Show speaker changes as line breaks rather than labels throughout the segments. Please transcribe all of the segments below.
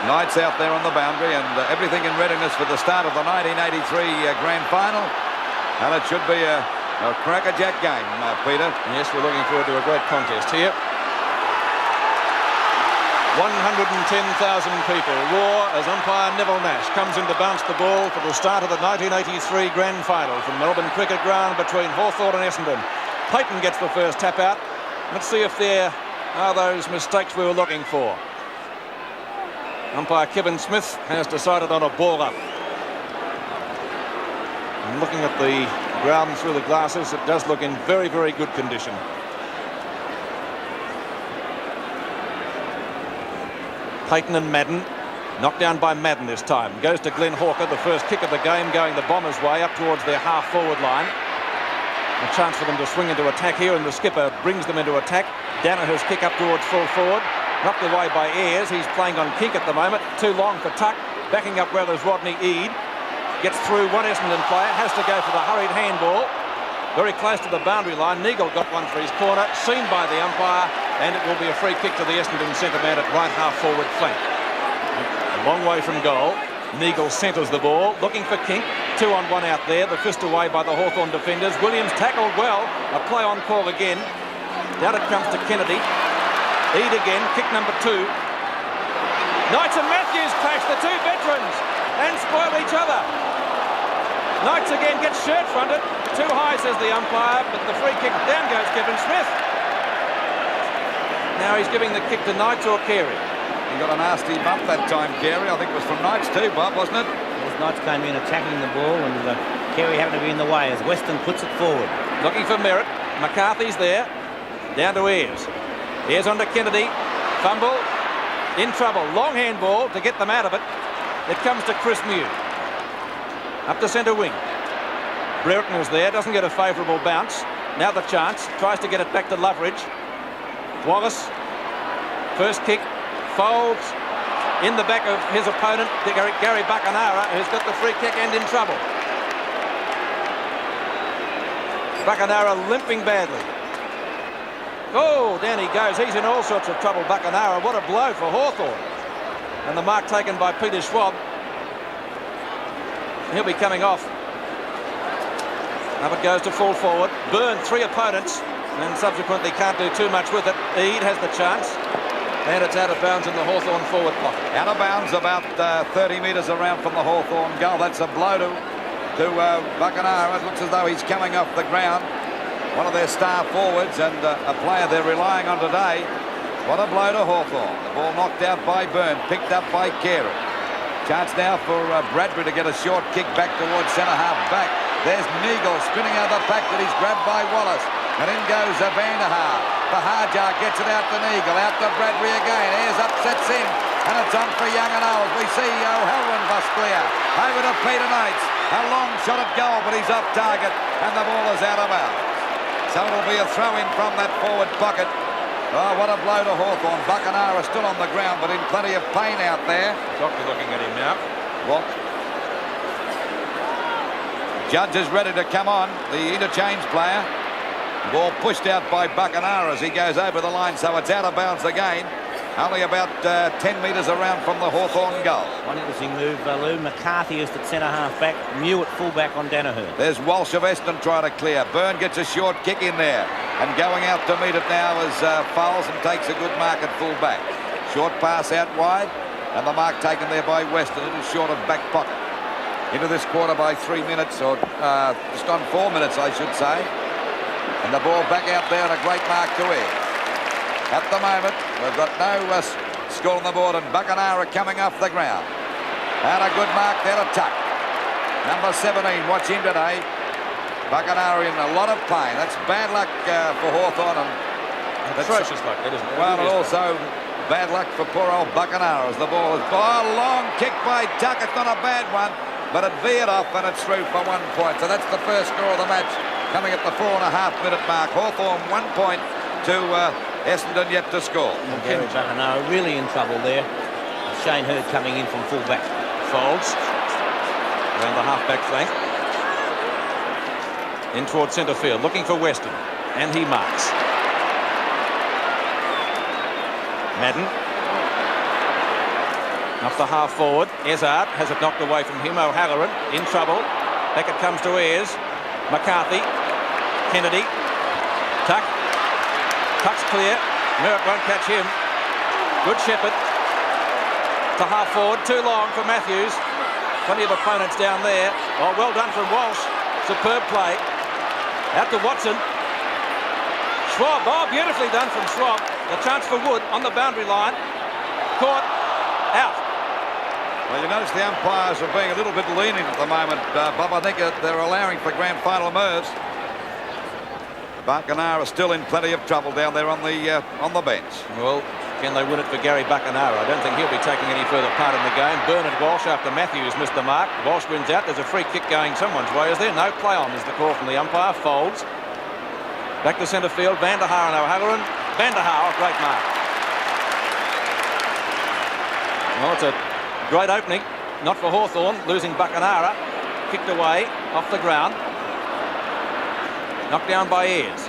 Knights out there on the boundary, and everything in readiness for the start of the 1983 Grand Final. And it should be a crackerjack game, Peter.
Yes, we're looking forward to a great contest here. 110,000 people roar as umpire Neville Nash comes in to bounce the ball for the start of the 1983 Grand Final from Melbourne Cricket Ground between Hawthorn and Essendon. Peyton gets the first tap out. Let's see if there are those mistakes we were looking for. Umpire Kevin Smith has decided on a ball up. And looking at the ground through the glasses, it does look in very, very good condition. Peyton and Madden, knocked down by Madden this time. Goes to Glenn Hawker, the first kick of the game, going the Bombers' way up towards their half-forward line. A chance for them to swing into attack here, and the skipper brings them into attack. Danaher's kick up towards full forward. Knocked away by Ayres. He's playing on Kink at the moment. Too long for Tuck. Backing up well is Rodney Eade. Gets through one Essendon player. Has to go for the hurried handball. Very close to the boundary line. Neagle got one for his corner. Seen by the umpire. And it will be a free kick to the Essendon centre man at right half forward flank. A long way from goal. Neagle centres the ball. Looking for Kink. 2-on-1 out there. The fist away by the Hawthorn defenders. Williams tackled well. A play on call again. Down it comes to Kennedy. Eade again, kick number 2. Knights and Matthews clash, the two veterans, and spoil each other. Knights again gets shirt fronted. Too high, says the umpire, but the free kick, down goes Kevin Smith. Now he's giving the kick to Knights or Carey.
He got a nasty bump that time, Carey. I think it was from Knights too, Bob, wasn't it?
Yes, Knights came in attacking the ball, and Carey happened to be in the way as Weston puts it forward.
Looking for Merritt. McCarthy's there. Down to Ayres. Here's on to Kennedy. Fumble. In trouble. Long handball to get them out of it. It comes to Chris Mew. Up to centre wing. Brereton is there. Doesn't get a favourable bounce. Now the chance. Tries to get it back to Loveridge. Wallace. First kick. Folds. In the back of his opponent, Gary Buckenara, who's got the free kick and in trouble. Buckenara limping badly. Oh, down he goes. He's in all sorts of trouble, Buckenara. What a blow for Hawthorn. And the mark taken by Peter Schwab. He'll be coming off. Up it goes to full forward. Byrne, 3 opponents, and subsequently can't do too much with it. Eade has the chance. And it's out of bounds in the Hawthorn forward pocket.
Out of bounds about 30 metres around from the Hawthorn goal. That's a blow to Buckenara. It looks as though he's coming off the ground. One of their star forwards and a player they're relying on today. What a blow to Hawthorn. The ball knocked out by Byrne, picked up by Carey. Chance now for Bradbury to get a short kick back towards centre-half back. There's Neagle spinning out of the pack, but he's grabbed by Wallace. And in goes Vanderhaar. Bahajar gets it out to Neagle, out to Bradbury again. Ayres upsets in, and it's on for Young and Old. We see O'Halloran bust clear. Over to Peter Knights. A long shot at goal, but he's off target, and the ball is out of bounds. So it'll be a throw-in from that forward pocket. Oh, what a blow to Hawthorn. Buckenara still on the ground, but in plenty of pain out there.
Doctor looking at him now.
What? Judge is ready to come on, the interchange player. Ball pushed out by Buckenara as he goes over the line, so it's out of bounds again. Only about 10 metres around from the Hawthorn goal.
One interesting move, Lou. McCarthy is at centre-half back. Mew at full-back on Danaher.
There's Walsh of Essendon trying to clear. Byrne gets a short kick in there. And going out to meet it now is Fowles and takes a good mark at full-back. Short pass out wide. And the mark taken there by Weston. It is short of back pocket. Into this quarter by 3 minutes, or just on 4 minutes, I should say. And the ball back out there and a great mark to Ayres. At the moment, we've got no score on the board, and Buckenara coming off the ground. And a good mark there to Tuck. Number 17, watch him today. Buckenara in a lot of pain. That's bad luck for Hawthorn. And
atrocious luck, that isn't it?
Well, and also bad luck for poor old Buckenara as the ball is... Oh, long kick by Tuck. It's not a bad one, but it veered off and it's through for 1 point. So that's the first score of the match coming at the 4.5-minute mark. Hawthorn 1 point to Essendon yet to score.
Gary Buckenara really in trouble there. Shane Hurd coming in from full-back.
Folds around the half-back flank. In towards centre field, looking for Weston. And he marks. Madden. Off the half forward, Ezard has it knocked away from him. O'Halloran in trouble. Back it comes to Ayres. McCarthy. Kennedy. Tuck. Tuck's clear. Merritt won't catch him. Good Shepherd. To half forward. Too long for Matthews. Plenty of opponents down there. Oh, well done from Walsh. Superb play. Out to Watson. Schwab. Oh, beautifully done from Schwab. The chance for Wood on the boundary line. Caught. Out.
Well, you notice the umpires are being a little bit lenient at the moment, Bob. I think they're allowing for grand final moves. Bacanara still in plenty of trouble down there on the bench.
Well, can they win it for Gary Bacanara? I don't think he'll be taking any further part in the game. Bernard Walsh after Matthews missed the mark. Walsh wins out. There's a free kick going someone's way. Is there? No play on is the call from the umpire. Folds. Back to centre field. Van der Haar and O'Halloran. Van der Haar, great mark. Well, it's a great opening. Not for Hawthorn. Losing Bacanara. Kicked away off the ground. Knocked down by Ayres.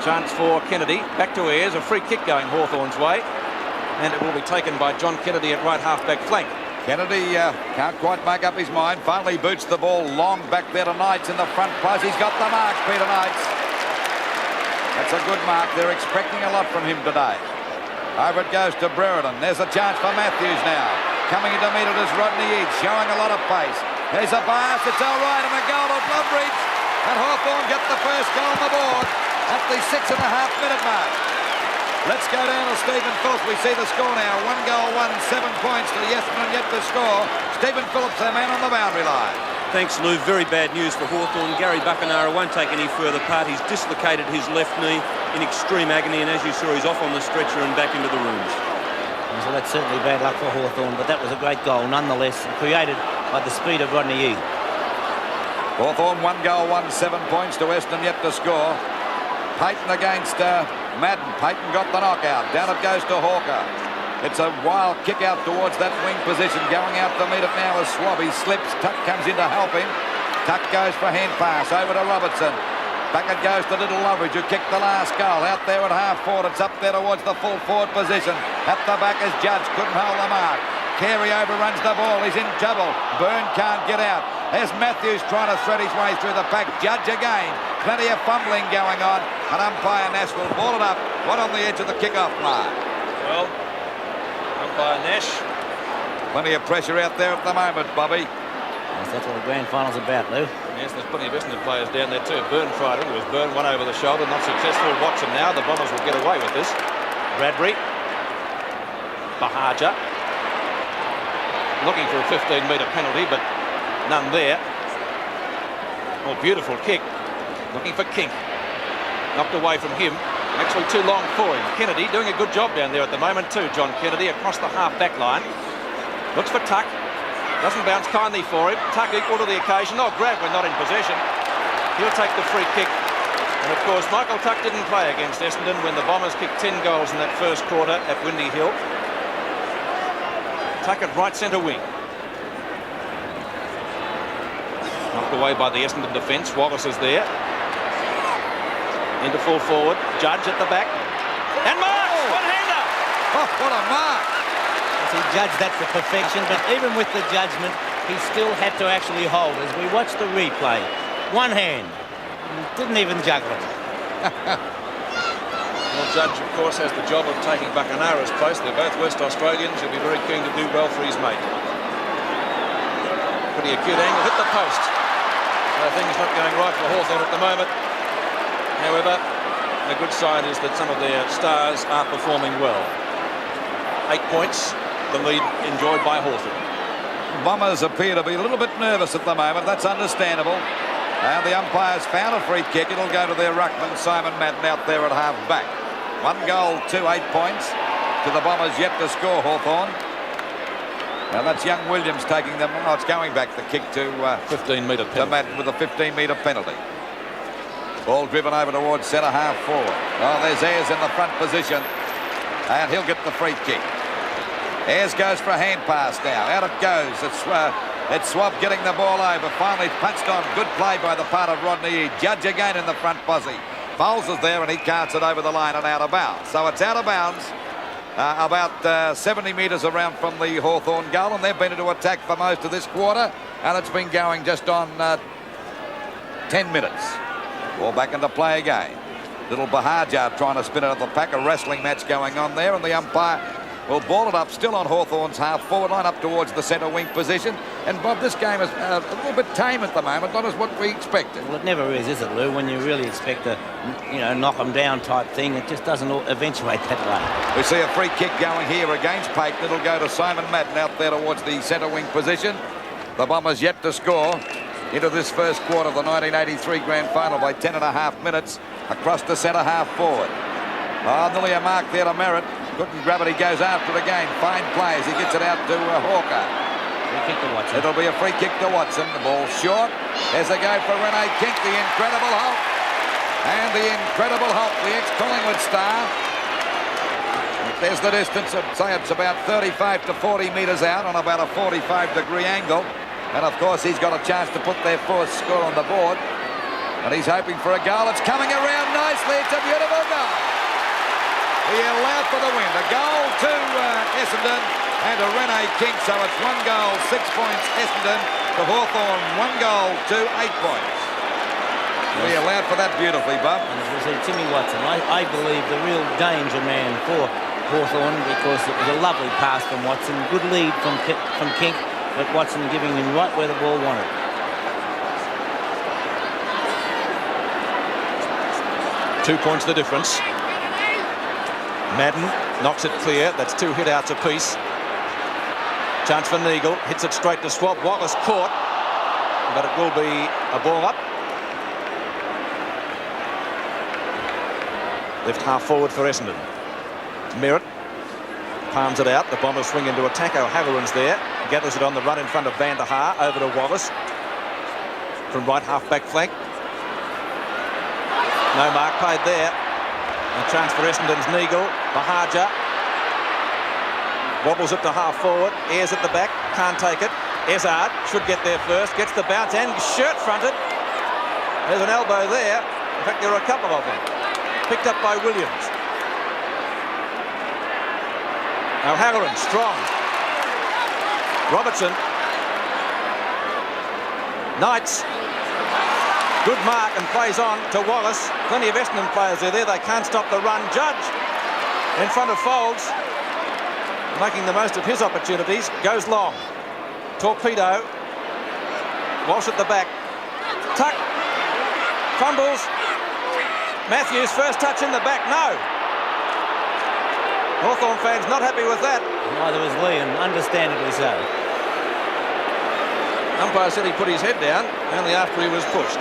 Chance for Kennedy. Back to Ayres. A free kick going Hawthorn's way. And it will be taken by John Kennedy at right half-back flank.
Kennedy can't quite make up his mind. Finally boots the ball long back there to Knights in the front post. He's got the mark, Peter Knights. That's a good mark. They're expecting a lot from him today. Over it goes to Brereton. There's a chance for Matthews now. Coming into meet it is Rodney Eade, showing a lot of pace. There's a pass. It's all right, and a goal of Loveridge. And Hawthorn get the first goal on the board at the 6.5-minute mark. Let's go down to Stephen Phillips. We see the score now. 1 goal, 7 points to the Essendon yet to score. Stephen Phillips, their man on the boundary line.
Thanks, Lou. Very bad news for Hawthorn. Gary Bacanara won't take any further part. He's dislocated his left knee in extreme agony, and as you saw, he's off on the stretcher and back into the rooms.
So that's certainly bad luck for Hawthorn, but that was a great goal nonetheless, created by the speed of Rodney Eade.
Hawthorn 1 goal, 7 points to Essendon yet to score. Payton against Madden. Payton got the knockout. Down it goes to Hawker. It's a wild kick out towards that wing position. Going out to meet it now is Swab. He slips. Tuck comes in to help him. Tuck goes for hand pass over to Robertson. Back it goes to Little Loveridge, who kicked the last goal. Out there at half forward. It's up there towards the full forward position. At the back is Judge. Couldn't hold the mark. Carey overruns the ball. He's in trouble. Byrne can't get out. There's Matthews trying to thread his way through the pack. Judge again. Plenty of fumbling going on. And umpire Nash will ball it up. What on the edge of the kick-off mark?
Well, umpire Nash.
Plenty of pressure out there at the moment, Bobby.
Yes, that's what the grand final's about, Lou.
Yes, there's plenty of Essendon players down there too. Byrne tried it. It was Byrne, one over the shoulder. Not successful. Watson now. The Bombers will get away with this. Bradbury. Bahaja. Looking for a 15-metre penalty, but none there. Oh, beautiful kick. Looking for Kink. Knocked away from him. Actually too long for him. Kennedy doing a good job down there at the moment too. John Kennedy across the half-back line. Looks for Tuck. Doesn't bounce kindly for him. Tuck equal to the occasion. Oh, grab when not in possession. He'll take the free kick. And of course, Michael Tuck didn't play against Essendon when the Bombers kicked 10 goals in that first quarter at Windy Hill. Tuck at right centre wing. Knocked away by the Essendon defence. Wallace is there. Into full forward. Judge at the back. And marks!
Oh.
One-hander!
Oh, what a mark!
He judged that for perfection, but even with the judgment, he still had to actually hold. As we watch the replay, one hand, didn't even juggle it.
Well, Judge, of course, has the job of taking Bacanara's place. They're both West Australians. He'll be very keen to do well for his mate. Pretty acute angle, hit the post. So things not going right for Hawthorn at the moment. However, a good sign is that some of their stars are performing well. 8 points, the lead enjoyed by Hawthorn.
Bombers appear to be a little bit nervous at the moment. That's understandable. And the umpires found a free kick. It'll go to their ruckman, Simon Madden, out there at half-back. 1 goal, 8 points to the Bombers yet to score, Hawthorn. Now that's young Williams taking them. Oh, it's going back the kick to
15-metre penalty.
Madden with a 15-metre penalty. Ball driven over towards centre half forward. Oh, there's Ayres in the front position. And he'll get the free kick. Ayres goes for a hand pass now. Out it goes. It's Swab getting the ball over. Finally punched on. Good play by the part of Rodney Eade. Judge again in the front posse. Bowles is there and he carts it over the line and out of bounds. So it's out of bounds. about 70 metres around from the Hawthorn goal, and they've been into attack for most of this quarter, and it's been going just on 10 minutes. Ball back into play again. Little Bahajar trying to spin it at the pack. A wrestling match going on there, and the umpire will ball it up still on Hawthorn's half-forward line up towards the centre wing position. And, Bob, this game is a little bit tame at the moment, not as what we expected.
Well, it never is it, Lou? When you really expect a, knock 'em down type thing, it just doesn't eventuate that way.
We see a free kick going here against Payton. It'll go to Simon Madden out there towards the centre wing position. The Bombers yet to score into this first quarter of the 1983 grand final by 10.5 minutes across the centre half forward. Nearly a mark there to Merritt. Couldn't grab it, he goes after it again. Fine play as he gets it out to Hawker.
Free kick to Watson.
It'll be a free kick to Watson. The ball short. There's a go for Rene Kink, the incredible Hulk. And the incredible Hulk, the ex-Collingwood star. There's the distance. I'd say it's about 35 to 40 metres out on about a 45-degree angle. And, of course, he's got a chance to put their first score on the board. And he's hoping for a goal. It's coming around nicely. It's a beautiful goal. He allowed for the win. A goal to Essendon and to Rene Kink. So it's 1 goal, 6 points Essendon. To Hawthorn, 1 goal to 8 points. He allowed for that beautifully, Bob.
And as we see, Timmy Watson, I believe the real danger man for Hawthorn, because it was a lovely pass from Watson. Good lead from Kink, but Watson giving him right where the ball wanted.
Two points the difference. Madden knocks it clear. That's 2 hit-outs apiece. Chance for Neagle. Hits it straight to Swab. Wallace caught, but it will be a ball up. Left half forward for Essendon. Merritt palms it out. The Bombers swing into attack. O'Halloran's there. Gathers it on the run in front of Van der Haar. Over to Wallace. From right half-back flank. No mark paid there. A chance for Essendon's Neagle. Bahajar wobbles it to half forward. Ayres at the back. Can't take it. Ezard should get there first. Gets the bounce and shirt fronted. There's an elbow there. In fact, there are a couple of them. Picked up by Williams. O'Halloran strong. Robertson. Knights. Good mark and plays on to Wallace. Plenty of Essendon players are there. They can't stop the run. Judge in front of Folds, making the most of his opportunities. Goes long. Torpedo. Walsh at the back. Tuck. Fumbles. Matthews, first touch in the back. No. Hawthorn fans not happy with that.
Neither was Lee, and understandably so.
Umpire said he put his head down only after he was pushed.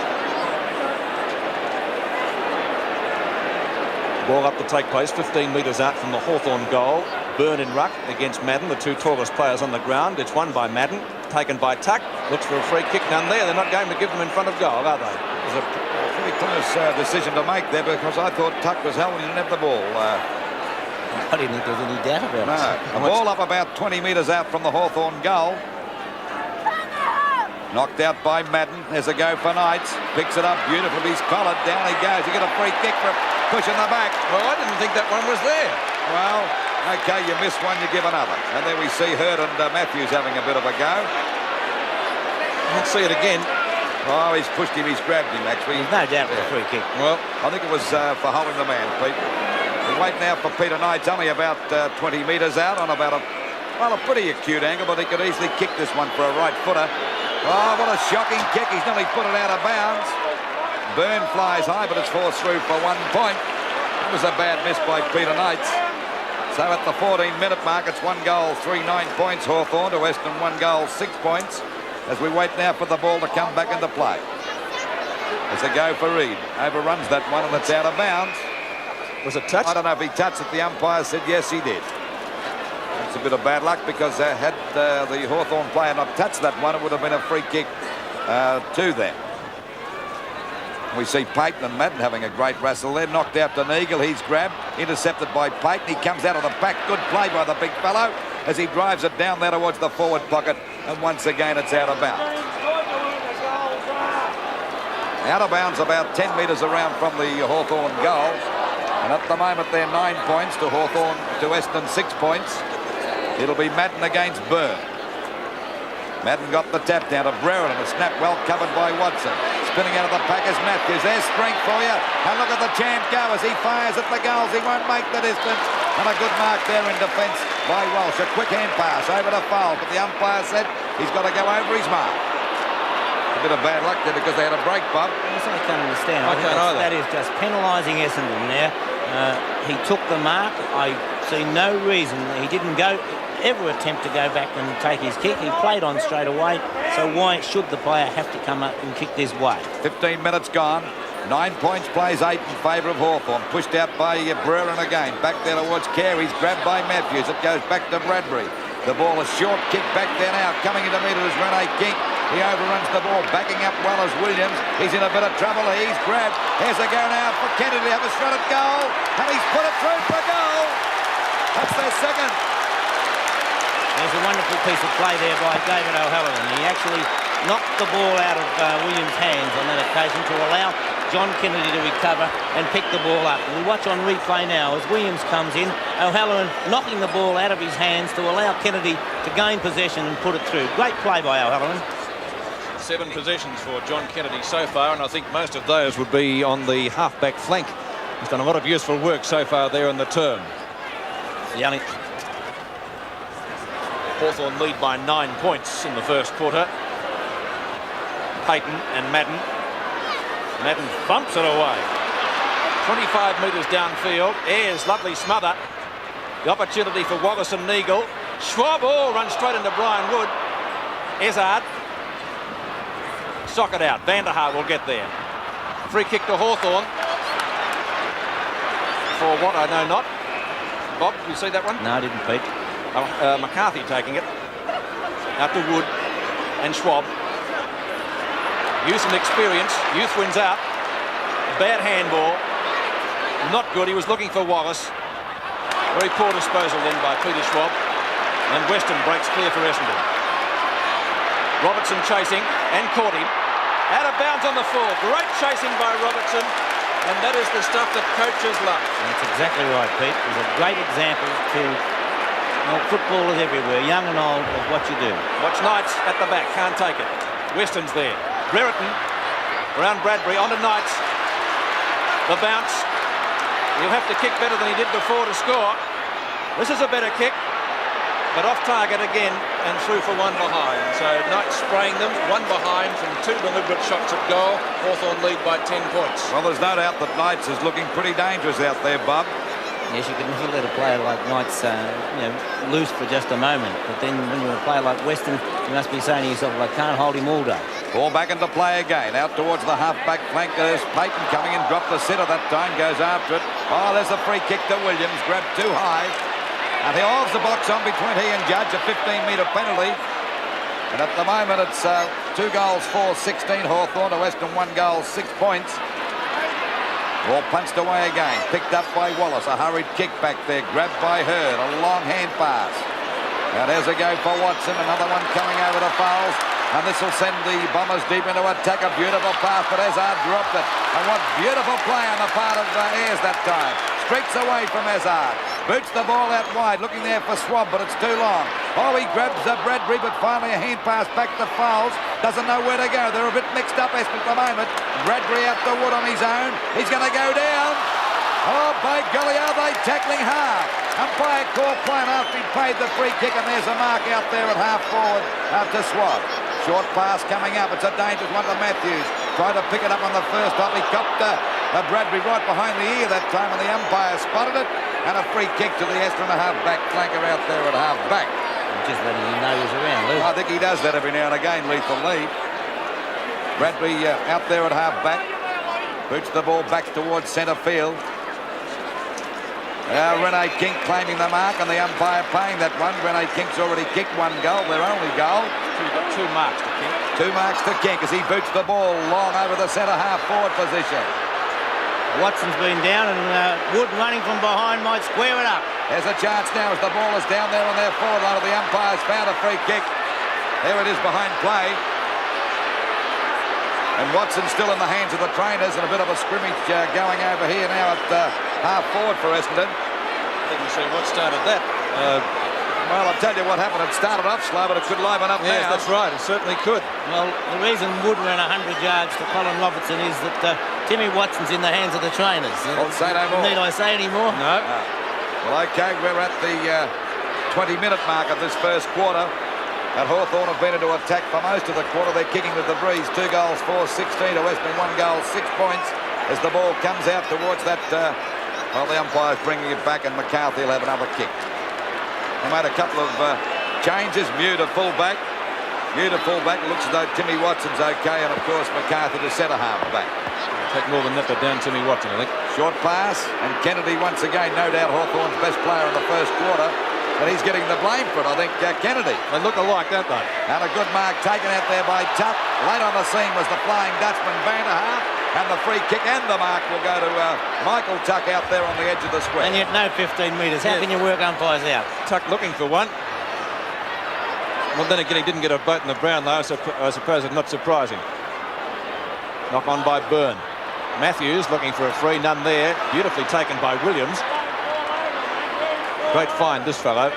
Ball up to take place 15 metres out from the Hawthorn goal. Byrne in ruck against Madden, the 2 tallest players on the ground. It's won by Madden, taken by Tuck. Looks for a free kick, none there. They're not going to give them in front of goal, are they?
It was a pretty close decision to make there, because I thought Tuck was held and he didn't have the ball.
I didn't think there was any doubt about it.
No, a ball up about 20 metres out from the Hawthorn goal. Knocked out by Madden. There's a go for Knights. Picks it up beautifully. He's collared. Down he goes. You get a free kick for pushing the back.
Well, I didn't think that one was there.
Well, OK, you miss one, you give another. And then we see Hurd and Matthews having a bit of a go.
Let's see it again.
Oh, he's pushed him. He's grabbed him, actually.
There's no doubt it was a free kick.
Well, I think it was for holding the man, Pete. We wait now for Peter Knights, only about 20 metres out on about a pretty acute angle, but he could easily kick this one for a right footer. Oh, what a shocking kick. He's nearly put it out of bounds. Byrne flies high, but it's forced through for 1 point. That was a bad miss by Peter Knights. So at the 14-minute mark, it's 1 goal, 3 9 points Hawthorn to Western, 1 goal, 6 points. As we wait now for the ball to come back into play. It's a go for Reid. Overruns that one and it's out of bounds.
Was it touched?
I don't know if he touched it. The umpire said yes, he did. It's a bit of bad luck, because had the Hawthorn player not touched that one, it would have been a free kick to them. We see Payton and Madden having a great wrestle there. Knocked out to Neagle. He's grabbed, intercepted by Payton. He comes out of the pack. Good play by the big fellow as he drives it down there towards the forward pocket. And once again, it's out of bounds. Out of bounds about 10 metres around from the Hawthorn goal. And at the moment, they're 9 points to Hawthorn, to Essendon 6 points. It'll be Madden against Burr. Madden got the tap down to Brereton. A snap well covered by Watson. Spinning out of the pack is Matthews. There's strength for you. And look at the chant go as he fires at the goals. He won't make the distance. And a good mark there in defence by Walsh. A quick hand pass over to Fowles, but the umpire said he's got to go over his mark. A bit of bad luck there because they had a break, Bob.
I can't understand.
I can't either.
That is just penalising Essendon there. He took the mark. I see no reason he didn't ever attempt to go back and take his kick. He played on straight away, so why should the player have to come up and kick this way?
15 minutes gone. 9 points, plays 8 in favour of Hawthorn. Pushed out by Brereton again. Back there towards Carey's, grabbed by Matthews. It goes back to Bradbury. The ball is short, kick back there now. Coming into metre is Rene Kink. He overruns the ball, backing up well as Williams. He's in a bit of trouble. He's grabbed. Here's a go now for Kennedy to have a shot at goal. And he's put it through for goal. That's their second.
There's a wonderful piece of play there by David O'Halloran. He actually knocked the ball out of Williams' hands on that occasion to allow John Kennedy to recover and pick the ball up. And we watch on replay now as Williams comes in. O'Halloran knocking the ball out of his hands to allow Kennedy to gain possession and put it through. Great play by O'Halloran.
7 possessions for John Kennedy so far, and I think most of those would be on the half-back flank. He's done a lot of useful work so far there in the term. Hawthorn lead by 9 points in the first quarter. Payton and Madden. Madden bumps it away. 25 metres downfield. Ayres, lovely smother. The opportunity for Wallace and Neagle. Schwab, runs straight into Brian Wood. Ezard. Sock it out. Vanderhaar will get there. Free kick to Hawthorn. For what, I know not. Bob, you see that one?
No, I didn't, Pete.
McCarthy taking it. Out to Wood and Schwab. Youth and experience. Youth wins out. Bad handball. Not good. He was looking for Wallace. Very poor disposal then by Peter Schwab. And Weston breaks clear for Essendon. Robertson chasing and caught him. Out of bounds on the full. Great chasing by Robertson. And that is the stuff that coaches love.
That's exactly right, Pete. It's a great example to footballers everywhere, young and old, of what you do.
Watch Knights at the back. Can't take it. Weston's there. Brereton around Bradbury. On to Knights. The bounce. He'll have to kick better than he did before to score. This is a better kick. But off target again and through for one behind. So Knights spraying them, one behind from 2 deliberate shots at goal. Hawthorn lead by 10 points.
Well, there's no doubt that Knights is looking pretty dangerous out there, Bob.
Yes, you can never let a player like Knights loose for just a moment. But then when you're a player like Weston, you must be saying to yourself, well, I can't hold him all day.
Ball back into play again. Out towards the half-back flank. There's Payton coming in. Dropped the sitter that time. Goes after it. Oh, there's a free kick to Williams. Grabbed too high. And he holds the box on between he and Judge. A 15-metre penalty. And at the moment, it's 2 goals, 4-16 Hawthorn to Weston, 1 goal, 6 points. Ball punched away again. Picked up by Wallace. A hurried kick back there. Grabbed by Hurd. A long hand pass. Now there's a go for Watson. Another one coming over to Fowles. And this will send the Bombers deep into attack. A beautiful pass, but Ezard dropped it. And what beautiful play on the part of Ayres that time. Streaks away from Ezard. Boots the ball out wide, looking there for Schwab, but it's too long. Oh, he grabs Bradbury, but finally a hand pass back to Fowles. Doesn't know where to go. They're a bit mixed up, Essendon, at the moment. Bradbury out to Wood on his own. He's going to go down. Oh, by golly, are they tackling hard? Umpire called play after he paid the free kick, and there's a mark out there at half forward to Schwab. Short pass coming up. It's a dangerous one to Matthews. Tried to pick it up on the first hop. He copped Bradbury right behind the ear that time, and the umpire spotted it. And a free kick to the Essendon half-back flanker out there at half-back.
Just letting him know he's around, Luke.
I think he does that every now and again, Lethal Lee. Bradbury out there at half-back. Boots the ball back towards centre field. Now Rene Kink claiming the mark, and the umpire paying that one. Rene Kink's already kicked 1 goal, their only goal.
He's got 2 marks to Kink.
2 marks to Kink as he boots the ball long over the centre half-forward position.
Watson's been down, and Wood running from behind might square it up.
There's a chance now as the ball is down there on their forward line. The umpire's found a free kick. There it is behind play. And Watson's still in the hands of the trainers, and a bit of a scrimmage going over here now at half forward for Essendon.
Didn't see what started that.
Well, I'll tell you what happened. It started off slow, but it could liven up
Yes,
now.
that's right. It certainly could.
Well, the reason Wood ran 100 yards to Colin Robertson is that Timmy Watson's in the hands of the trainers.
I'll say no more.
Need I say any more?
No.
Well, OK, we're at the 20-minute mark of this first quarter. And Hawthorn have been into attack for most of the quarter. They're kicking with the breeze. 2 goals, 4-16 to Essendon. 1 goal, 6 points as the ball comes out towards that. Well, the umpire's bringing it back, and McCarthy will have another kick. They made a couple of changes. Mew to full-back. Mew to full-back. Looks as though Timmy Watson's OK, and of course McCarthy to centre half-back.
Take more than that to down Timmy Watson, I think.
Short pass, and Kennedy once again, no doubt Hawthorn's best player in the first quarter. And he's getting the blame for it, I think, Kennedy.
They look alike, don't they?
And a good mark taken out there by Tuck. Late on the scene was the Flying Dutchman, Vanderhaar. And the free kick and the mark will go to Michael Tuck out there on the edge of the square.
And yet no 15 metres. How can you work umpires out?
Tuck looking for one. Well, then again, he didn't get a boat in the brown, though, so I suppose it's not surprising. Knock on by Byrne. Matthews looking for a free, none there. Beautifully taken by Williams. Great find, this fellow.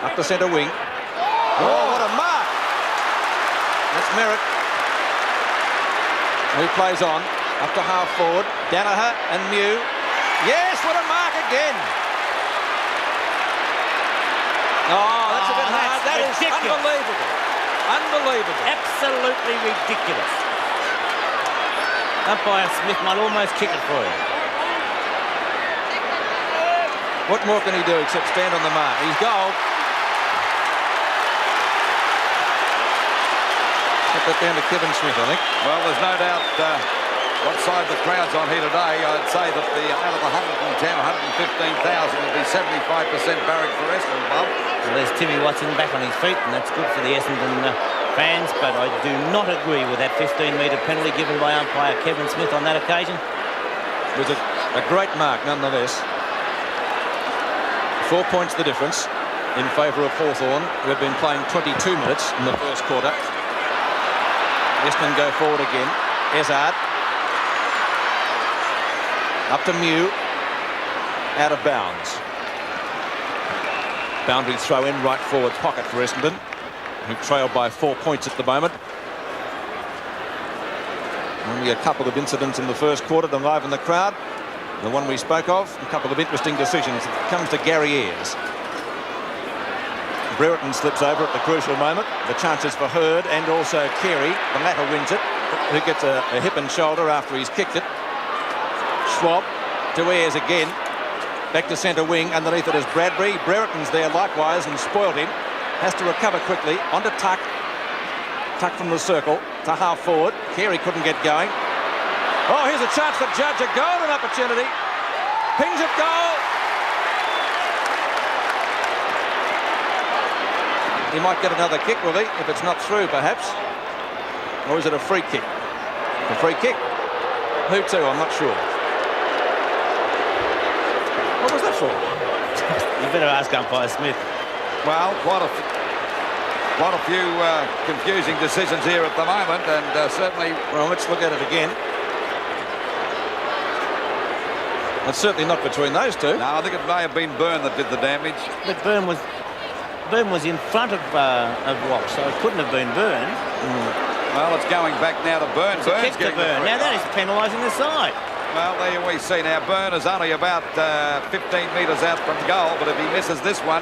Up the centre wing. Oh, what a mark! That's Merritt. Who plays on? Up to half forward. Danaher and Mew. Yes, what a mark again! Oh, that's a bit hard. That is
ridiculous.
unbelievable. Unbelievable.
Absolutely ridiculous. Umpire Smith might almost kick it for you.
What more can he do except stand on the mark? He's goal. Put that down to Kevin Smith, I think.
Well, there's no doubt what side the crowd's on here today. I'd say that out of the 110, 115,000 would be 75% barrack for Essendon, Bob.
Well, there's Timmy Watson back on his feet, and that's good for the Essendon fans, but I do not agree with that 15-metre penalty given by umpire Kevin Smith on that occasion.
It was a great mark, nonetheless. 4 points the difference in favour of Hawthorn, who have been playing 22 minutes in the first quarter. Essendon go forward again. Ezard. Up to Mew. Out of bounds. Boundary throw in right forward pocket for Essendon, who trail by 4 points at the moment. Only a couple of incidents in the first quarter to liven the crowd. The one we spoke of, a couple of interesting decisions. It comes to Gary Ayres. Brereton slips over at the crucial moment. The chances for Hurd and also Carey. The latter wins it, who gets a hip and shoulder after he's kicked it. Schwab to Ayres again. Back to centre wing. Underneath it is Bradbury. Brereton's there likewise and spoiled him. Has to recover quickly. On to Tuck. Tuck from the circle to half forward. Carey couldn't get going. Oh, here's a chance for Judge. A golden opportunity. Pings it goal. He might get another kick, will he? If it's not through, perhaps. Or is it a free kick? A free kick. Who to? I'm not sure. What was that for?
You better ask umpire Smith.
Well, quite a few confusing decisions here at the moment, and certainly...
Well, let's look at it again. It's certainly not between those two.
No, I think it may have been Byrne that did the damage.
But Byrne was in front of Rock, so it couldn't have been Byrne.
Well, it's going back now to Byrne.
It's a kick to Byrne. Now that is penalising the side.
Well, there we see now. Byrne is only about 15 metres out from goal, but if he misses this one,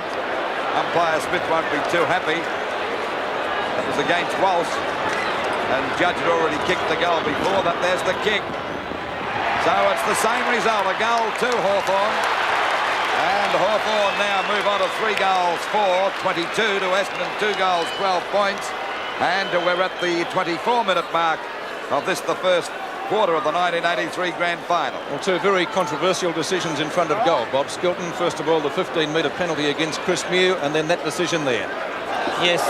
umpire Smith won't be too happy. That was against Walsh, and Judge had already kicked the goal before that. There's the kick. So it's the same result, a goal to Hawthorn. And Hawthorn now move on to 3 goals, 4-22 to Essendon, 2 goals, 12 points. And we're at the 24-minute mark of this, the first quarter of the 1983 Grand Final.
Well, 2 very controversial decisions in front of goal. Bob Skilton, first of all, the 15-metre penalty against Chris Mew, and then that decision there.
Yes,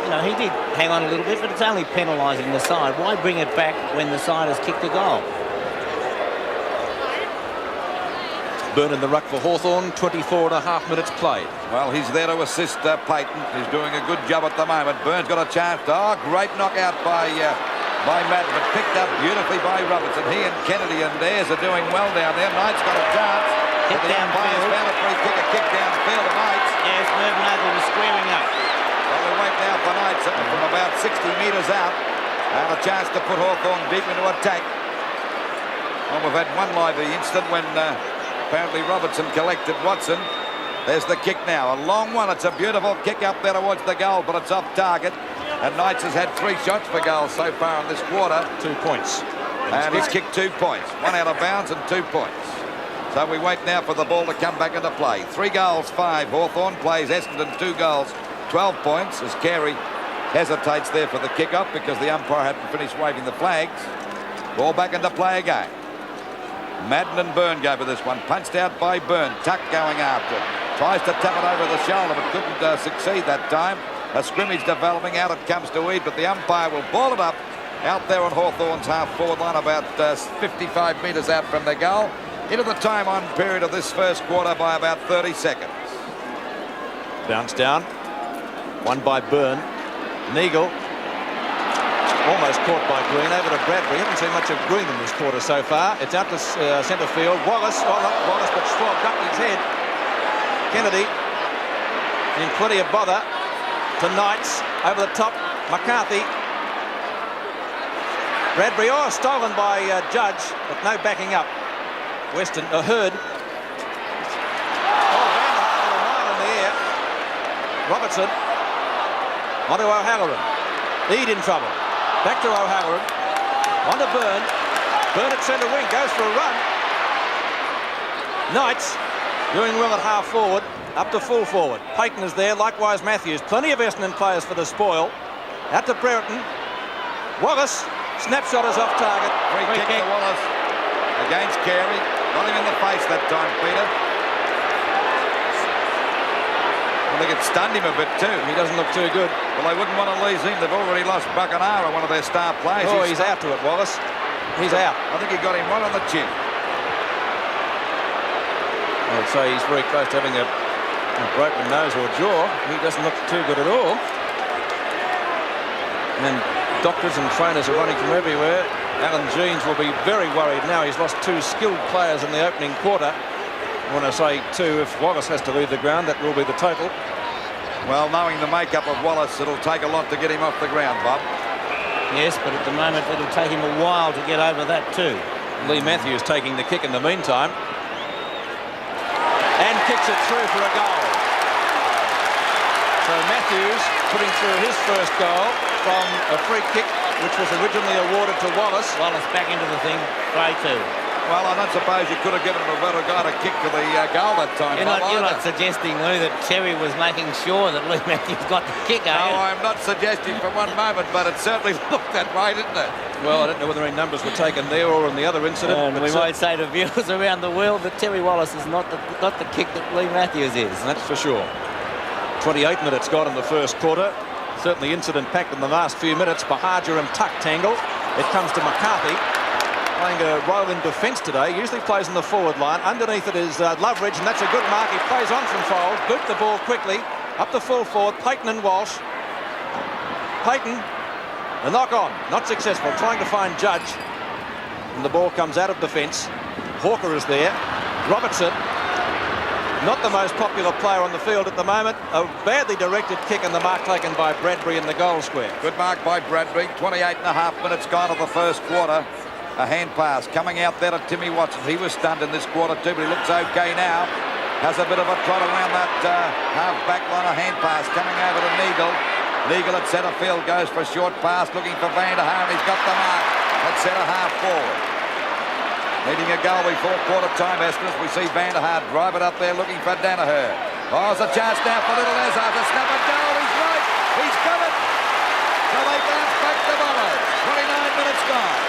you know, he did hang on a little bit, but it's only penalising the side. Why bring it back when the side has kicked a goal?
Byrne in the ruck for Hawthorn, 24.5 minutes played.
Well, he's there to assist Payton. He's doing a good job at the moment. Byrne's got a chance. Oh, great knockout by by Madden, but picked up beautifully by Robertson. He and Kennedy and Ayres are doing well down there. Knight's got a chance.
Kick
The umpire's
downfield.
found a free kick, a kick downfield to Knights.
Yes, Mervyn Ogle was squaring up.
Well, we wait now for Knights from about 60 metres out. And a chance to put Hawthorn deep into attack. Well, we've had one lively incident when apparently Robertson collected Watson. There's the kick now. A long one. It's a beautiful kick up there towards the goal, but it's off target. And Knights has had 3 shots for goals so far in this quarter.
2 points.
And he's kicked 2 points. 1 out of bounds and 2 points. So we wait now for the ball to come back into play. 3 goals, 5. Hawthorn plays Essendon 2 goals, 12 points as Carey hesitates there for the kick-off because the umpire hadn't finished waving the flags. Ball back into play again. Madden and Byrne go for this one. Punched out by Byrne. Tuck going after it. Tries to tap it over the shoulder but couldn't succeed that time. A scrimmage developing. Out it comes to Eade, but the umpire will ball it up out there on Hawthorn's half-forward line about 55 metres out from the goal. Into the time-on period of this first quarter by about 30 seconds.
Bounce down. One by Byrne. Neagle. Almost caught by Green. Over to Bradbury. Haven't seen much of Green in this quarter so far. It's out to centre field. Wallace. Oh, not Wallace, but Schwab ducked his head. Kennedy in plenty of bother to Knights. Over the top. McCarthy. Bradbury. Oh, stolen by Judge, but no backing up. Weston. Hurd. Oh, Van der Haag a mile in the air. Robertson. Onto O'Halloran. Eade in trouble. Back to O'Halloran. On to Byrne. Byrne at centre wing. Goes for a run. Knights doing well at half forward. Up to full forward. Payton is there. Likewise Matthews. Plenty of Essendon players for the spoil. Out to Brereton. Wallace. Snapshot is off target.
Free kick to Wallace against Carey. Got him in the face that time, Peter. I think it stunned him a bit too.
He doesn't look too good.
Well, they wouldn't want to lose him. They've already lost Buckenara, one of their star players.
Oh, he's out to it, Wallace. He's out.
I think he got him right on the chin.
I'd say he's very close to having a broken nose or jaw. He doesn't look too good at all. And doctors and trainers are running from everywhere. Alan Jeans will be very worried now. He's lost 2 skilled players in the opening quarter. When I say 2, if Wallace has to leave the ground, that will be the total.
Well, knowing the makeup of Wallace, it'll take a lot to get him off the ground, Bob.
Yes, but at the moment it'll take him a while to get over that too.
Lee Matthews taking the kick in the meantime. And kicks it through for a goal. So Matthews putting through his first goal from a free kick, which was originally awarded to Wallace.
Wallace back into the thing, try too.
Well, I don't suppose you could have given him a better guy to kick for the goal that time.
You're not suggesting, Lou, that Terry was making sure that Lee Matthews got the kick, are you?
No, I'm not suggesting for one moment, but it certainly looked that way, didn't it?
Well, I don't know whether any numbers were taken there or in the other incident.
And we might say to viewers around the world that Terry Wallace is not the kick that Lee Matthews is.
That's for sure. 28 minutes gone in the first quarter. Certainly incident packed in the last few minutes. Bahadur and Tuck tangle. It comes to McCarthy, playing a role in defence today. Usually plays in the forward line. Underneath it is Loveridge, and that's a good mark. He plays on from foul. Boot the ball quickly. Up the full forward. Payton and Walsh. Payton, a knock on. Not successful. Trying to find Judge. And the ball comes out of defence. Hawker is there. Robertson. Not the most popular player on the field at the moment. A badly directed kick, and the mark taken by Bradbury in the goal square.
Good mark by Bradbury. 28.5 minutes gone of the first quarter. A hand pass coming out there to Timmy Watson. He was stunned in this quarter too, but he looks okay now. Has a bit of a trot around that half-back line. A hand pass coming over to Neagle. Neagle at centre field goes for a short pass, looking for Van der Haag. He's got the mark at centre half forward. Needing a goal before quarter time, Estes. We see Van der Haag drive it up there looking for Danaher. Oh, it's a chance now for little Ezard to snap a goal. He's right. He's got it. So they bounce back the Bombers. 29 minutes gone.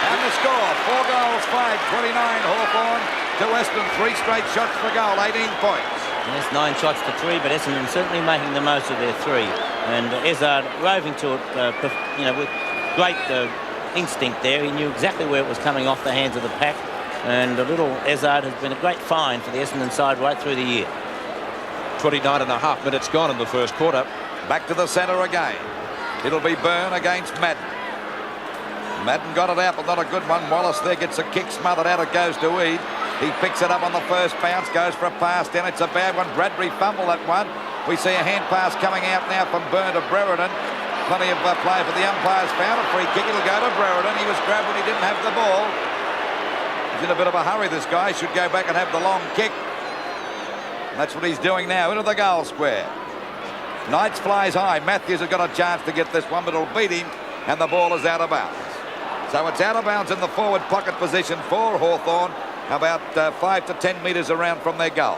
And the score, 4 goals, 5-29 Hawthorn to Essendon. 3 straight shots for goal, 18 points.
Yes, 9 shots to 3, but Essendon certainly making the most of their 3. And Ezard roving to it, with great instinct there. He knew exactly where it was coming off the hands of the pack. And a little Ezard has been a great find for the Essendon side right through the year.
29.5 minutes gone in the first quarter.
Back to the centre again. It'll be Byrne against Madden. Madden got it out, but not a good one. Wallace there gets a kick smothered out. It goes to Eade. He picks it up on the first bounce, goes for a pass down. It's a bad one. Bradbury fumbled that one. We see a hand pass coming out now from Byrne to Brereton. Plenty of play for the umpires. Found a free kick. It'll go to Brereton. He was grabbed when he didn't have the ball. He's in a bit of a hurry, this guy. Should go back and have the long kick. And that's what he's doing now, into the goal square. Knights flies high. Matthews has got a chance to get this one, but it'll beat him, and the ball is out of bounds. So it's out of bounds in the forward pocket position for Hawthorn, about 5 to 10 metres around from their goal.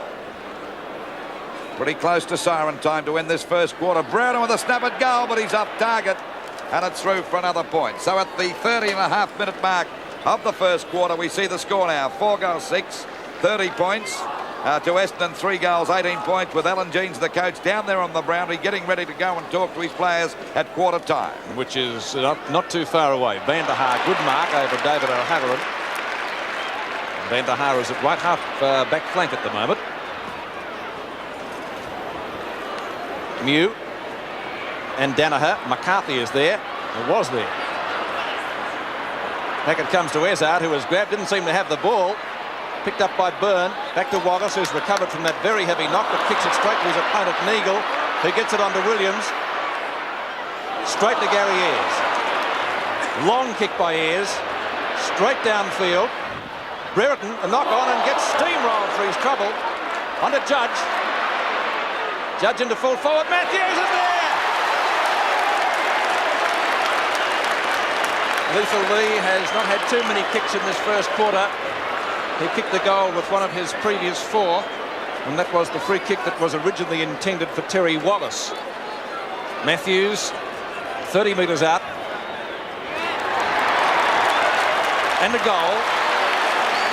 Pretty close to siren time to win this first quarter. Brereton with a snap at goal, but he's off target, and it's through for another point. So at the 30.5-minute mark of the first quarter, we see the score now. 4 goals 6, 30 points to Essendon, 3 goals, 18 points, with Alan Jeans, the coach, down there on the boundary, getting ready to go and talk to his players at quarter time.
Which is not too far away. Van der Haar, good mark over David O'Halloran. Van der Haar is at right half back flank at the moment. Mew and Danaher. McCarthy is there, or was there. Back it comes to Ezard, who was grabbed, didn't seem to have the ball. Picked up by Byrne, back to Wallace, who's recovered from that very heavy knock, but kicks it straight to his opponent Neagle, who gets it onto Williams. Straight to Gary Ayres. Long kick by Ayres, straight downfield. Brereton, a knock on, and gets steamrolled for his trouble. Onto Judge. Judge into full forward. Matthews is there! Lethal Lee has not had too many kicks in this first quarter. He kicked the goal with one of his previous 4, and that was the free kick that was originally intended for Terry Wallace. Matthews, 30 metres out. And a goal.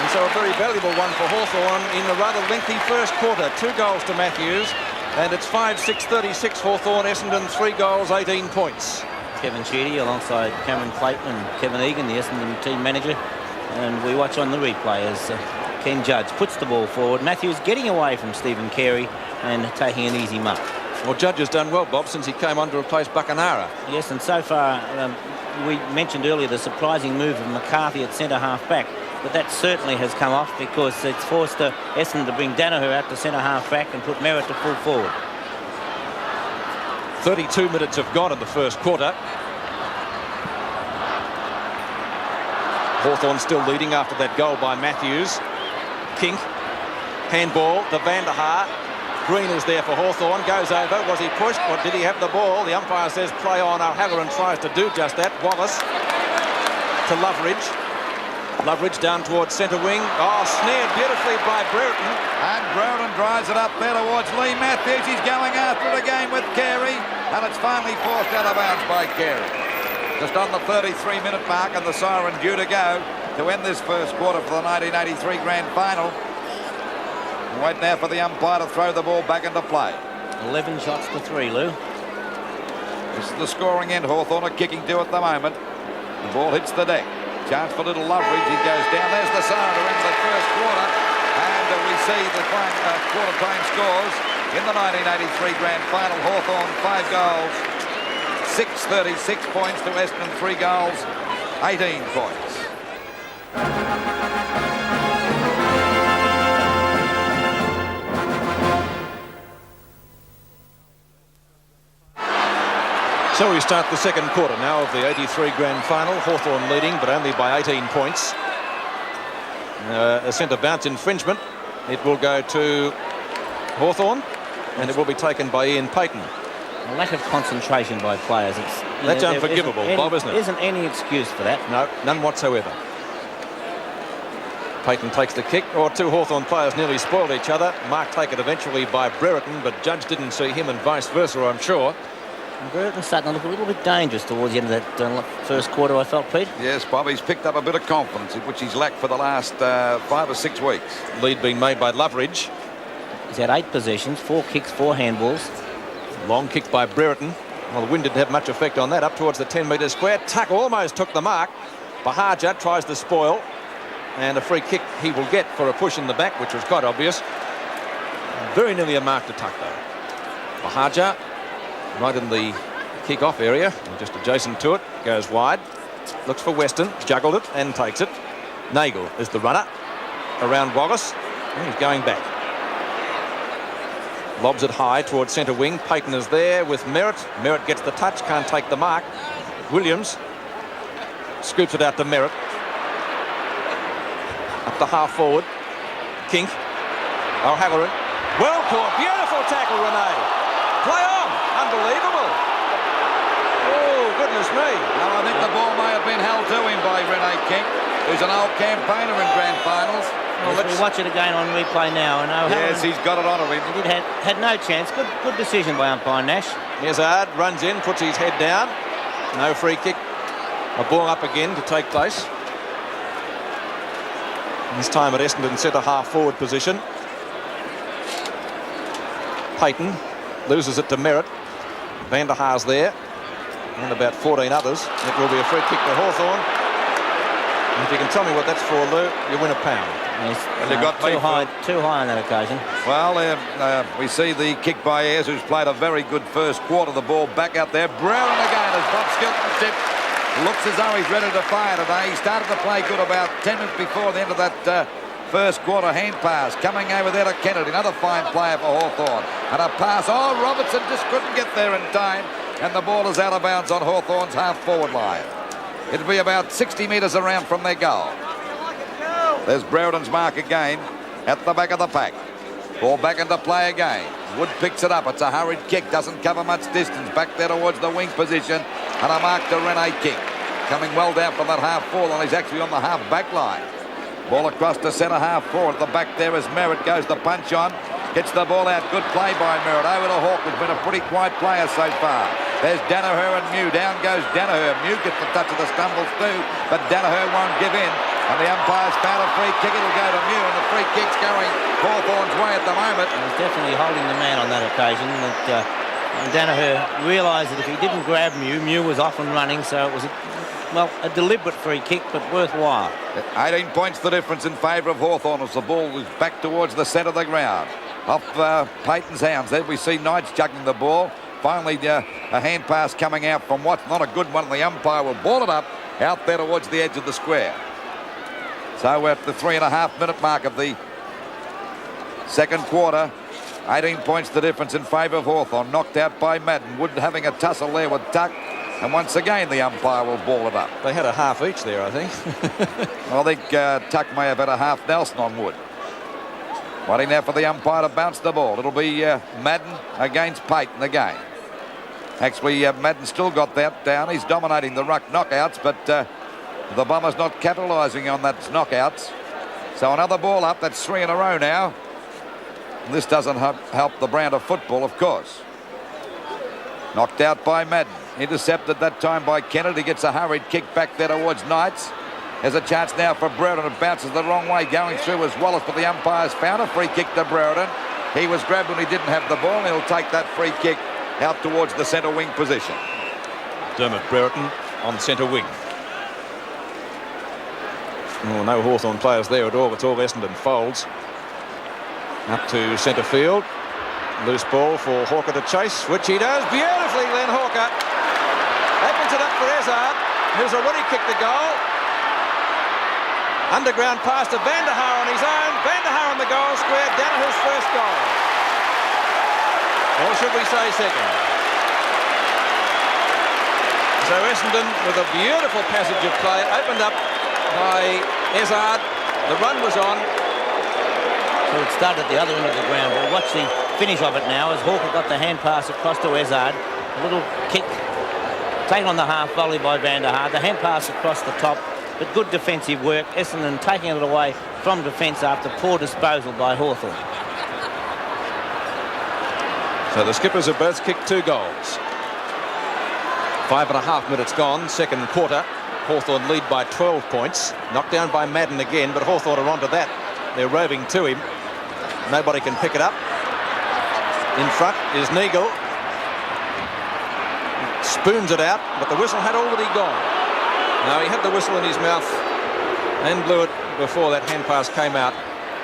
And so a very valuable one for Hawthorn in a rather lengthy first quarter. 2 goals to Matthews, and it's 5-6-36 Hawthorn. Essendon, 3 goals, 18 points.
Kevin Sheedy alongside Cameron Clayton and Kevin Egan, the Essendon team manager. And we watch on the replay as Ken Judge puts the ball forward. Matthews getting away from Stephen Carey and taking an easy mark.
Well, Judge has done well, Bob, since he came on to replace Buckenara.
Yes, and so far, we mentioned earlier the surprising move of McCarthy at centre-half back. But that certainly has come off because it's forced Essendon to bring Danaher out to centre-half back and put Merritt to full forward.
32 minutes have gone in the first quarter. Hawthorn still leading after that goal by Matthews. Kink, handball to Van der Haar. Green is there for Hawthorn, goes over. Was he pushed, or did he have the ball? The umpire says play on. O'Halloran tries to do just that. Wallace to Loveridge. Loveridge down towards centre wing. Oh, snared beautifully by Brereton.
And Brereton drives it up there towards Lee Matthews. He's going after it again with Carey, and it's finally forced out of bounds by Carey. Just on the 33-minute mark, and the siren due to go to end this first quarter for the 1983 Grand Final. Wait now for the umpire to throw the ball back into play.
11 shots to 3, Lou.
This is the scoring end. Hawthorn are kicking 2 at the moment. The ball hits the deck. Chance for little Loveridge. He goes down. There's the siren to end the first quarter. And we see the quarter-time scores in the 1983 Grand Final. Hawthorn 5 goals, 36 points to Essendon, 3 goals, 18 points.
So we start the second quarter now of the 83 Grand Final. Hawthorn leading, but only by 18 points. A centre bounce infringement. It will go to Hawthorn, and it will be taken by Ian Payton.
A lack of concentration by players.
That's unforgivable, Bob, isn't it?
There isn't any excuse for that.
No, none whatsoever. Payton takes the kick, or 2 Hawthorn players nearly spoiled each other. Mark taken eventually by Brereton, but Judge didn't see him, and vice versa, I'm sure.
Brereton's starting to look a little bit dangerous towards the end of that first quarter, I felt, Pete.
Yes, Bob, he's picked up a bit of confidence, which he's lacked for the last 5 or 6 weeks.
Lead being made by Loveridge.
He's had 8 possessions, 4 kicks, 4 handballs.
Long kick by Brereton. Well, the wind didn't have much effect on that. Up towards the 10-metre square. Tuck almost took the mark. Bahaja tries to spoil. And a free kick he will get for a push in the back, which was quite obvious. Very nearly a mark to Tuck, though. Bahaja right in the kick-off area, just adjacent to it, goes wide. Looks for Weston, juggled it and takes it. Nagel is the runner around Wallace. And he's going back. Lobs it high towards centre wing. Payton is there with Merritt. Merritt gets the touch, can't take the mark. Williams scoops it out to Merritt. Up to half forward. Kink. O'Halloran. Well caught. Beautiful tackle, Rene. Play on. Unbelievable. Oh, goodness me.
Well, I think the ball may have been held to him by Rene Kink, who's an old campaigner in grand finals.
Well, let's watch it again on replay now. And
yes, he's got it on him.
He had no chance. Good decision by umpire Nash.
Hazard runs in, puts his head down. No free kick. A ball up again to take place. This time at Essendon centre half forward position. Payton loses it to Merritt. Van der Haar's there. And about 14 others. It will be a free kick to Hawthorn. And if you can tell me what that's for, Lou, you win a pound.
Yes,
well, you got
too high on that occasion.
Well, we see the kick by Ayres, who's played a very good first quarter. The ball back out there. Brown again as Bob Skilton tipped. Looks as though he's ready to fire today. He started to play good about 10 minutes before the end of that first quarter hand pass. Coming over there to Kennedy, another fine player for Hawthorn. And a pass. Oh, Robertson just couldn't get there in time. And the ball is out of bounds on Hawthorn's half-forward line. It'll be about 60 metres around from their goal. There's Browden's mark again at the back of the pack. Ball back into play again. Wood picks it up. It's a hurried kick. Doesn't cover much distance. Back there towards the wing position. And a mark to Rene Kink. Coming well down from that half-forward line. He's actually on the half-back line. Ball across to centre half-forward. At the back there as Merritt goes the punch on. Gets the ball out. Good play by Merritt. Over to Hawke, who's been a pretty quiet player so far. There's Danaher and Mew. Down goes Danaher. Mew gets the touch of the stumbles too, but Danaher won't give in. And the umpire's found a free kick. It'll go to Mew, and the free kick's going Hawthorn's way at the moment.
He's definitely holding the man on that occasion. And Danaher realised that if he didn't grab Mew, Mew was off and running, so it was a deliberate free kick, but worthwhile.
18 points the difference in favour of Hawthorn as the ball is back towards the centre of the ground. Off Payton's hands. There we see Knights juggling the ball. Finally, a hand pass coming out from what's not a good one. The umpire will ball it up out there towards the edge of the square. So we're at the 3.5-minute mark of the second quarter. 18 points the difference in favour of Hawthorn. Knocked out by Madden. Wood having a tussle there with Tuck. And once again, the umpire will ball it up.
They had a half each there, I think.
Well, I think Tuck may have had a half Nelson on Wood. Waiting now for the umpire to bounce the ball. It'll be Madden against Payton again. Actually, Madden still got that down. He's dominating the ruck knockouts, but the Bombers not capitalising on that knockouts. So another ball up. That's 3 in a row now. And this doesn't help the brand of football, of course. Knocked out by Madden. Intercepted that time by Kennedy. Gets a hurried kick back there towards Knights. There's a chance now for Browden. It bounces the wrong way. Going through as Wallace, but the umpire's found a free kick to Browden. He was grabbed when he didn't have the ball. And he'll take that free kick out towards the centre wing position.
Dermot Brereton on centre wing. Oh, no Hawthorn players there at all. It's all Essendon. Folds up to centre field. Loose ball for Hawker to chase, which he does beautifully. Glenn Hawker opens it up for Hazard, who's already kicked the goal. Underground pass to Van der Haar on his own. Van der Haar on the goal square. Danaher's first goal. Or should we say second? So Essendon with a beautiful passage of play, opened up by Hazard. The run was on.
So it started at the other end of the ground. We'll watch the finish of it now as Hawker got the hand pass across to Hazard. A little kick taken on the half volley by Van der Haar. The hand pass across the top, but good defensive work. Essendon taking it away from defence after poor disposal by Hawthorn.
So the Skippers have both kicked 2 goals. 5.5 minutes gone, second quarter. Hawthorn lead by 12 points. Knocked down by Madden again, but Hawthorn are onto that. They're roving to him. Nobody can pick it up. In front is Nagel. Spoons it out, but the whistle had already gone. No, he had the whistle in his mouth and blew it before that hand pass came out.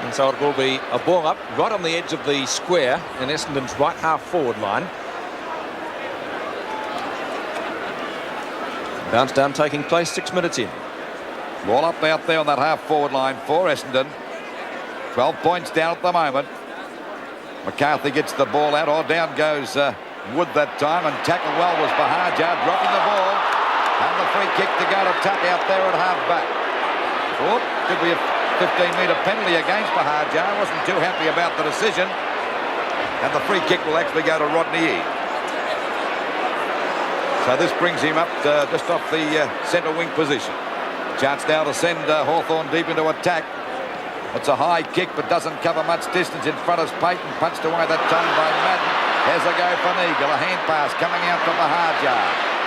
And so it will be a ball up right on the edge of the square in Essendon's right half forward line. Bounce down taking place 6 minutes in.
Ball up out there on that half-forward line for Essendon. 12 points down at the moment. McCarthy gets the ball out. Oh, down goes Wood that time, and tackled well was Bahajar, dropping the ball. And the free kick to go to Tuck out there at half-back. Oh, could be a 15-metre penalty against Bahajar. Wasn't too happy about the decision. And the free kick will actually go to Rodney Eade. So this brings him up just off the centre wing position. Chance now to send Hawthorn deep into attack. It's a high kick but doesn't cover much distance in front of Payton. Punched away that time by Madden. There's a go for Neagle. A hand pass coming out to Bahajar.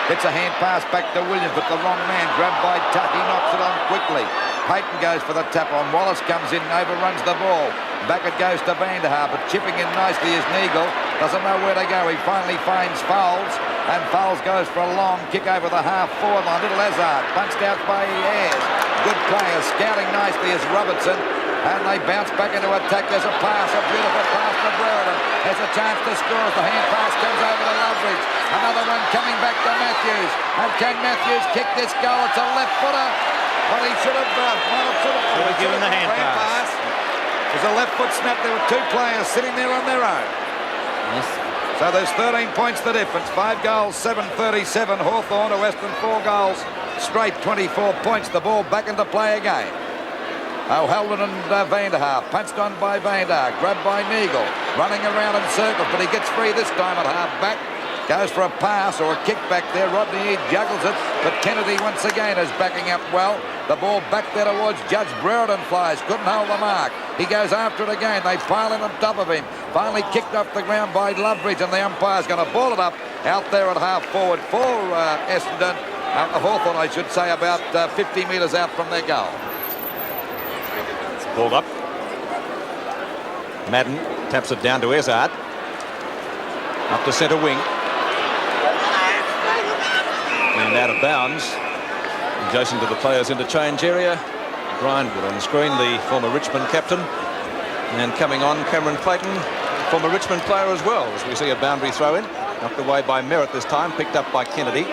It's a hand pass back to Williams, but the wrong man. Grabbed by Tuck. He knocks it on quickly. Payton goes for the tap on. Wallace comes in, overruns the ball. Back it goes to Vanderhaar, but chipping in nicely is Neagle. Doesn't know where to go. He finally finds Fowles, and Fowles goes for a long kick over the half-forward line. Little Hazard, punched out by Ayres. Good player, scouting nicely is Robertson, and they bounce back into attack. There's a pass, a beautiful pass to Brereton. There's a chance to score as the hand pass comes over to Loveridge. Another one coming back to Matthews. And can Matthews kick this goal? It's a left footer. But he should have
given the hand pass.
There's a left foot snap. There were two players sitting there on their own.
Yes.
So there's 13 points the difference. 5 goals, 7-37. Hawthorn to Western 4 goals straight, 24 points. The ball back into play again. O'Halloran and Vanderhaar, punched on by Vanderhaar, grabbed by Neagle, running around in circles, but he gets free this time at half-back. Goes for a pass or a kick back there. Rodney Eade juggles it, but Kennedy once again is backing up well. The ball back there towards Judge. Brereton flies, couldn't hold the mark. He goes after it again. They pile in on top of him. Finally kicked off the ground by Loveridge, and the umpire's going to ball it up out there at half-forward for Essendon. Hawthorn, I should say, about 50 metres out from their goal.
Ball up. Madden taps it down to Hazard. Up to centre wing. And out of bounds. Adjacent to the players' interchange area. Brian Wood on the screen, the former Richmond captain. And coming on, Cameron Clayton, former Richmond player as well, as we see a boundary throw in. Knocked away by Merritt this time, picked up by Kennedy.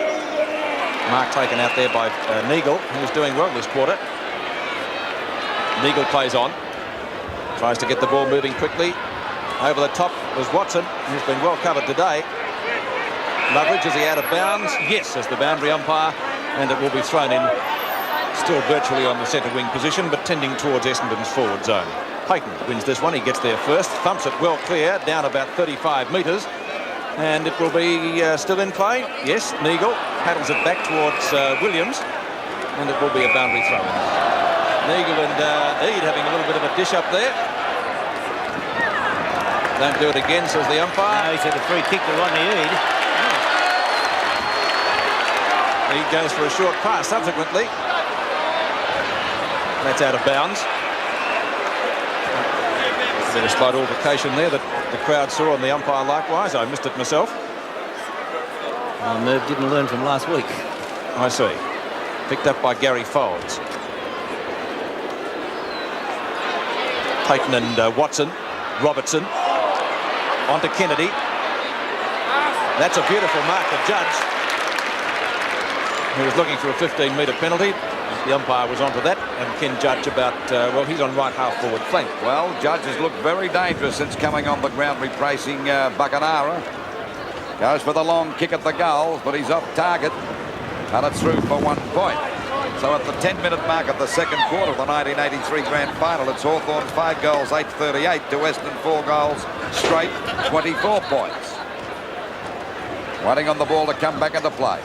Mark taken out there by Neagle, who's doing well this quarter. Neagle plays on. Tries to get the ball moving quickly. Over the top was Watson, who's been well covered today. Loveridge, is he out of bounds? Yes, says the boundary umpire, and it will be thrown in still virtually on the centre wing position, but tending towards Essendon's forward zone. Payton wins this one. He gets there first, thumps it well clear, down about 35 metres, and it will be still in play. Yes, Neagle paddles it back towards Williams, and it will be a boundary throw in. Neagle and Eade having a little bit of a dish up there. Don't do it again, says the umpire.
No, he said a free kick to Rodney Eade.
Eade goes for a short pass subsequently. That's out of bounds. A bit of slight altercation there that the crowd saw, and the umpire likewise. I missed it myself.
Well, Merv didn't learn from last week.
I see. Picked up by Gary Folds. Payton and Watson. Robertson. On to Kennedy. That's a beautiful mark to Judge. He was looking for a 15-metre penalty. The umpire was onto that, and Ken Judge about, well, he's on right half-forward flank.
Well, Judge has looked very dangerous since coming on the ground, replacing Buckenara. Goes for the long kick at the goal, but he's off target, and it's through for 1 point. So at the 10-minute mark of the second quarter of the 1983 Grand Final, it's Hawthorn 5 goals, 8-38 to Essendon 4 goals straight, 24 points. Waiting on the ball to come back into play.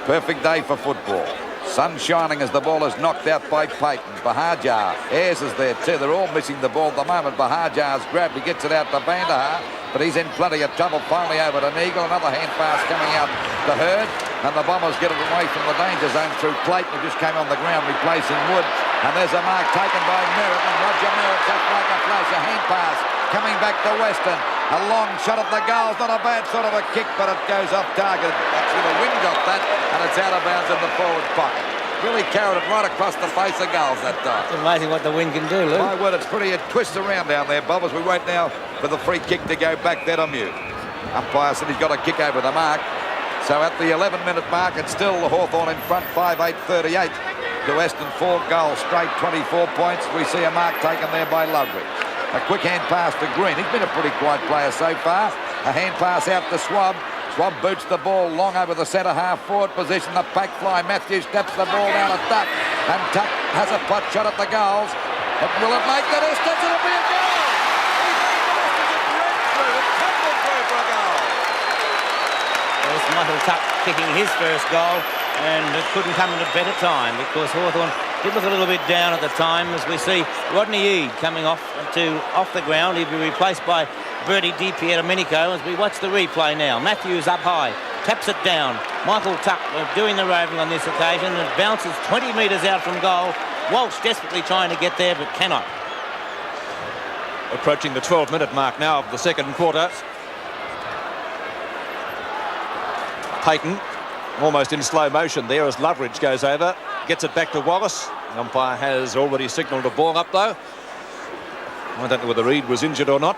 Perfect day for football. Sun shining as the ball is knocked out by Payton. Bahajar, Ayres is there too. They're all missing the ball at the moment. Bahajar's grabbed. He gets it out to Vanderhaar, but he's in plenty of trouble. Finally over to Neagle. Another hand pass coming out to Hurd, and the Bombers get it away from the danger zone through Clayton, who just came on the ground replacing Wood. And there's a mark taken by Merritt, and Roger Merritt's up like a flash. A hand pass coming back to Weston. A long shot at the goal. Not a bad sort of a kick, but it goes off target. Actually, the wind got that, and it's out of bounds in the forward pocket. Really carried it right across the face of goals that time.
It's amazing what the wind can do, Lou.
My word, it's pretty. It twists around down there, Bob, as we wait now for the free kick to go back there to Mute. Umpire said he's got a kick over the mark. So at the 11-minute mark, it's still the Hawthorn in front, 5-8-38 to Essendon. 4 goals straight, 24 points. We see a mark taken there by Loveridge. A quick hand pass to Green. He's been a pretty quiet player so far. A hand pass out to Swab. Swab boots the ball long over the centre half forward position. The pack fly. Matthews steps the ball down at Tuck. And Tuck has a pot shot at the goals. But will it make the distance? It'll be a goal! He made the distance. It ran through. It tumbled through for a goal.
There's Michael Tuck kicking his first goal, and it couldn't come at a better time because Hawthorn did look a little bit down at the time, as we see Rodney Eade coming off the ground. He'll be replaced by Bertie Di-Pierdomenico as we watch the replay now. Matthews up high, taps it down. Michael Tuck doing the roving on this occasion and bounces 20 metres out from goal. Walsh desperately trying to get there but cannot.
Approaching the 12-minute mark now of the second quarter. Payton almost in slow motion there as Loveridge goes over. Gets it back to Wallace. The umpire has already signalled a ball up though. I don't know whether Reid was injured or not,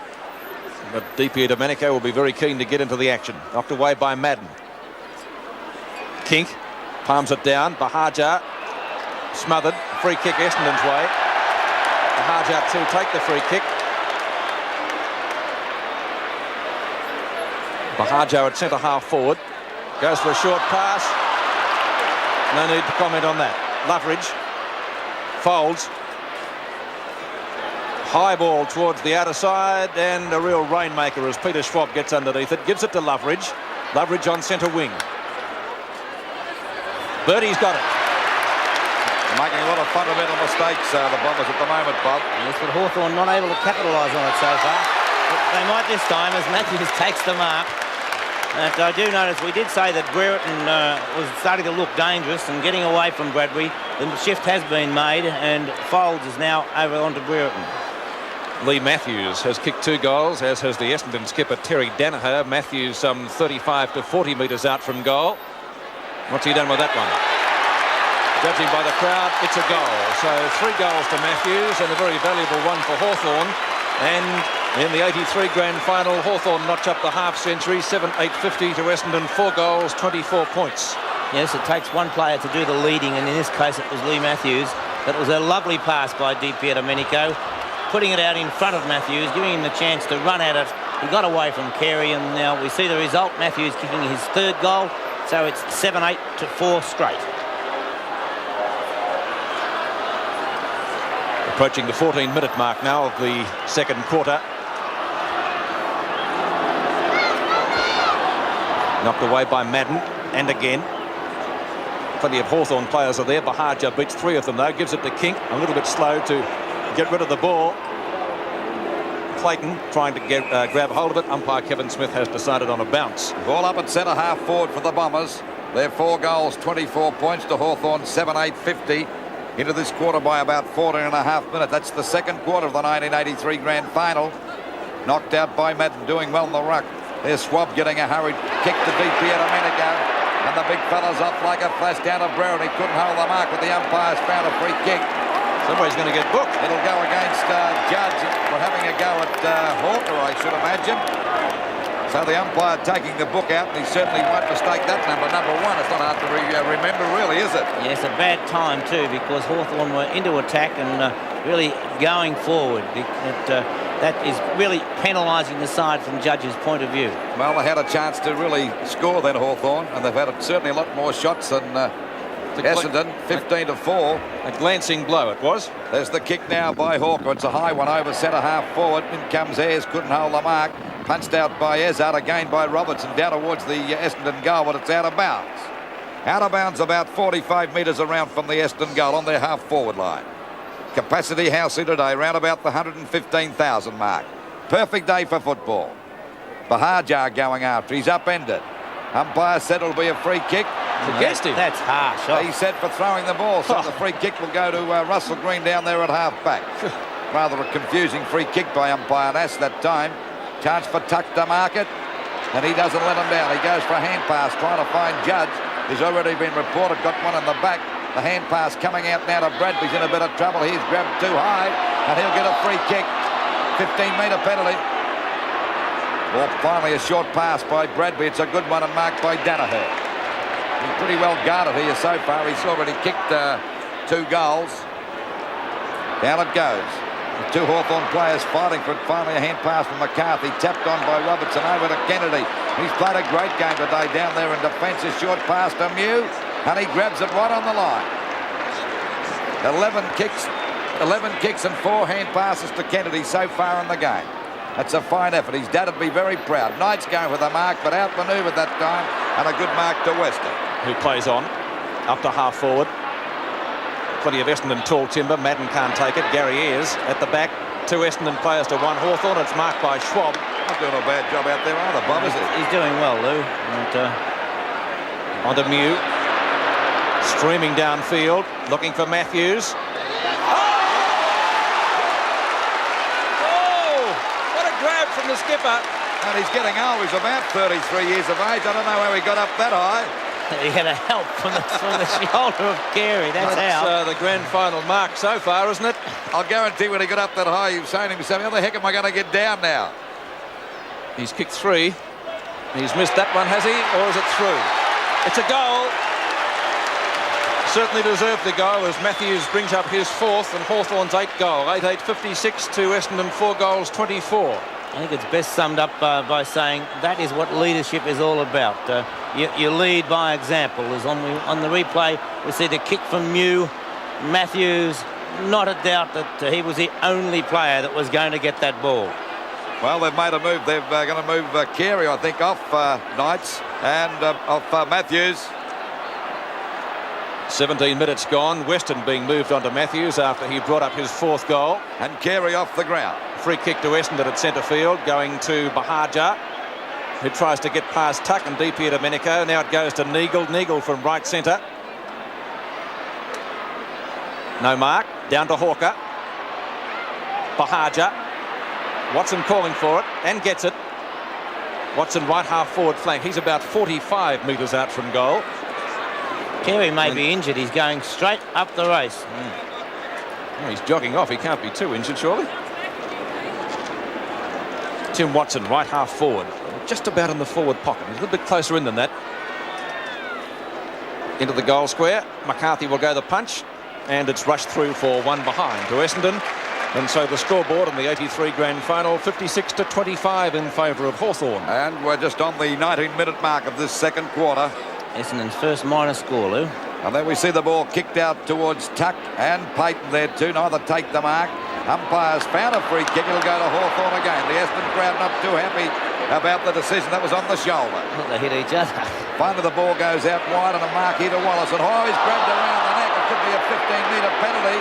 but Di-Pierdomenico will be very keen to get into the action. Knocked away by Madden. Kink palms it down. Bahajar smothered. Free kick Essendon's way. Bahajar to take the free kick. Bahajar at centre half forward. Goes for a short pass. No need to comment on that. Loveridge folds. High ball towards the outer side and a real rainmaker as Peter Schwab gets underneath it. Gives it to Loveridge. Loveridge on centre wing. Bertie's got it.
Making a lot of fundamental mistakes, the Bombers at the moment, Bob.
Yes, but Hawthorn not able to capitalise on it so far. But they might this time as Matthews takes the mark. And I do notice we did say that Brereton was starting to look dangerous and getting away from Bradbury. The shift has been made and Folds is now over onto Brereton.
Lee Matthews has kicked 2 goals, as has the Essendon skipper Terry Danaher. Matthews some 35 to 40 metres out from goal. What's he done with that one? Judging by the crowd, it's a goal. So 3 goals to Matthews and a very valuable one for Hawthorn. And in the 83 grand final, Hawthorn notch up the half-century, 7-8-50 to Essendon, 4 goals, 24 points.
Yes, it takes one player to do the leading, and in this case it was Lee Matthews. But it was a lovely pass by Di-Pierdomenico, putting it out in front of Matthews, giving him the chance to run at it. He got away from Carey, and now we see the result. Matthews kicking his 3rd goal, so it's 7-8 to 4 straight.
Approaching the 14-minute mark now of the second quarter. Knocked away by Madden, and again. Plenty of Hawthorn players are there. Bahajar beats 3 of them though. Gives it to Kink. A little bit slow to get rid of the ball. Clayton trying to grab hold of it. Umpire Kevin Smith has decided on a bounce.
Ball up at centre half forward for the Bombers. They're 4 goals, 24 points to Hawthorn, 7-8-50. Into this quarter by about 14.5 minutes. That's the second quarter of the 1983 grand final. Knocked out by Madden, doing well in the ruck. There's Schwab getting a hurried kick to Di-Pierdomenico. And the big fella's off like a flash down to Brewer. He couldn't hold the mark, but the umpire's found a free kick.
Somebody's going to get booked.
It'll go against Judge for having a go at Hawker, I should imagine. So the umpire taking the book out, and he certainly won't mistake that number 1. It's not hard to remember, really, is it?
Yes, a bad time too, because Hawthorn were into attack and really going forward. That is really penalising the side from Judge's point of view.
Well, they had a chance to really score then, Hawthorn, and they've had certainly a lot more shots than Essendon, 15 to 4.
A glancing blow it was.
There's the kick now by Hawker. It's a high one over centre half forward. In comes Ayres, couldn't hold the mark. Punched out by Ezzard, again by Robertson, down towards the Essendon goal, but it's out of bounds. Out of bounds about 45 metres around from the Essendon goal on their half forward line. Capacity housing today, round about the 115,000 mark. Perfect day for football. Bahajar going after, he's upended. Umpire said it'll be a free kick.
Against him.
That's harsh.
He said for throwing the ball, so the free kick will go to Russell Green down there at half back. Rather a confusing free kick by umpire Nass that time. Chance for Tuck to mark it, and he doesn't let him down. He goes for a hand pass, trying to find Judge. He's already been reported, got one in the back. The hand pass coming out now to Bradbury's in a bit of trouble. He's grabbed too high, and he'll get a free kick. 15-metre penalty. Well, finally a short pass by Bradby. It's a good one and marked by Danaher. He's pretty well guarded here so far. He's already kicked 2 goals. Down it goes. The 2 Hawthorn players fighting for it. Finally a hand pass from McCarthy. Tapped on by Robertson over to Kennedy. He's played a great game today down there in defence. A short pass to Mew. And he grabs it right on the line. 11 kicks and 4 hand passes to Kennedy so far in the game. That's a fine effort. His dad would be very proud. Knight's going for the mark, but outmanoeuvred that time. And a good mark to Weston,
who plays on up to half forward. Plenty of Essendon tall timber. Madden can't take it. Gary Ayres at the back. 2 Essendon players to 1 Hawthorn. It's marked by Schwab.
Not doing a bad job out there either, Bob, is it?
He's doing well, Lou. And,
onto Mew. Streaming downfield. Looking for Matthews. Oh! What a grab from the skipper.
And he's getting old. He's about 33 years of age. I don't know how he got up that high.
He had a help from the shoulder of Carey. That's how.
The grand final mark so far, isn't it?
I'll guarantee when he got up that high, he was saying to himself, how the heck am I going to get down now?
He's kicked 3. He's missed that one, has he? Or is it through? It's a goal. Certainly deserved the goal as Matthews brings up his 4th and Hawthorn's 8th goal. 8-8-56 to Essendon, 4 goals, 24.
I think it's best summed up by saying that is what leadership is all about. You lead by example. As on the replay, we see the kick from Mew. Matthews, not a doubt that he was the only player that was going to get that ball.
Well, they've made a move. They're going to move Carey, I think, off Knights and off Matthews.
17 minutes gone. Weston being moved onto Matthews after he brought up his 4th goal.
And Carey off the ground.
Free kick to Essendon at centre field, going to Bahaja, who tries to get past Tuck and deep here to Domenico. Now it goes to Neagle. Neagle from right centre. No mark. Down to Hawker. Bahaja. Watson calling for it and gets it. Watson right half forward flank. He's about 45 metres out from goal.
Carey may be injured. He's going straight up the race.
Oh, he's jogging off. He can't be too injured, surely. Tim Watson, right half forward. Just about in the forward pocket. He's a little bit closer in than that. Into the goal square. McCarthy will go the punch. And it's rushed through for 1 behind to Essendon. And so the scoreboard in the 83 grand final, 56-25 in favour of Hawthorn.
And we're just on the 19-minute mark of this second quarter.
Essendon's first minor score, Lou.
And then we see the ball kicked out towards Tuck and Payton there too. Neither take the mark. Umpires found a free kick. It'll go to Hawthorn again. The Essendon crowd not too happy about the decision. That was on the shoulder.
They hit each other.
Finally the ball goes out wide and a mark here to Wallace. And he's grabbed around the neck. It could be a 15-metre penalty.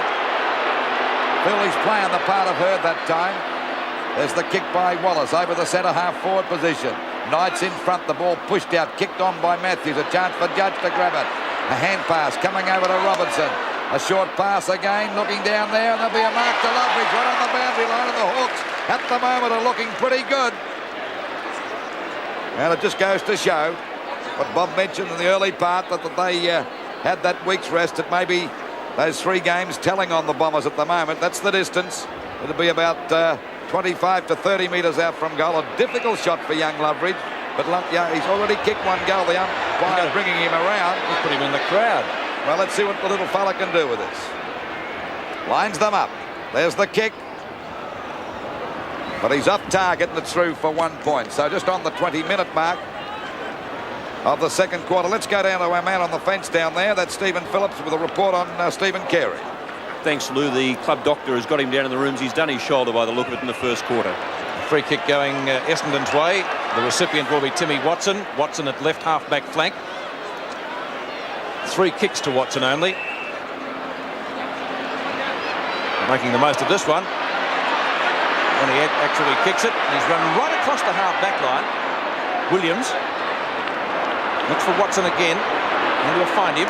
Philly's playing the part of Hurd that time. There's the kick by Wallace over the centre half forward position. Knights in front. The ball pushed out. Kicked on by Matthews. A chance for Judge to grab it. A hand pass coming over to Robertson. A short pass again, looking down there, and there'll be a mark to Loveridge right on the boundary line, and the Hawks at the moment are looking pretty good. And it just goes to show what Bob mentioned in the early part, that they had that week's rest. It may be those 3 games telling on the Bombers at the moment. That's the distance. It'll be about 25 to 30 metres out from goal. A difficult shot for young Loveridge, but yeah, he's already kicked 1 goal. The umpire bringing him around.
He's put him in the crowd.
Well, let's see what the little fella can do with this. Lines them up. There's the kick. But he's off target and it's through for 1 point. So just on the 20-minute mark of the second quarter. Let's go down to our man on the fence down there. That's Stephen Phillips with a report on Stephen Carey.
Thanks, Lou. The club doctor has got him down in the rooms. He's done his shoulder by the look of it in the first quarter.
Free kick going Essendon's way. The recipient will be Timmy Watson. Watson at left half-back flank. 3 kicks to Watson only. Making the most of this one. When he actually kicks it, he's run right across the half-back line. Williams looks for Watson again, and he'll find him.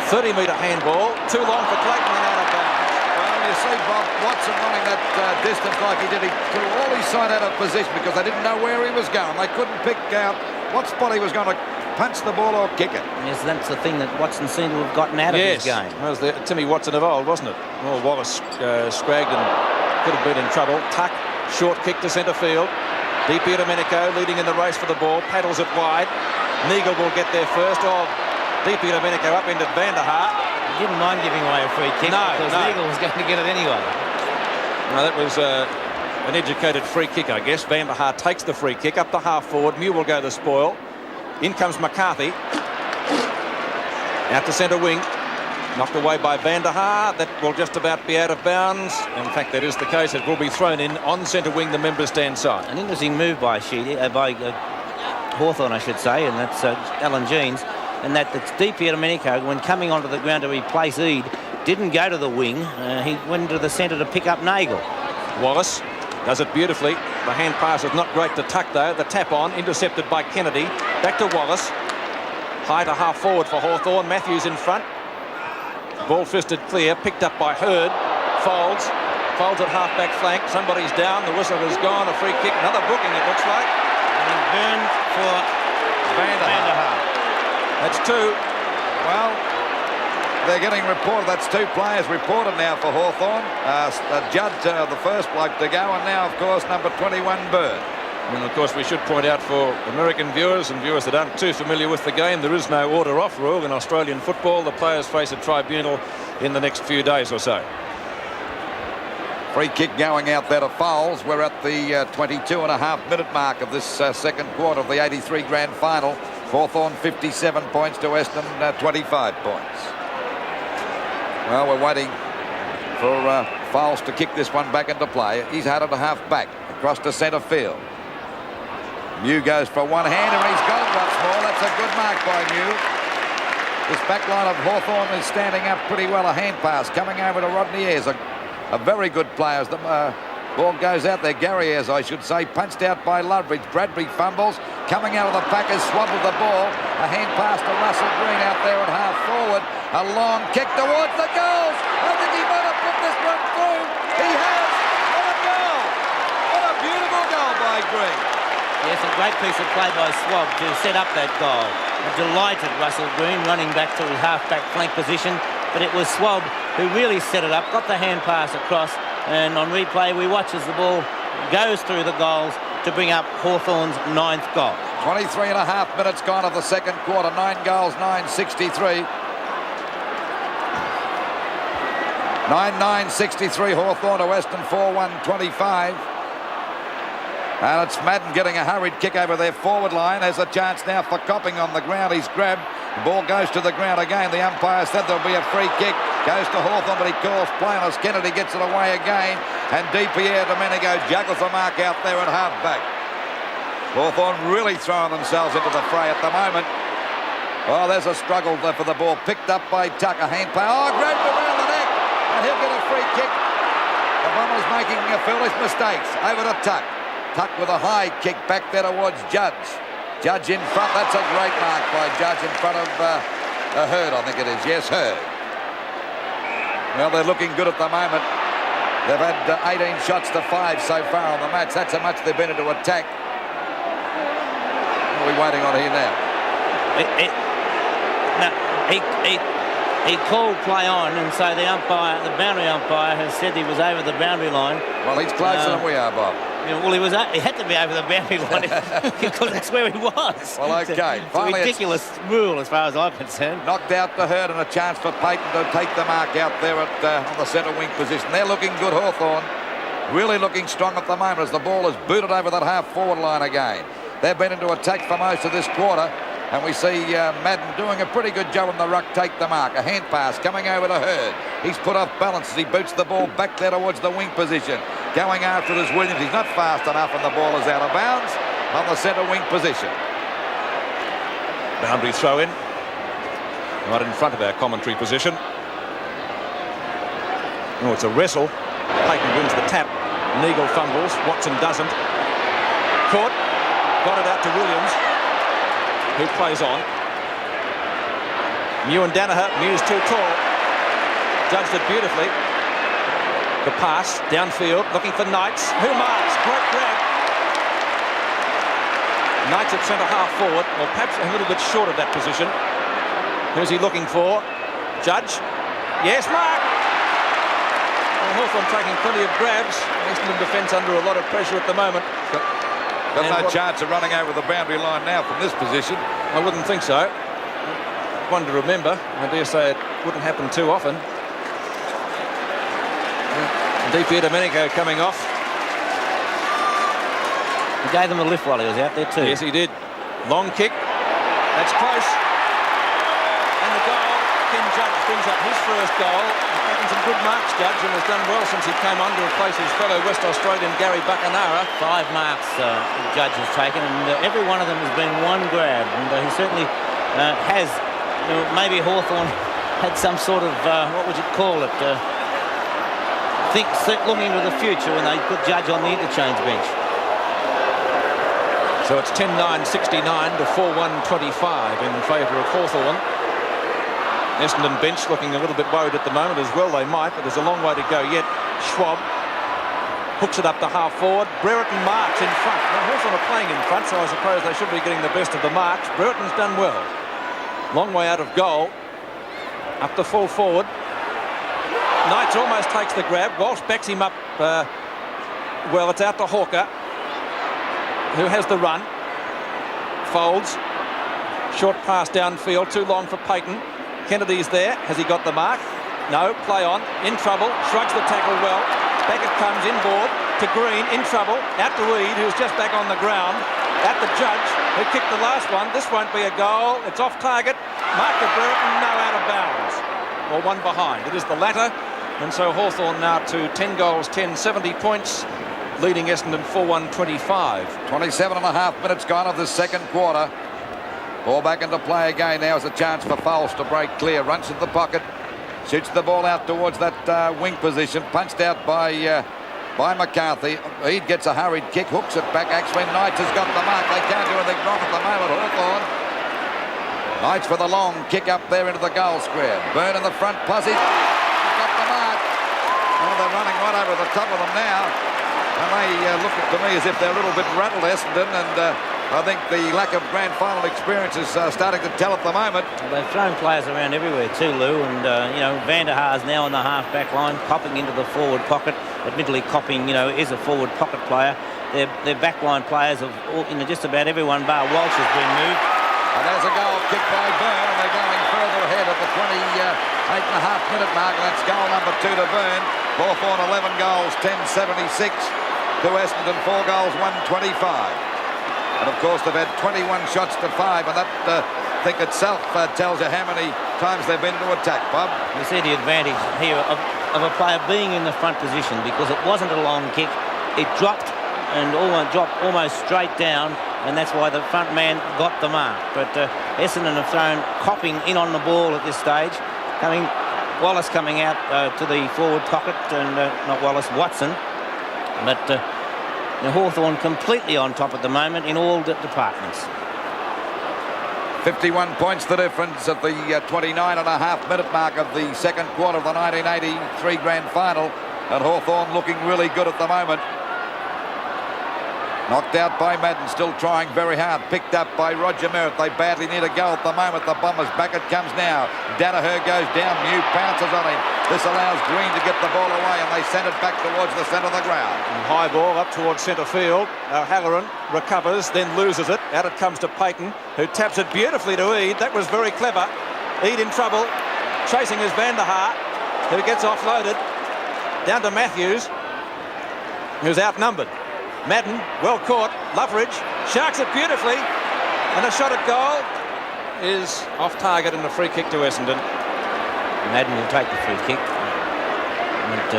30-metre handball, too long for Clayton and out of bounds.
Well, you see Bob Watson running that distance like he did. He threw all his side out of position because they didn't know where he was going. They couldn't pick out what spot he was going to punch the ball or kick it.
Yes, that's the thing that Watson seemed to have gotten out of his game.
That was the Timmy Watson of old, wasn't it? Well, Wallace scragged and could have been in trouble. Tuck, short kick to centre field. DP Domenico leading in the race for the ball, paddles it wide. Neagle will get there first. Oh, DP Domenico up into Van der Haar.
He didn't mind giving away a free kick because Neagle was going to get it anyway.
No, that was an educated free kick, I guess. Van der Haar takes the free kick up the half forward. Mew will go the spoil. In comes McCarthy. Out to centre wing. Knocked away by Van der Haar. That will just about be out of bounds. In fact, that is the case. It will be thrown in on centre wing, the member stand side.
An interesting move by Hawthorn, I should say, and that's Alan Jeans. And that's DP Domenico, when coming onto the ground to replace Eade, didn't go to the wing. He went to the centre to pick up Nagel.
Wallace does it beautifully. The hand pass is not great to Tuck, though. The tap on, intercepted by Kennedy. Back to Wallace. High to half forward for Hawthorn. Matthews in front. Ball fisted clear, picked up by Hurd. Folds at half-back flank. Somebody's down. The whistle has gone. A free kick. Another booking, it looks like.
And he burned for
Van der Haar. That's two.
Well, they're getting reported. That's two players reported now for Hawthorn. Judd, the first bloke to go, and now, of course, number 21, Bird.
And, of course, we should point out for American viewers and viewers that aren't too familiar with the game, there is no order-off rule in Australian football. The players face a tribunal in the next few days or so.
Free kick going out there to Fowles. We're at the 22.5-minute mark of this second quarter of the 83 grand final. Hawthorn 57 points to Essendon 25 points. Well, we're waiting for Fowles to kick this one back into play. He's had it a half back across to centre field. Mew goes for one hand and he's got it once more. That's a good mark by Mew. This back line of Hawthorn is standing up pretty well. A hand pass coming over to Rodney Ayres, a very good player. As the ball goes out there, Gary Ayres, I should say, punched out by Loveridge. Bradbury fumbles, coming out of the pack, has swabbled the ball. A hand pass to Russell Green out there at half forward. A long kick towards the goals. I think he might have put this one through. He has. What a goal! What a beautiful goal by Green.
Yes, a great piece of play by Swab to set up that goal. A delighted Russell Green running back to his half-back flank position, but it was Swab who really set it up, got the hand pass across, and on replay we watch as the ball goes through the goals to bring up Hawthorn's 9th goal.
23.5 minutes gone of the second quarter. 9 goals, 9-63. 9-9-63 Hawthorn to Western 4-1-25. And it's Madden getting a hurried kick over their forward line. There's a chance now for Copping on the ground. He's grabbed. The ball goes to the ground again. The umpire said there'll be a free kick. Goes to Hawthorn, but he calls play on as Kennedy gets it away again. And DP Domenico juggles the mark out there at half-back. Hawthorn really throwing themselves into the fray at the moment. Oh, there's a struggle there for the ball. Picked up by Tuck. A hand play. Oh, grabbed around the neck. And he'll get a free kick. The Bombers making foolish mistakes. Over to Tuck. Tuck with a high kick back there towards Judge. Judge in front. That's a great mark by Judge in front of Hurd, I think it is. Yes, Hurd. Well, they're looking good at the moment. They've had 18 shots to 5 so far on the match. That's how much they've been into attack. What are we waiting on here now?
He called play on, and so the umpire, the boundary umpire, has said he was over the boundary line.
Well, he's closer than we are, Bob.
Well, he had to be over the boundary line because that's where he was.
Well, okay.
It's a ridiculous rule as far as I'm concerned.
Knocked out to Hurd and a chance for Payton to take the mark out there at on the centre wing position. They're looking good, Hawthorn. Really looking strong at the moment as the ball is booted over that half-forward line again. They've been into attack for most of this quarter. And we see Madden doing a pretty good job on the ruck, take the mark. A hand pass coming over to Hurd. He's put off balance as he boots the ball back there towards the wing position. Going after it is Williams. He's not fast enough and the ball is out of bounds on the centre wing position.
Boundary throw in. Right in front of our commentary position. Oh, it's a wrestle. Payton wins the tap. Neagle fumbles. Watson doesn't. Caught. Got it out to Williams, who plays on. Mew and Danaher. Mew's too tall. Judged it beautifully. The pass downfield, looking for Knights, who marks. Great grab. Knights at centre half forward, or perhaps a little bit short of that position. Who's he looking for? Judge. Yes, mark. Well, Hawthorn taking plenty of grabs. Essendon defence under a lot of pressure at the moment.
Got no chance of running over the boundary line now from this position.
I wouldn't think so. One to remember. I dare say it wouldn't happen too often. Di Domenico coming off.
He gave them a lift while he was out there too.
Yes, he did. Long kick. That's close. And the goal. Ken Judge brings up his first goal. He's taken some good marks, Judge, and has done well since he came on to replace his fellow West Australian Gary Buckenara.
5 marks Judge has taken, and every one of them has been one grab. And he certainly has. Maybe Hawthorn had some sort of, what would you call it, looking into the future when they put Judge on the interchange bench.
So it's 10-9-69 to 4-1-25 in favour of Hawthorn. Essendon bench looking a little bit worried at the moment as well. They might, but there's a long way to go yet. Schwab hooks it up to half forward. Brereton marks in front. Now Hawthorn are playing in front, so I suppose they should be getting the best of the marks. Brereton's done well. Long way out of goal. Up to full forward. Knights almost takes the grab. Walsh backs him up. Well, it's out to Hawker, who has the run. Folds. Short pass downfield. Too long for Payton. Kennedy's there. Has he got the mark? No. Play on. In trouble. Shrugs the tackle well. Back it comes inboard to Green. In trouble. Out to Reid, who's just back on the ground. At the Judge, who kicked the last one. This won't be a goal. It's off target. Mark to Brereton. No, out of bounds. Or one behind. It is the latter. And so Hawthorn now to 10 goals, 10, 70 points, leading Essendon 4-1-25.
27.5 minutes gone of the second quarter. Ball back into play again. Now is a chance for Fowles to break clear. Runs in the pocket. Shoots the ball out towards that wing position. Punched out by McCarthy. He gets a hurried kick. Hooks it back. Actually, Knights has got the mark. They can't do anything wrong at the moment. Hawthorn. Knights for the long kick up there into the goal square. Byrne in the front. Pluzzy. He's got the mark. Oh, they're running right over the top of them now. And they look to me as if they're a little bit rattled, Essendon, and I think the lack of grand final experience is starting to tell at the moment.
Well, they've thrown players around everywhere too, Lou, and Van der Haar's now on the half-back line, copping into the forward pocket. Admittedly, Copping, is a forward pocket player. Their back-line players of just about everyone bar Walsh has been moved.
And there's a goal kicked by Byrne, and they're going further ahead at the 28.5-minute mark. That's goal number 2 to Byrne. Hawthorn 11 goals, 10-76 to Essendon, 4 goals, 125. And of course they've had 21 shots to 5, and that I think itself tells you how many times they've been to attack, Bob.
You see the advantage here of a player being in the front position, because it wasn't a long kick. It dropped and almost straight down, and that's why the front man got the mark. But Essendon have thrown Copping in on the ball at this stage. Wallace coming out to the forward pocket, and not Wallace, Watson. But Hawthorn completely on top at the moment in all the departments.
51 points the difference at the 29.5-minute mark of the second quarter of the 1983 grand final, and Hawthorn looking really good at the moment. Knocked out by Madden, still trying very hard. Picked up by Roger Merritt. They badly need a goal at the moment. The Bombers, back it comes now. Danaher goes down. Mew pounces on him. This allows Green to get the ball away, and they send it back towards the centre of the ground.
And high ball up towards centre field. Halloran recovers, then loses it. Out it comes to Payton, who taps it beautifully to Eade. That was very clever. Eade in trouble. Chasing is Van der Haar, who gets offloaded. Down to Matthews, who's outnumbered. Madden, well caught. Loveridge sharks it beautifully, and a shot at goal is off target and a free kick to Essendon.
Madden will take the free kick. But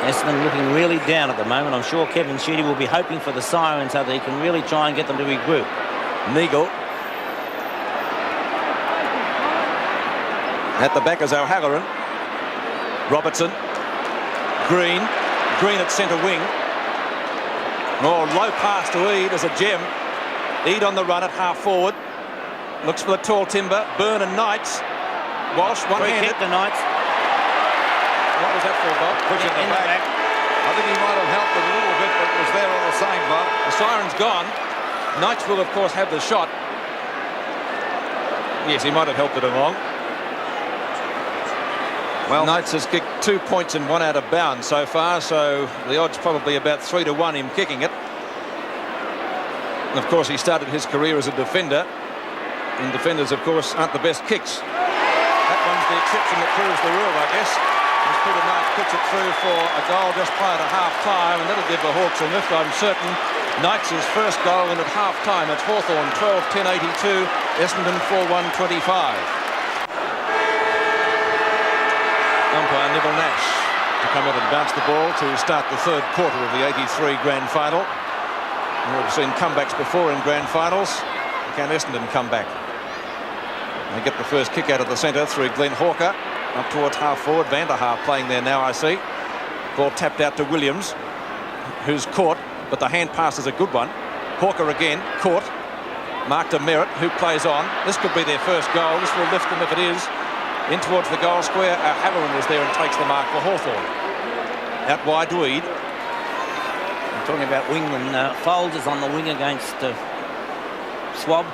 Essendon looking really down at the moment. I'm sure Kevin Sheedy will be hoping for the siren so that he can really try and get them to regroup.
Neagle. At the back is O'Halloran. Robertson. Green at centre wing. Oh, low pass to Eade as a gem. Eade on the run at half forward. Looks for the tall timber. Byrne and Knights. Walsh one-handed.
The Knights.
What was that for, Bob?
Pushing the back. I think he might have helped it a little bit, but it was there all the same, Bob.
The siren's gone. Knights will, of course, have the shot. Yes, he might have helped it along. Well, Knights has kicked 2 points and 1 out of bounds so far, so the odds probably about 3 to 1 him kicking it. And of course, he started his career as a defender. And defenders, of course, aren't the best kicks. That one's the exception that proves the rule, I guess. As Peter Knight puts it through for a goal just prior to half-time, and that'll give the Hawks a lift, I'm certain. Knight's first goal in at half-time. It's Hawthorn 12-10-82, Essendon 4-1-25. Umpire Neville Nash to come in and bounce the ball to start the third quarter of the 83 grand final. We've seen comebacks before in grand finals. Can Essendon come back? They get the first kick out of the centre through Glenn Hawker up towards half forward. Van der Haar playing there now, I see. Ball tapped out to Williams, who's caught, but the hand pass is a good one. Hawker again, caught. Mark de Merritt, who plays on. This could be their first goal. This will lift them if it is. In towards the goal square. Hawthorn is there and takes the mark for Hawthorn. Out wide to Eade.
I'm talking about wingman. Folds is on the wing against Swab.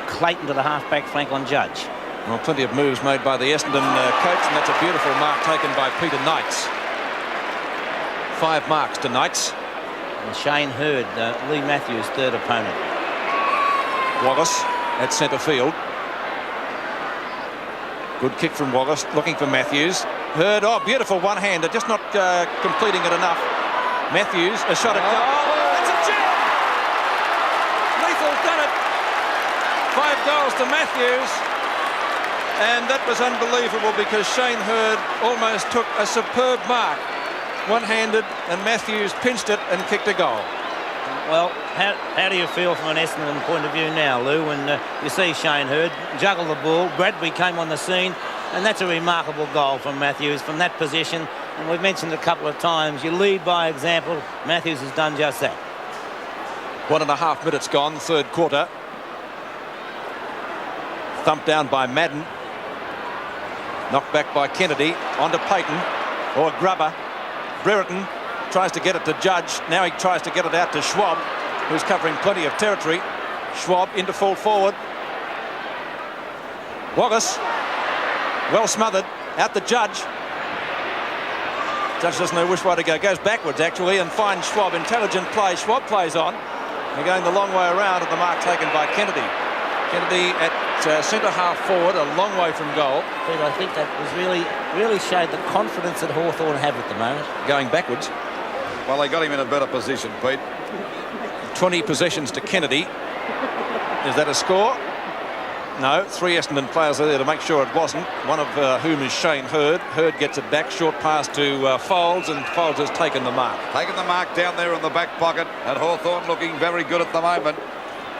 Clayton to the half-back flank on Judge.
Well, plenty of moves made by the Essendon coach, and that's a beautiful mark taken by Peter Knights. 5 marks to Knights.
And Shane Hurd, Lee Matthews' third opponent.
Wallace at centre field. Good kick from Wallace, looking for Matthews. Hurd, oh, beautiful one-hander, just not completing it enough. Matthews, a shot at goal. That's a jam! Lethal's done it. 5 goals to Matthews. And that was unbelievable because Shane Hurd almost took a superb mark. One-handed, and Matthews pinched it and kicked a goal.
Well, how do you feel from an Essendon point of view now, Lou, when you see Shane Hurd juggle the ball? Bradbury came on the scene, and that's a remarkable goal from Matthews from that position. And we've mentioned a couple of times, you lead by example. Matthews has done just that.
1.5 minutes gone, third quarter. Thumped down by Madden. Knocked back by Kennedy. Onto Payton, or Grubber. Brereton tries to get it to Judge. Now he tries to get it out to Schwab, who's covering plenty of territory. Schwab into full forward. Wallace, well smothered, out to Judge. Judge doesn't know which way to go. Goes backwards, actually, and finds Schwab. Intelligent play. Schwab plays on. They're going the long way around at the mark taken by Kennedy. Kennedy at centre half forward, a long way from goal.
But I think that was really showed the confidence that Hawthorn have at the moment.
Going backwards.
Well, they got him in a better position, Pete.
20 possessions to Kennedy. Is that a score? No, 3 Essendon players are there to make sure it wasn't. One of whom is Shane Hurd. Hurd gets it back, short pass to Folds, and Folds has taken the mark.
Taking the mark down there in the back pocket, and Hawthorn looking very good at the moment.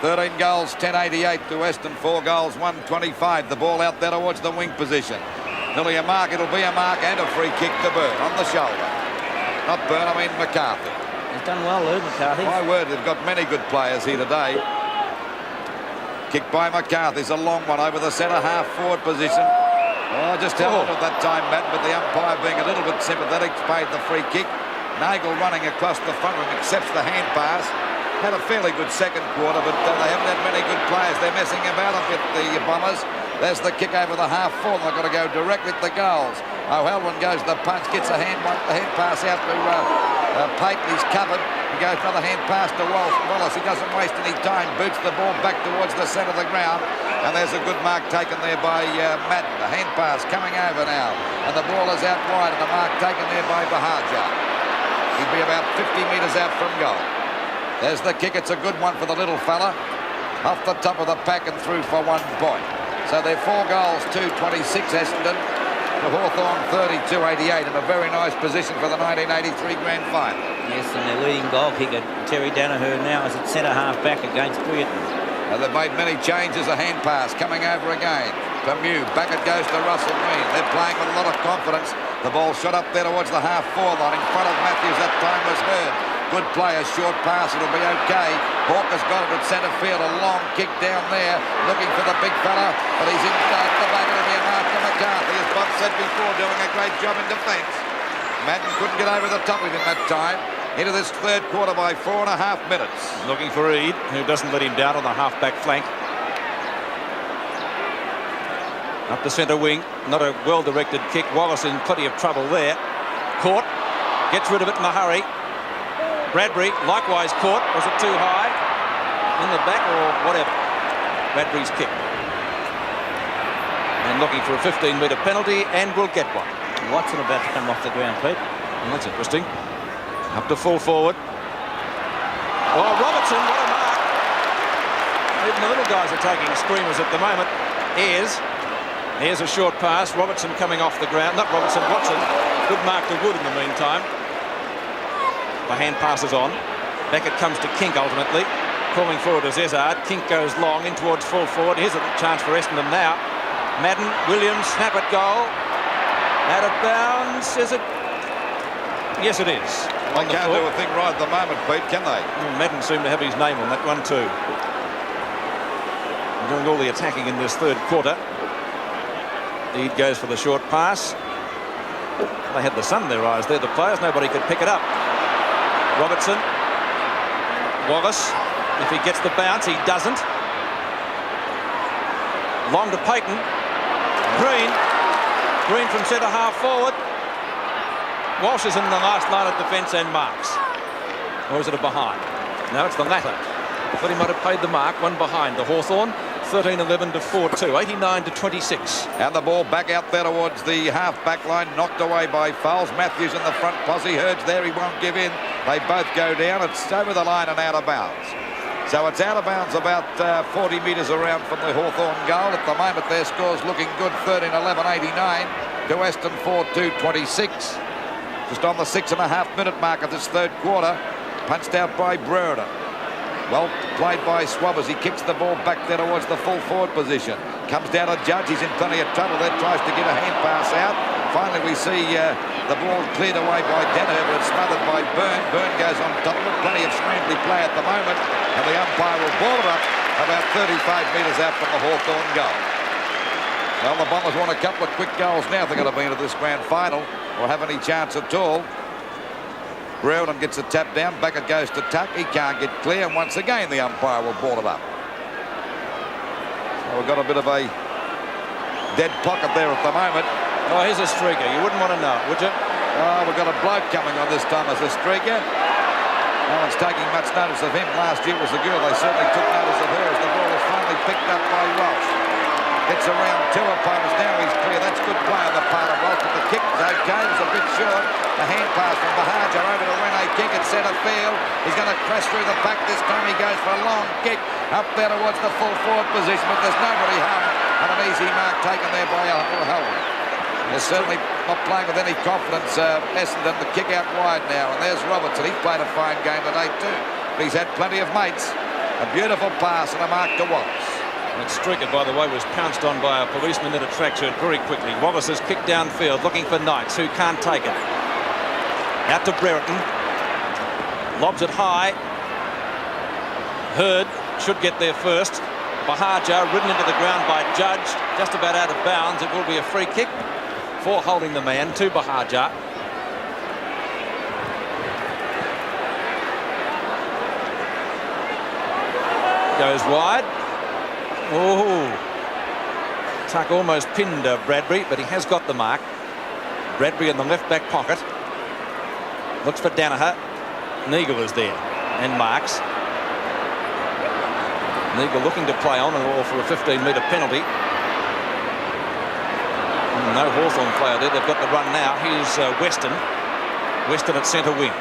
13 goals, 10-88 to Essendon, 4 goals, 125. The ball out there towards the wing position. Nearly a mark, it'll be a mark, and a free kick to Byrne on the shoulder. Not Byrne, I mean McCarthy.
He's done well, Lou, McCarthy.
My word, they've got many good players here today. Kick by McCarthy's a long one over the centre half forward position. Oh, just held at that time, Matt, but the umpire being a little bit sympathetic, paid the free kick. Nagel running across the front and accepts the hand pass. Had a fairly good second quarter, but they haven't had many good players. They're messing about a bit, the Bombers. There's the kick over the half forward. They've got to go directly to the goals. O'Halloran goes to the punch, gets the hand pass out to Payton. He's covered. He goes another hand pass to Wallace. He doesn't waste any time. Boots the ball back towards the centre of the ground. And there's a good mark taken there by Madden. The hand pass coming over now. And the ball is out wide, and the mark taken there by Bahaja. He'd be about 50 metres out from goal. There's the kick. It's a good one for the little fella. Off the top of the pack and through for 1 point. So they're 4 goals, 2-26 Essendon. To Hawthorn 32-88 in a very nice position for the 1983 grand final.
Yes, and their leading goal kicker, Terry Danaher, now is at centre half back against Brereton.
They've made many changes. A hand pass coming over again to Mew. Back it goes to Russell Green. They're playing with a lot of confidence. The ball shot up there towards the half forward line. In front of Matthews, that time was Hurd. Good play, a short pass, it'll be okay. Hawker's got it at centre field, a long kick down there, looking for the big fella, but he's in at the back. It'll be a mark to McCarthy, as Bob said before, doing a great job in defence. Madden couldn't get over the top of him that time. Into this third quarter by 4.5 minutes.
Looking for Eade, who doesn't let him down on the half-back flank. Up the centre wing, not a well-directed kick. Wallace in plenty of trouble there. Caught, gets rid of it in a hurry. Bradbury likewise caught. Was it too high? in the back or whatever. Bradbury's kick. And looking for a 15-metre penalty, and will get one.
Watson about to come off the ground, Pete.
Well, that's interesting. Up to full forward. Oh, Robertson, what a mark. Even the little guys are taking screamers at the moment. Here's a short pass. Robertson coming off the ground. Not Robertson, Watson. Good mark to Wood in the meantime. The hand passes on. Beckett comes to Kink ultimately. Calling forward as Ezard. Kink goes long in towards full forward. Here's a chance for Essendon now. Madden, Williams, snap at goal. Out of bounds, is it? Yes, it is.
They can't do a thing right at the moment, Pete, can they?
Madden seemed to have his name on that one too. Doing all the attacking in this third quarter. Deed goes for the short pass. They had the sun in their eyes there, the players. Nobody could pick it up. Robertson. Wallace. If he gets the bounce, he doesn't. Long to Payton. Green from centre half forward. Walsh is in the last line of defence and marks. Or is it a behind? No, it's the latter. But he might have paid the mark. One behind. The Hawthorn. 13-11 to 4-2. 89 to 26.
And the ball back out there towards the half-back line. Knocked away by Fowles. Matthews in the front posse. Hurd's there. He won't give in. They both go down. It's over the line and out of bounds. So it's out of bounds about 40 metres around from the Hawthorn goal. At the moment, their score's looking good. 13-11, 89 to Western 4-2, 26. Just on the 6.5-minute mark of this third quarter. Punched out by Brereton. Well played by Swabbers. He kicks the ball back there towards the full forward position. Comes down to Judge. He's in plenty of trouble there. Tries to get a hand pass out. Finally, we see the ball cleared away by Denner, but it's smothered by Byrne. Byrne goes on top of it. Plenty of scrambly play at the moment. And the umpire will ball it up about 35 metres out from the Hawthorn goal. Well, the Bombers want a couple of quick goals now if they're going to be into this grand final or have any chance at all. Brereton gets a tap down. Beckett goes to Tuck. He can't get clear. And once again, the umpire will ball it up. So we've got a bit of a dead pocket there at the moment.
Oh, here's a streaker. You wouldn't want to know it, would you?
Oh, we've got a bloke coming on this time as a streaker. No one's taking much notice of him. Last year was the girl. They certainly took notice of her as the ball was finally picked up by Walsh. Gets around two opponents. Now he's clear. That's good play on the part of Walsh, but the kick was okay. It was a bit short. The hand pass from Bahaja over to Rene Kink at centre field. He's going to crash through the pack this time. He goes for a long kick up there towards the full forward position, but there's nobody home. And an easy mark taken there by Howard. They're certainly not playing with any confidence. Essendon, the kick out wide now. And there's Robertson. He played a fine game today too. But he's had plenty of mates. A beautiful pass and a mark to Wallace.
That streaker, by the way, was pounced on by a policeman in a tracksuit very quickly. Wallace has kicked downfield, looking for Knights, who can't take it. Out to Brereton. Lobs it high. Hurd should get there first. Bahaja ridden into the ground by Judge. Just about out of bounds. It will be a free kick for holding the man to Bahaja. Goes wide. Oh, Tuck almost pinned Bradbury, but he has got the mark. Bradbury in the left back pocket. Looks for Danaher. Neagle is there and marks. Neagle looking to play on and all for a 15-metre penalty. No Hawthorn player there. They've got the run now. Here's Weston. Weston at centre wing.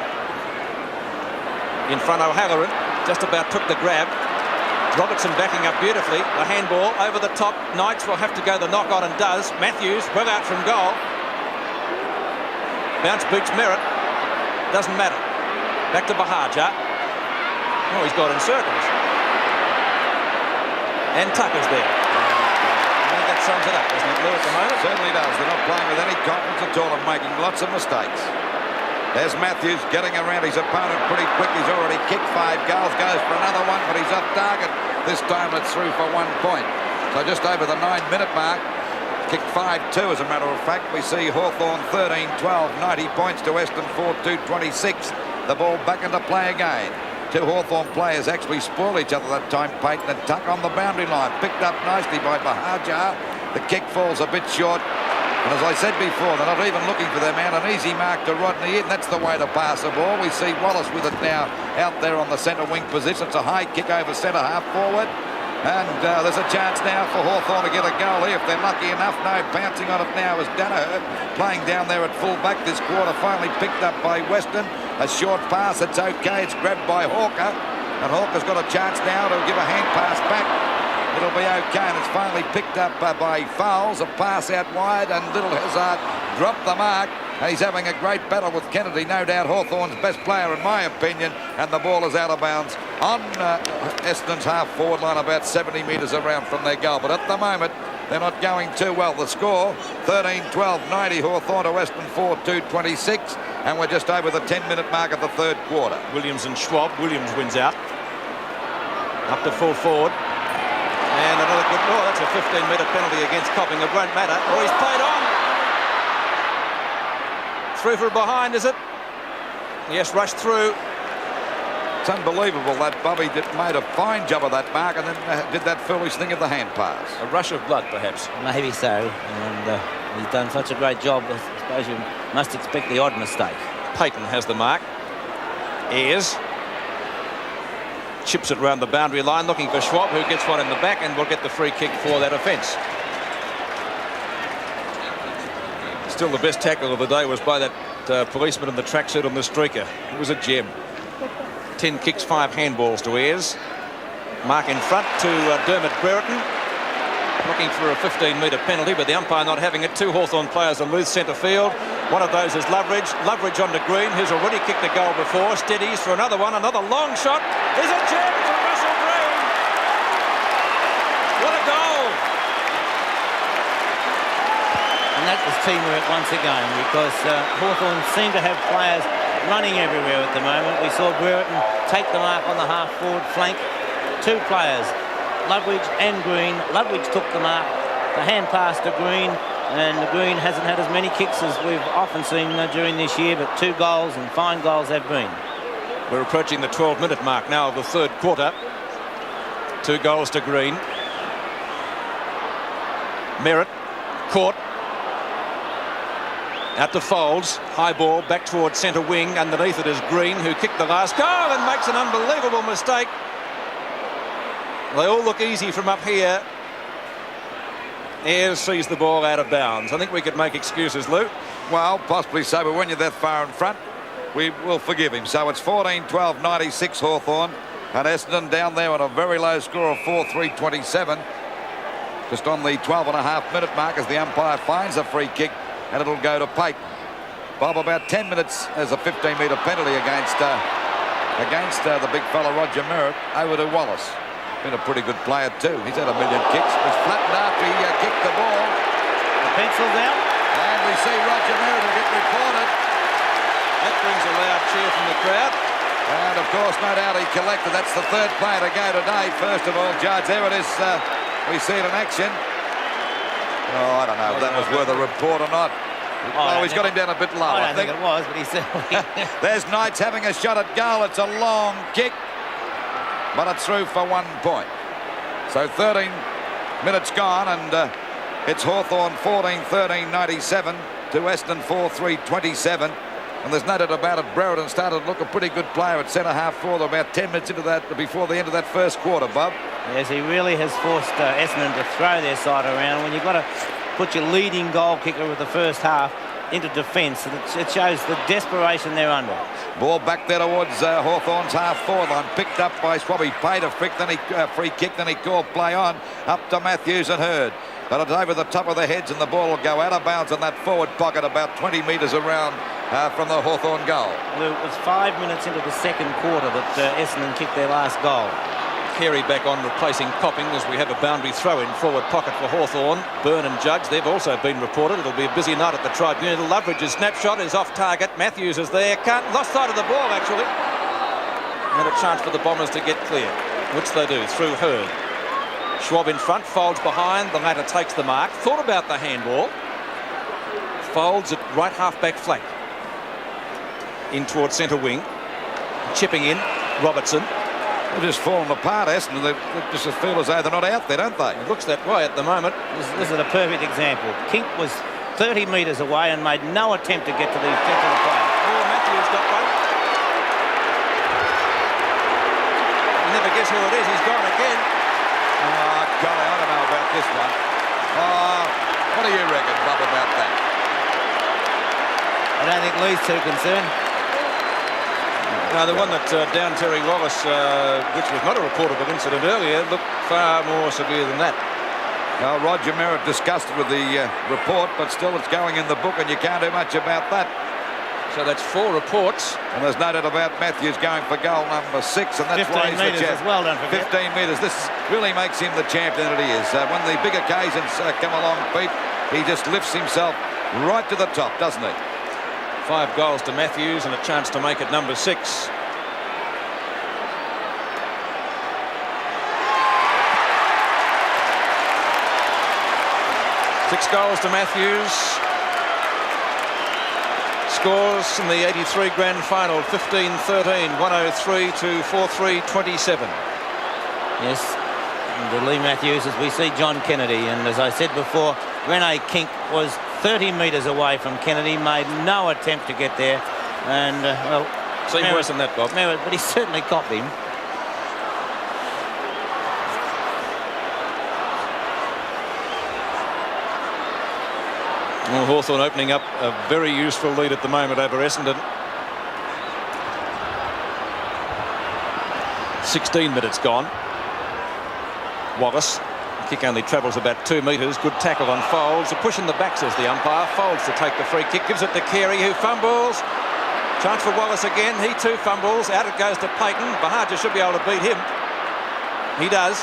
In front, O'Halloran just about took the grab. Robertson backing up beautifully. The handball over the top. Knights will have to go the knock-on and does. Matthews well out from goal. Bounce beats Merritt. Doesn't matter. Back to Bahaja. Oh, he's got in circles. And Tucker's there. I think that sums it up, doesn't it, Lou, at the moment?
Certainly does. They're not playing with any confidence at all and making lots of mistakes. There's Matthews getting around his opponent pretty quick. He's already kicked 5 goals. Goes for another one, but he's off target. This time it's through for 1 point. So just over the 9-minute mark. Kicked 5-2 as a matter of fact. We see Hawthorn 13-12, 90 points to Western 4-2, 26. The ball back into play again. 2 Hawthorn players actually spoil each other that time. Payton and Tuck on the boundary line. Picked up nicely by Bahaja. The kick falls a bit short. And as I said before, they're not even looking for their man. An easy mark to Rodney in. That's the way to pass the ball. We see Wallace with it now out there on the centre wing position. It's a high kick over centre half forward. And there's a chance now for Hawthorn to get a goal here if they're lucky enough. No, bouncing on it now is Danaher playing down there at full back this quarter. Finally picked up by Weston. A short pass. It's okay. It's grabbed by Hawker. And Hawker's got a chance now to give a hand pass back. It'll be okay, and it's finally picked up by Fowles. A pass out wide, and Little Hazard dropped the mark. And he's having a great battle with Kennedy, no doubt Hawthorn's best player in my opinion, and the ball is out of bounds on Essendon's half-forward line, about 70 metres around from their goal. But at the moment, they're not going too well. The score, 13-12-90, Hawthorn to Essendon 4-2-26, and we're just over the 10-minute mark of the third quarter.
Williams and Schwab. Williams wins out. Up to full forward. And another good... Oh, that's a 15-metre penalty against Copping. It won't matter. Oh, he's played on. Through for a behind, is it? Yes, rushed through.
It's unbelievable that Bobby made a fine job of that mark and then did that foolish thing of the hand pass.
A rush of blood, perhaps.
Maybe so. And he's done such a great job. I suppose you must expect the odd mistake.
Payton has the mark. Ayres chips it round the boundary line, looking for Schwab, who gets one in the back and will get the free kick for that offence. Still, the best tackle of the day was by that policeman in the tracksuit on the streaker. It was a gem. 10 kicks, 5 handballs to Ayres. Mark in front to Dermot Brereton. Looking for a 15-metre penalty, but the umpire not having it. 2 Hawthorn players on loose centre field. One of those is Loveridge. Loveridge on to Green, who's already kicked a goal before. Steadies for another one. Another long shot. There's a gem from Russell Green. What a goal.
And that was teamwork once again, because Hawthorn seem to have players running everywhere at the moment. We saw Brereton take the mark on the half-forward flank. 2 players, Loveridge and Green. Loveridge took the mark. The hand pass to Green, and Green hasn't had as many kicks as we've often seen during this year, but 2 goals, and fine goals have been.
We're approaching the 12-minute mark now of the third quarter. 2 goals to Green. Merritt caught. Out to Folds, high ball back towards centre wing. Underneath it is Green, who kicked the last goal and makes an unbelievable mistake. They all look easy from up here. Ayres sees the ball out of bounds. I think we could make excuses, Lou.
Well, possibly so, but when you're that far in front, we will forgive him. So it's 14-12-96 Hawthorn, and Essendon down there on a very low score of 4-3-27. Just on the 12.5-minute mark as the umpire finds a free kick, and it'll go to Pate. Bob, about 10 minutes as a 15-metre penalty against the big fella Roger Merritt over to Wallace. Been a pretty good player too. He's had a million kicks. Was flattened after he kicked the ball.
The pencil's out.
And we see Roger Merritt will get reported.
That brings a loud cheer from the crowd.
And of course, no doubt he collected. That's the 3rd player to go today. First of all, Judge, there it is. We see it in action. Oh, I don't know if that was worth a report or not. Oh, he's got him down a bit low.
I don't think it was, but he certainly...
There's Knights having a shot at goal. It's a long kick, but it's through for 1 point. So 13 minutes gone, and it's Hawthorn 14-13-97 to Essendon 4-3-27. And there's no doubt about it, Brereton started to look a pretty good player at centre half forward about 10 minutes into that, before the end of that first quarter, Bob.
Yes, he really has forced Essendon to throw their side around. When you've got to put your leading goal kicker of the first half into defence, it shows the desperation they're under.
Ball back there towards Hawthorn's half-forward line, picked up by Swabby. Paid a free kick, then he called play on, up to Matthews and Hurd. But it's over the top of the heads, and the ball will go out of bounds in that forward pocket about 20 metres around from the Hawthorn goal.
It was 5 minutes into the second quarter that Essendon kicked their last goal.
Carey back on, replacing Copping, as we have a boundary throw in forward pocket for Hawthorn. Byrne and Judge, they've also been reported. It'll be a busy night at the Tribunal. Loveridge's snapshot is off target. Matthews is there. Lost sight of the ball, actually. And a chance for the Bombers to get clear, which they do through Hurd. Schwab in front, Folds behind. The latter takes the mark. Thought about the handball. Folds at right half-back flank. In towards centre wing. Chipping in. Robertson.
They're just falling apart, Essendon. They just feel as though they're not out there, don't they?
It looks that way at the moment.
This is a perfect example. Kink was 30 metres away and made no attempt to get to the player.
Oh, Matthews got one. You never guess who it is. He's gone again.
Oh, golly, I don't know about this one. What do you reckon, Bob, about that?
I don't think Lee's too concerned.
No, the one that down Terry Wallace, which was not a reportable incident earlier, looked far more severe than that.
Well, Roger Merritt disgusted with the report, but still it's going in the book and you can't do much about that.
So that's 4 reports.
And there's no doubt about Matthews going for goal number 6, and that's why he's the champ.
As well, don't forget.
15 metres. This really makes him the champion that he is. When the big occasions come along, Pete, he just lifts himself right to the top, doesn't he?
5 goals to Matthews and a chance to make it number 6. Six goals to Matthews. Scores in the 83 grand final: 15-13, 103 to 4-3-27.
Yes, and Lee Matthews, as we see John Kennedy, and as I said before, Rene Kink was 30 metres away from Kennedy, made no attempt to get there, and well,
Seen worse than that, Bob.
But he certainly copped him.
Well, Hawthorn opening up a very useful lead at the moment over Essendon. 16 minutes gone. Wallace, the kick only travels about 2 metres. Good tackle on Folds. A push in the back, says the umpire. Folds to take the free kick. Gives it to Carey, who fumbles. Chance for Wallace again. He too fumbles. Out it goes to Payton. Bahaja should be able to beat him. He does.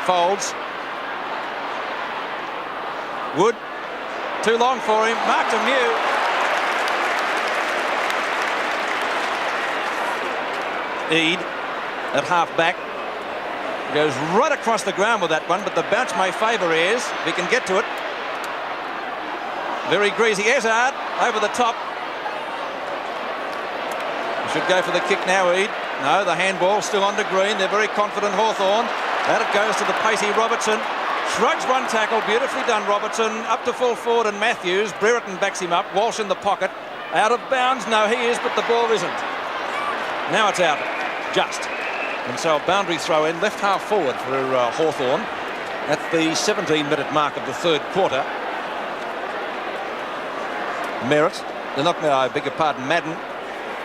Folds. Wood. Too long for him. Mark to Mew. Eade at half back. Goes right across the ground with that one, but the bounce may favour Ayres. If he can get to it. Very greasy. Ezard over the top. Should go for the kick now, Eade. No, the handball still under Green. They're very confident, Hawthorn. Out it goes to the pacey Robertson. Shrugs one tackle, beautifully done, Robertson. Up to full forward and Matthews. Brereton backs him up. Walsh in the pocket. Out of bounds. No, he is, but the ball isn't. Now it's out. Just. And so a boundary throw in. Left half forward for Hawthorn at the 17-minute mark of the 3rd quarter. Merritt. I beg your pardon, Madden.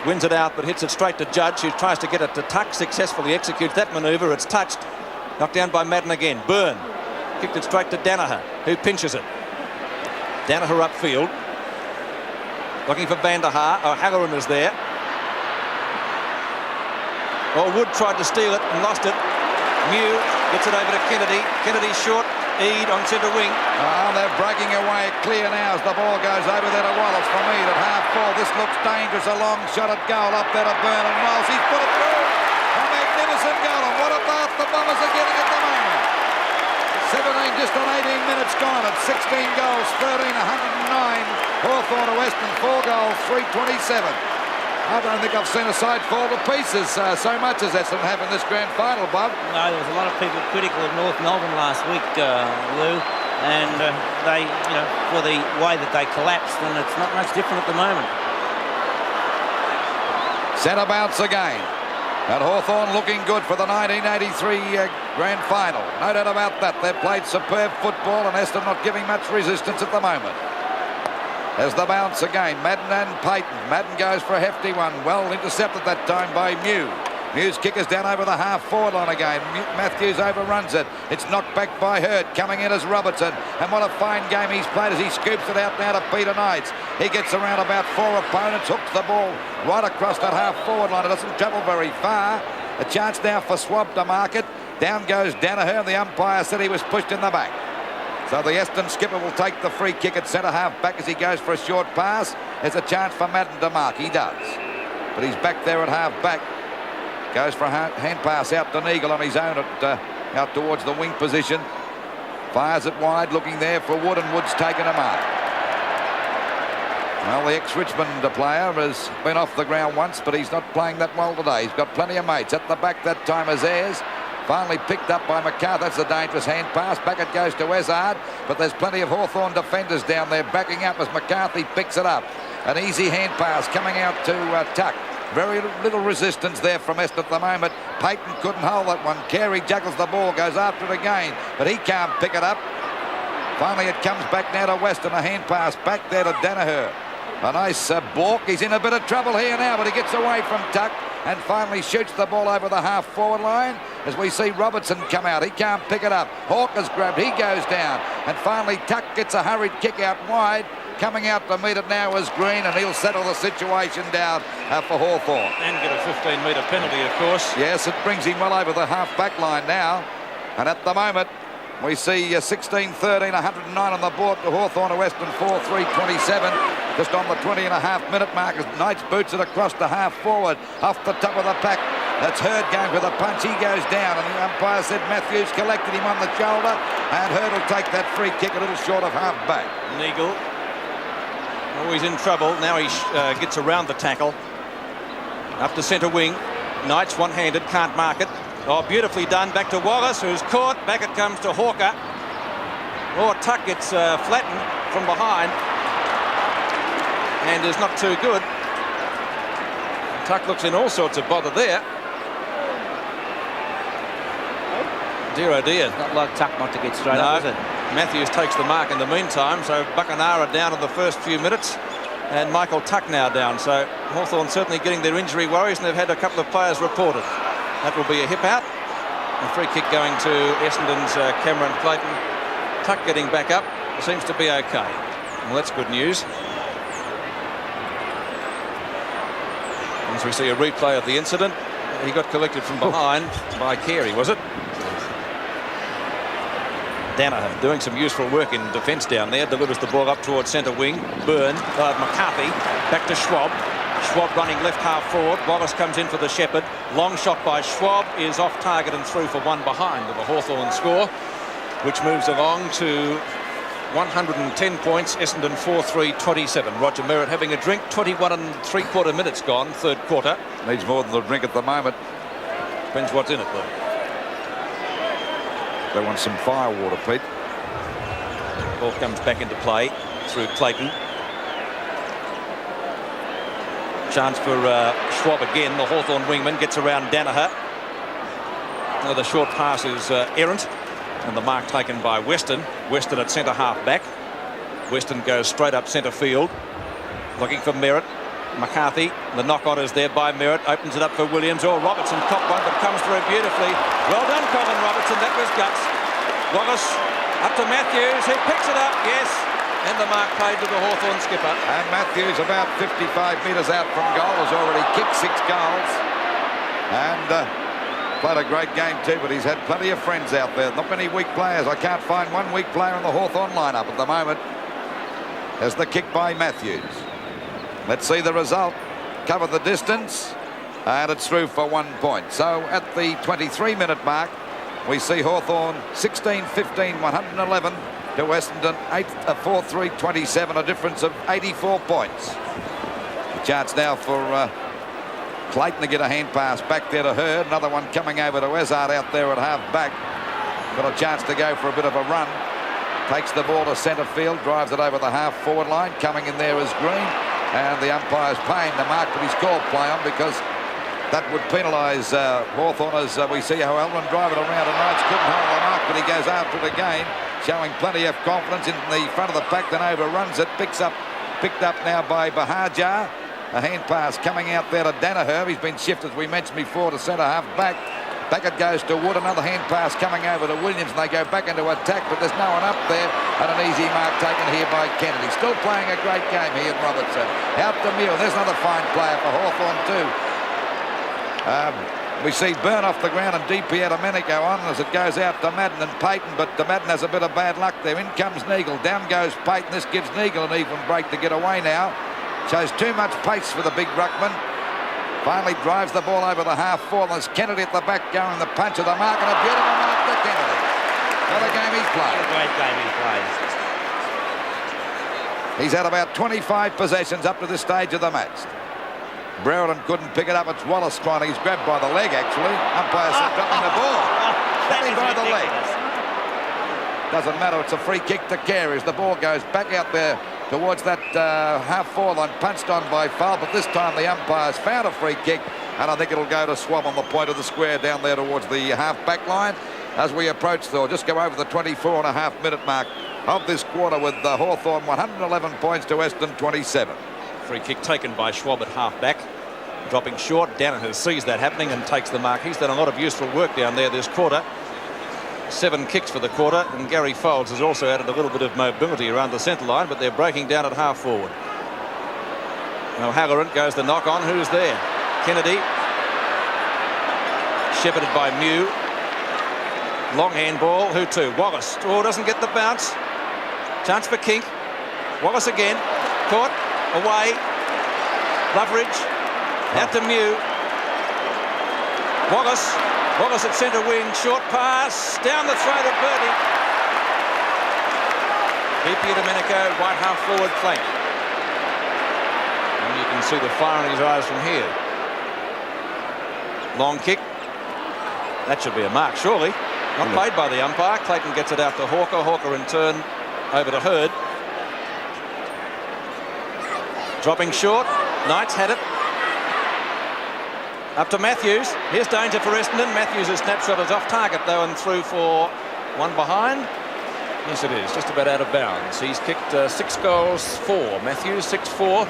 Wins it out, but hits it straight to Judge, who tries to get it to Tuck. Successfully executes that manoeuvre. It's touched. Knocked down by Madden again. Byrne. Kicked it straight to Danaher, who pinches it. Danaher upfield. Looking for Van der Haar. Halloran is there. Wood tried to steal it and lost it. Mew gets it over to Kennedy. Kennedy short. Eade on centre wing.
They're breaking away clear now as the ball goes over there to Wallace from Eade at half-forward. This looks dangerous. A long shot at goal up there to Byrne and Miles. He's put it through. A magnificent goal. And what about the Bombers are getting at the moment? 17, just on 18 minutes gone at 16 goals, 13, 109. Hawthorn to Western, 4 goals, 327. I don't think I've seen a side fall to pieces so much as Essendon have in this grand final, Bob.
No, there was a lot of people critical of North Melbourne last week, Lou, and they, for the way that they collapsed, and it's not much different at the moment.
Centre bounce again. And Hawthorn looking good for the 1983 grand final. No doubt about that. They've played superb football and Essendon not giving much resistance at the moment. There's the bounce again. Madden and Payton. Madden goes for a hefty one. Well intercepted that time by Mew. Mew's kick is down over the half-forward line again. Matthews overruns it. It's knocked back by Hurd. Coming in as Robertson. And what a fine game he's played as he scoops it out now to Peter Knights. He gets around about 4 opponents. Hooks the ball right across that half-forward line. It doesn't travel very far. A chance now for Swab to mark it. Down goes Danaher. The umpire said he was pushed in the back. So the Essendon skipper will take the free kick at centre half back as he goes for a short pass. There's a chance for Madden to mark. He does. But he's back there at half back. Goes for a hand pass out to Neagle on his own out towards the wing position. Fires it wide, looking there for Wood, and Wood's taken a mark. Well, the ex-Richmond player has been off the ground once, but he's not playing that well today. He's got plenty of mates. At the back that time is Ayres. Finally picked up by McCarthy. That's a dangerous hand pass. Back it goes to Ezard, but there's plenty of Hawthorn defenders down there backing up as McCarthy picks it up. An easy hand pass coming out to Tuck. Very little resistance there from Essendon at the moment. Payton couldn't hold that one. Carey juggles the ball, goes after it again, but he can't pick it up. Finally, it comes back now to Weston. A hand pass back there to Danaher. A nice balk. He's in a bit of trouble here now, but he gets away from Tuck and finally shoots the ball over the half-forward line as we see Robertson come out. He can't pick it up. Hawker's grabbed. He goes down. And finally, Tuck gets a hurried kick out wide. Coming out to meet it now is Green, and he'll settle the situation down for Hawthorn.
And get a 15-metre penalty, of course.
Yes, it brings him well over the half-back line now. And at the moment, we see 16-13, 109 on the board to Hawthorn, to Western 4-3-27. Just on the 20.5-minute mark as Knights boots it across the half-forward. Off the top of the pack. That's Hurd going with a punch. He goes down, and the umpire said Matthews collected him on the shoulder. And Hurd will take that free kick a little short of half-back.
Neagle. Always in trouble. Now he gets around the tackle. Up to centre wing. Knights one-handed, can't mark it. Oh, beautifully done. Back to Wallace, who's caught. Back it comes to Hawker. Oh, Tuck gets flattened from behind. And is not too good. Tuck looks in all sorts of bother there. Dear oh dear.
It's not like Tuck not to get straight
No.
up, is it?
Matthews takes the mark in the meantime, so Buckenara down in the first few minutes, and Michael Tuck now down. So Hawthorn certainly getting their injury worries, and they've had a couple of players reported. That will be a hip out. A free kick going to Essendon's Cameron Clayton. Tuck getting back up. Seems to be okay. Well, that's good news. As we see a replay of the incident, he got collected from behind by Carey, was it? Danaher doing some useful work in defence down there. Delivers the ball up towards centre wing. McCarthy back to Schwab. Schwab running left half forward. Wallace comes in for the Shepherd. Long shot by Schwab is off target and through for one behind with a Hawthorn score, which moves along to 110 points. Essendon 4-3-27. Roger Merritt having a drink. 21 3/4 minutes gone, third quarter.
Needs more than a drink at the moment.
Depends what's in it, though.
They want some firewater, Pete.
Ball comes back into play through Clayton. Chance for Schwab again. The Hawthorn wingman gets around Danaher. The short pass is errant, and the mark taken by Weston. Weston at centre half back. Weston goes straight up centre field, looking for Merritt. McCarthy, the knock-on is there by Merritt, opens it up for Williams. Oh, Robertson copped one, but comes through beautifully. Well done, Colin Robertson. That was guts. Wallace up to Matthews. He picks it up, yes. And the mark paid to the Hawthorn skipper.
And Matthews, about 55 metres out from goal, has already kicked 6 goals. And played a great game too, but he's had plenty of friends out there. Not many weak players. I can't find one weak player in the Hawthorn lineup at the moment. As the kick by Matthews. Let's see the result. Cover the distance, and it's through for 1 point. So at the 23-minute mark, we see Hawthorn 16-15, 111 to Essendon 4-3-27, a difference of 84 points. The chance now for Clayton to get a hand pass back there to Hurd. Another one coming over to Ezard out there at half back. Got a chance to go for a bit of a run. Takes the ball to centre field, drives it over the half-forward line. Coming in there is Green. And the umpire's paying the mark that he's called play on, because that would penalise Hawthorn, as we see how Elman drive it around, and Knights couldn't hold the mark, but he goes after it again, showing plenty of confidence in the front of the pack, then overruns it. Picked up now by Bahajar. A hand pass coming out there to Danaher. He's been shifted, as we mentioned before, to centre half back. Back it goes to Wood. Another hand pass coming over to Williams, and they go back into attack, but there's no one up there, and an easy mark taken here by Kennedy. Still playing a great game here, Robertson. Out to Muir. There's another fine player for Hawthorn too. We see Byrne off the ground and DP Domenico on as it goes out to Madden and Payton, but Madden has a bit of bad luck there. In comes Neagle. Down goes Payton. This gives Neagle an even break to get away now. Shows too much pace for the big ruckman. Finally drives the ball over the half-forward. There's Kennedy at the back going the punch of the mark, and a beautiful mark to Kennedy. Another game he's played.
What a great game he plays.
He's had about 25 possessions up to this stage of the match. Brereton couldn't pick it up. It's Wallace trying. He's grabbed by the leg, actually. Umpire said dropping the ball. Only by the leg.
ridiculous.
Doesn't matter, it's a free kick to Carey as the ball goes back out there towards that half-forward line, punched on by Fowl, but this time the umpire's found a free kick, and I think it'll go to Swab on the point of the square down there towards the half-back line. As we approach, though, just go over the 24.5-minute mark of this quarter with Hawthorn 111 points to Essendon 27.
Free kick taken by Schwab at half-back. Dropping short, Danaher sees that happening and takes the mark. He's done a lot of useful work down there this quarter. 7 kicks for the quarter, and Gary Foulds has also added a little bit of mobility around the centre line, but they're breaking down at half-forward. Now Halloran goes the knock on. Who's there? Kennedy. Shepherded by Mew. Long handball. Who to? Wallace. Oh, doesn't get the bounce. Chance for Kink. Wallace again. Caught. Away. Loveridge. Out to Mew. Wallace. Wallace at centre wing. Short pass. Down the throat of Birdie. BP Domenico, right half forward flank. And you can see the fire in his eyes from here. Long kick. That should be a mark, surely. Not played by the umpire. Clayton gets it out to Hawker. Hawker in turn over to Hurd. Dropping short. Knights had it. Up to Matthews. Here's danger for Essendon. Matthews' snapshot is off target though and through for one behind. Yes, it is. Just about out of bounds. He's kicked 6 goals for Matthews. 6-4.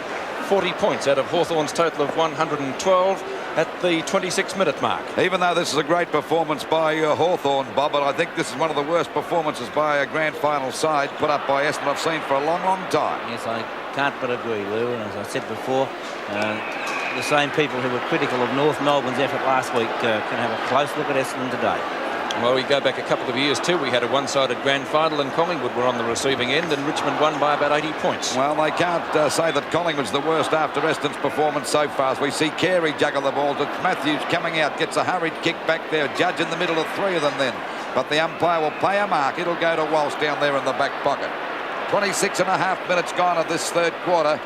40 points out of Hawthorn's total of 112 at the 26-minute mark.
Even though this is a great performance by Hawthorn, Bob, but I think this is one of the worst performances by a grand final side put up by Essendon I've seen for a long, long time.
Yes, I can't but agree, Lou. And as I said before, the same people who were critical of North Melbourne's effort last week can have a close look at Essendon today.
Well, we go back a couple of years too. We had a one-sided grand final and Collingwood were on the receiving end and Richmond won by about 80 points.
Well, they can't say that Collingwood's the worst after Essendon's performance so far. As we see Carey juggle the balls. It's Matthews coming out, gets a hurried kick back there. Judge in the middle of 3 of them then. But the umpire will play a mark. It'll go to Walsh down there in the back pocket. 26.5 minutes gone of this third quarter.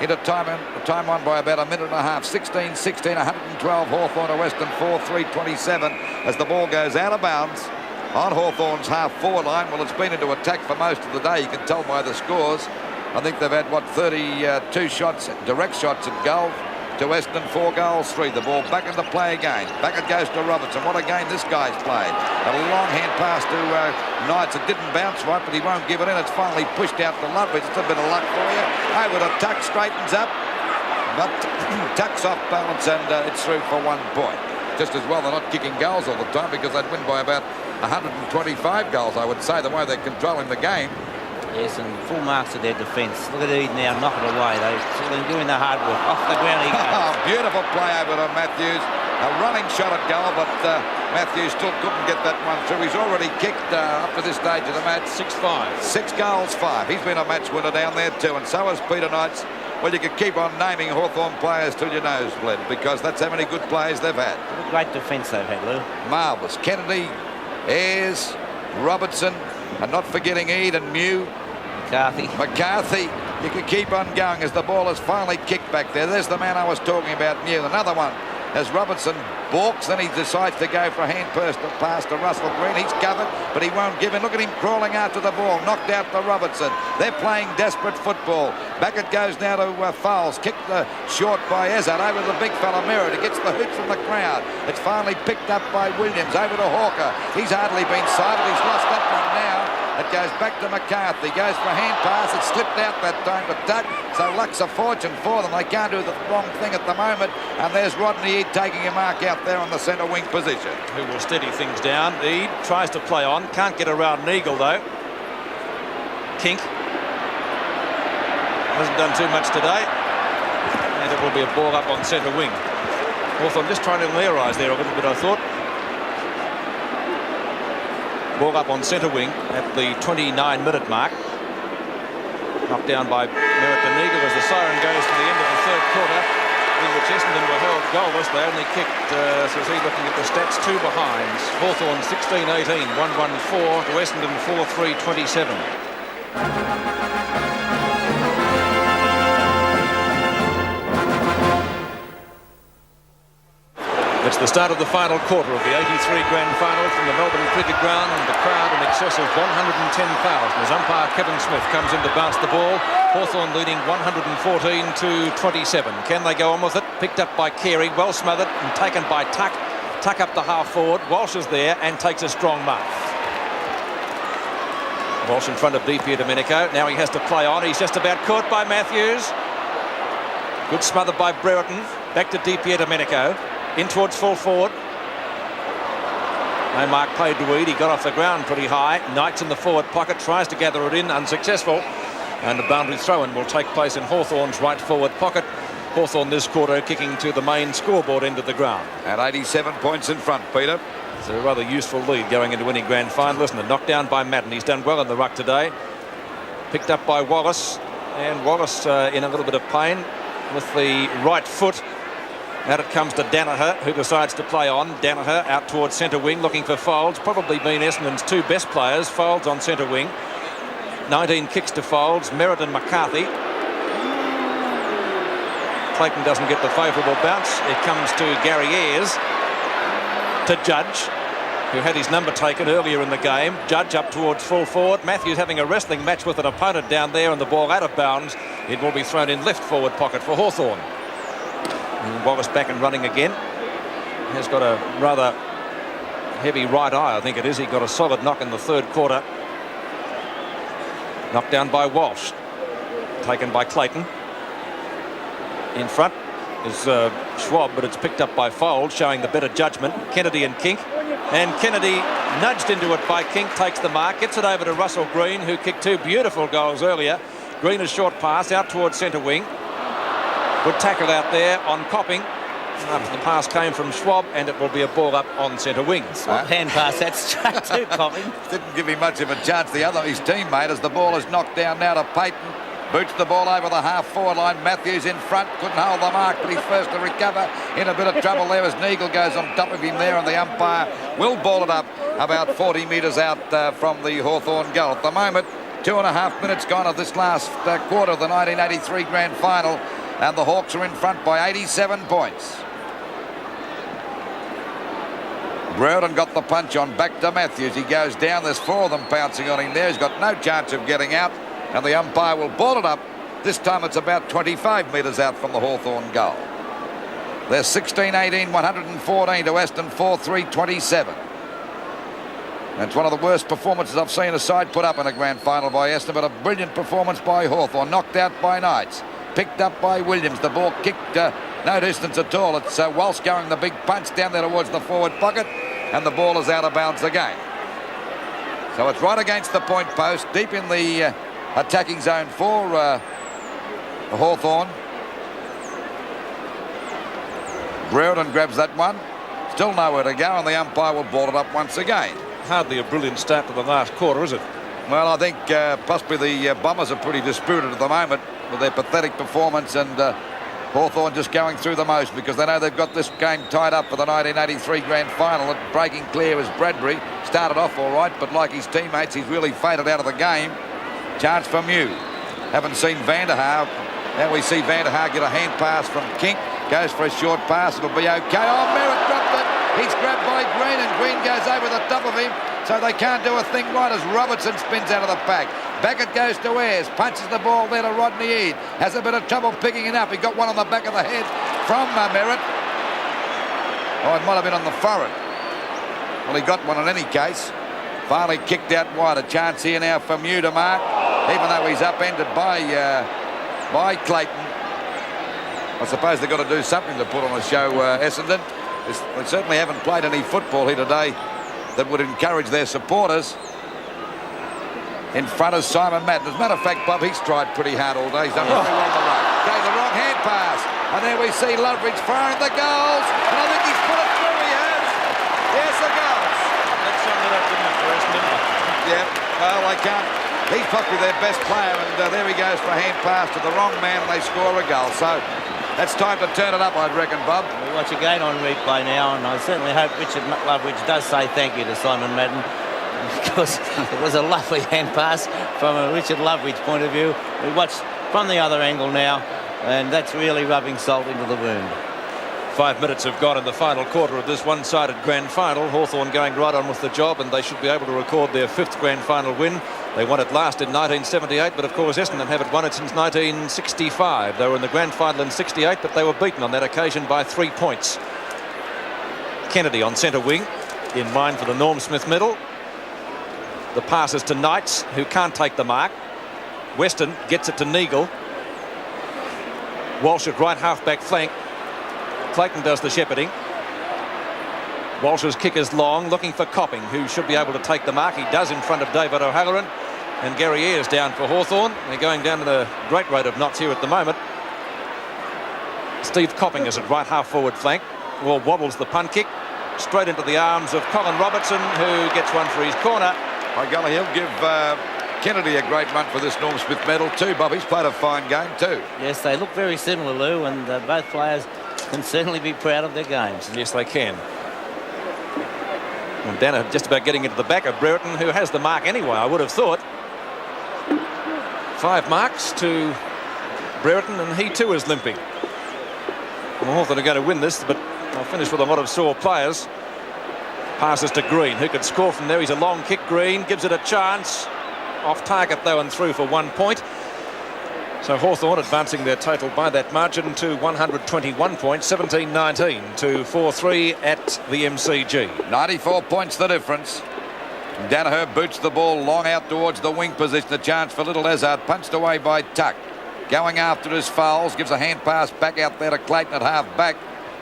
Into time on by about a minute and a half. 16-16, 112 Hawthorn to Western 4-3-27 as the ball goes out of bounds on Hawthorn's half-forward line. Well, it's been into attack for most of the day. You can tell by the scores. I think they've had, 32 shots, direct shots at goal. To Essendon, 4 goals, 3. The ball back into play again. Back it goes to Robertson. What a game this guy's played. A long hand pass to Knights. It didn't bounce right, but he won't give it in. It's finally pushed out to Loveridge. It's a bit of luck for you. Over to Tuck, straightens up. But Tuck's off balance and it's through for 1 point. Just as well they're not kicking goals all the time because they'd win by about 125 goals, I would say, the way they're controlling the game.
Yes, and full marks of their defence. Look at Ede now, knock it away. They're doing the hard work. Off the ground he goes.
Beautiful play over to Matthews. A running shot at goal, but Matthews still couldn't get that one through. He's already kicked up to this stage of the match.
6-5.
6 goals, 5. He's been a match winner down there too, and so has Peter Knights. Well, you could keep on naming Hawthorn players till your nose bled because that's how many good players they've had.
What a great defence they've had, Lou.
Marvellous. Kennedy, Ayres, Robertson, and not forgetting Ede and Mew. McCarthy. You can keep on going as the ball is finally kicked back there. There's the man I was talking about, Mew. Another one as Robertson balks, then he decides to go for a hand pass to Russell Green. He's covered, but he won't give in. Look at him crawling after the ball. Knocked out to Robertson. They're playing desperate football. Back it goes now to Fowles. Kicked short by Ezzard over the big fella Merritt. He gets the hoot from the crowd. It's finally picked up by Williams. Over to Hawker. He's hardly been sighted. He's lost that one now. It goes back to McCarthy. Goes for a hand pass. It slipped out that time to Tuck. So luck's a fortune for them. They can't do the wrong thing at the moment. And there's Rodney Ede taking a mark out there on the centre wing position.
Who will steady things down. Ede tries to play on. Can't get around Neagle though. Kink. Hasn't done too much today. And it will be a ball up on centre wing. Hawthorn just trying to leerise there a little bit, I thought. Ball up on centre wing at the 29-minute mark. Knocked down by Merritt to Neagle as the siren goes to the end of the third quarter, in which Essendon were held goalless. They only kicked, so see, looking at the stats, 2 behinds. Hawthorn 16-18, 1-1-4 to Essendon 4-3-27. It's the start of the final quarter of the 83 Grand Final from the Melbourne Cricket Ground, and the crowd in excess of 110,000 as umpire Kevin Smith comes in to bounce the ball. Hawthorn leading 114 to 27. Can they go on with it? Picked up by Carey, well smothered and taken by Tuck. Tuck up the half forward. Walsh is there and takes a strong mark. Walsh in front of Domenico. Now he has to play on. He's just about caught by Matthews. Good smother by Brereton. Back to Domenico. In towards full forward. No mark played to Weed. He got off the ground pretty high. Knight's in the forward pocket. Tries to gather it in. Unsuccessful. And the boundary throw-in will take place in Hawthorn's right forward pocket. Hawthorn this quarter kicking to the main scoreboard end of the ground.
At 87 points in front, Peter.
It's a rather useful lead going into winning grand final. Listen, a knockdown by Madden. He's done well in the ruck today. Picked up by Wallace. And Wallace in a little bit of pain with the right foot. Out it comes to Danaher, who decides to play on. Danaher out towards centre wing, looking for Folds. Probably been Essendon's two best players. Folds on centre wing. 19 kicks to Folds. Merritt and McCarthy. Clayton doesn't get the favourable bounce. It comes to Gary Ayres. To Judge, who had his number taken earlier in the game. Judge up towards full forward. Matthews having a wrestling match with an opponent down there, and the ball out of bounds. It will be thrown in left forward pocket for Hawthorn. And Wallace back and running again. Has got a rather heavy right eye, I think it is. He got a solid knock in the third quarter. Knocked down by Walsh. Taken by Clayton. In front is Schwab, but it's picked up by Fold, showing the better judgment. Kennedy and Kink. And Kennedy nudged into it by Kink, takes the mark, gets it over to Russell Green, who kicked two beautiful goals earlier. Green a short pass out towards centre wing. Good tackle out there on Copping. The pass came from Schwab, and it will be a ball up on centre wing.
Hand pass, that's straight to Copping.
Didn't give him much of a chance, his teammate, as the ball is knocked down now to Payton. Boots the ball over the half-forward line. Matthews in front. Couldn't hold the mark, but he's first to recover. In a bit of trouble there as Neagle goes on top of him there, and the umpire will ball it up about 40 metres out from the Hawthorn goal. At the moment, 2.5 minutes gone of this last quarter of the 1983 Grand Final, and the Hawks are in front by 87 points. Brereton got the punch on, back to Matthews. He goes down. There's four of them pouncing on him there. He's got no chance of getting out, and the umpire will ball it up. This time it's about 25 metres out from the Hawthorn goal. They're 16-18, 114 to Essendon 4-3-27. It's one of the worst performances I've seen a side put up in a grand final by Essendon, but a brilliant performance by Hawthorn. Knocked out by Knights. Picked up by Williams. The ball kicked no distance at all. It's Walsh going the big punch down there towards the forward pocket, and the ball is out of bounds again. So it's right against the point post, deep in the attacking zone for Hawthorn. Brereton grabs that one. Still nowhere to go, and the umpire will ball it up once again.
Hardly a brilliant start to the last quarter, is it?
Well, I think possibly the Bombers are pretty dispirited at the moment with their pathetic performance, and Hawthorn just going through the most because they know they've got this game tied up for the 1983 Grand Final. And breaking clear was Bradbury. Started off all right, but like his teammates, he's really faded out of the game. Chance for Mew. Haven't seen Vanderhaar. Now we see Vanderhaar get a hand pass from Kink. Goes for a short pass. It'll be okay. Oh, Merritt dropped it. He's grabbed by Green, and Green goes over the top of him, so they can't do a thing right as Robertson spins out of the pack. Back it goes to Ayres. Punches the ball there to Rodney Eade. Has a bit of trouble picking it up. He got one on the back of the head from Merritt. Oh, it might have been on the forehead. Well, he got one in any case. Finally kicked out wide. A chance here now for Mew to mark, even though he's upended by Clayton. I suppose they've got to do something to put on the show, Essendon. They certainly haven't played any football here today that would encourage their supporters. In front of Simon Madden. As a matter of fact, Bob, he's tried pretty hard all day. He's done very well on the run. Gave the wrong hand pass. And there we see Loveridge firing the goals. And I think he's put it through. He has. Yes, the goals.
That's something that didn't have for Essendon.
Yeah, well, they can't. He's probably their best player, and there he goes for a hand pass to the wrong man, and they score a goal. So that's time to turn it up, I'd reckon, Bob.
We watch again on replay now, and I certainly hope Richard Loveridge does say thank you to Simon Madden, because it was a lovely hand pass from a Richard Loveridge point of view. We watch from the other angle now, and that's really rubbing salt into the wound.
5 minutes have gone in the final quarter of this one-sided grand final. Hawthorn going right on with the job, and they should be able to record their 5th grand final win. They won it last in 1978, but of course Essendon haven't won it since 1965. They were in the grand final in 68, but they were beaten on that occasion by 3 points. Kennedy on centre wing, in mind for the Norm Smith medal. The passes to Knights, who can't take the mark. Weston gets it to Neagle. Walsh at right half-back flank. Clayton does the shepherding. Walsh's kick is long, looking for Copping, who should be able to take the mark. He does in front of David O'Halloran. And Gary Ayres down for Hawthorn. They're going down at a great rate of knots here at the moment. Steve Copping is at right half-forward flank. Well, wobbles the punt kick straight into the arms of Colin Robertson, who gets one for his corner.
By golly, he'll give Kennedy a great run for this Norm Smith medal too, Bob. He's played a fine game too.
Yes, they look very similar, Lou, and both players can certainly be proud of their games.
Yes, they can. And Dana just about getting into the back of Brereton, who has the mark anyway, I would have thought. 5 marks to Brereton, and he too is limping. Well, Hawthorn are going to win this, but I'll finish with a lot of sore players. Passes to Green, who could score from there. He's a long kick. Green gives it a chance. Off target though, and through for 1 point. So Hawthorn advancing their total by that margin to 121 points, 17-19 to 4-3 at the MCG. 94 points the difference. Danaher boots the ball long out towards the wing position. A chance for Little Ezard, punched away by Tuck. Going after his fouls, gives a hand pass back out there to Clayton at half back.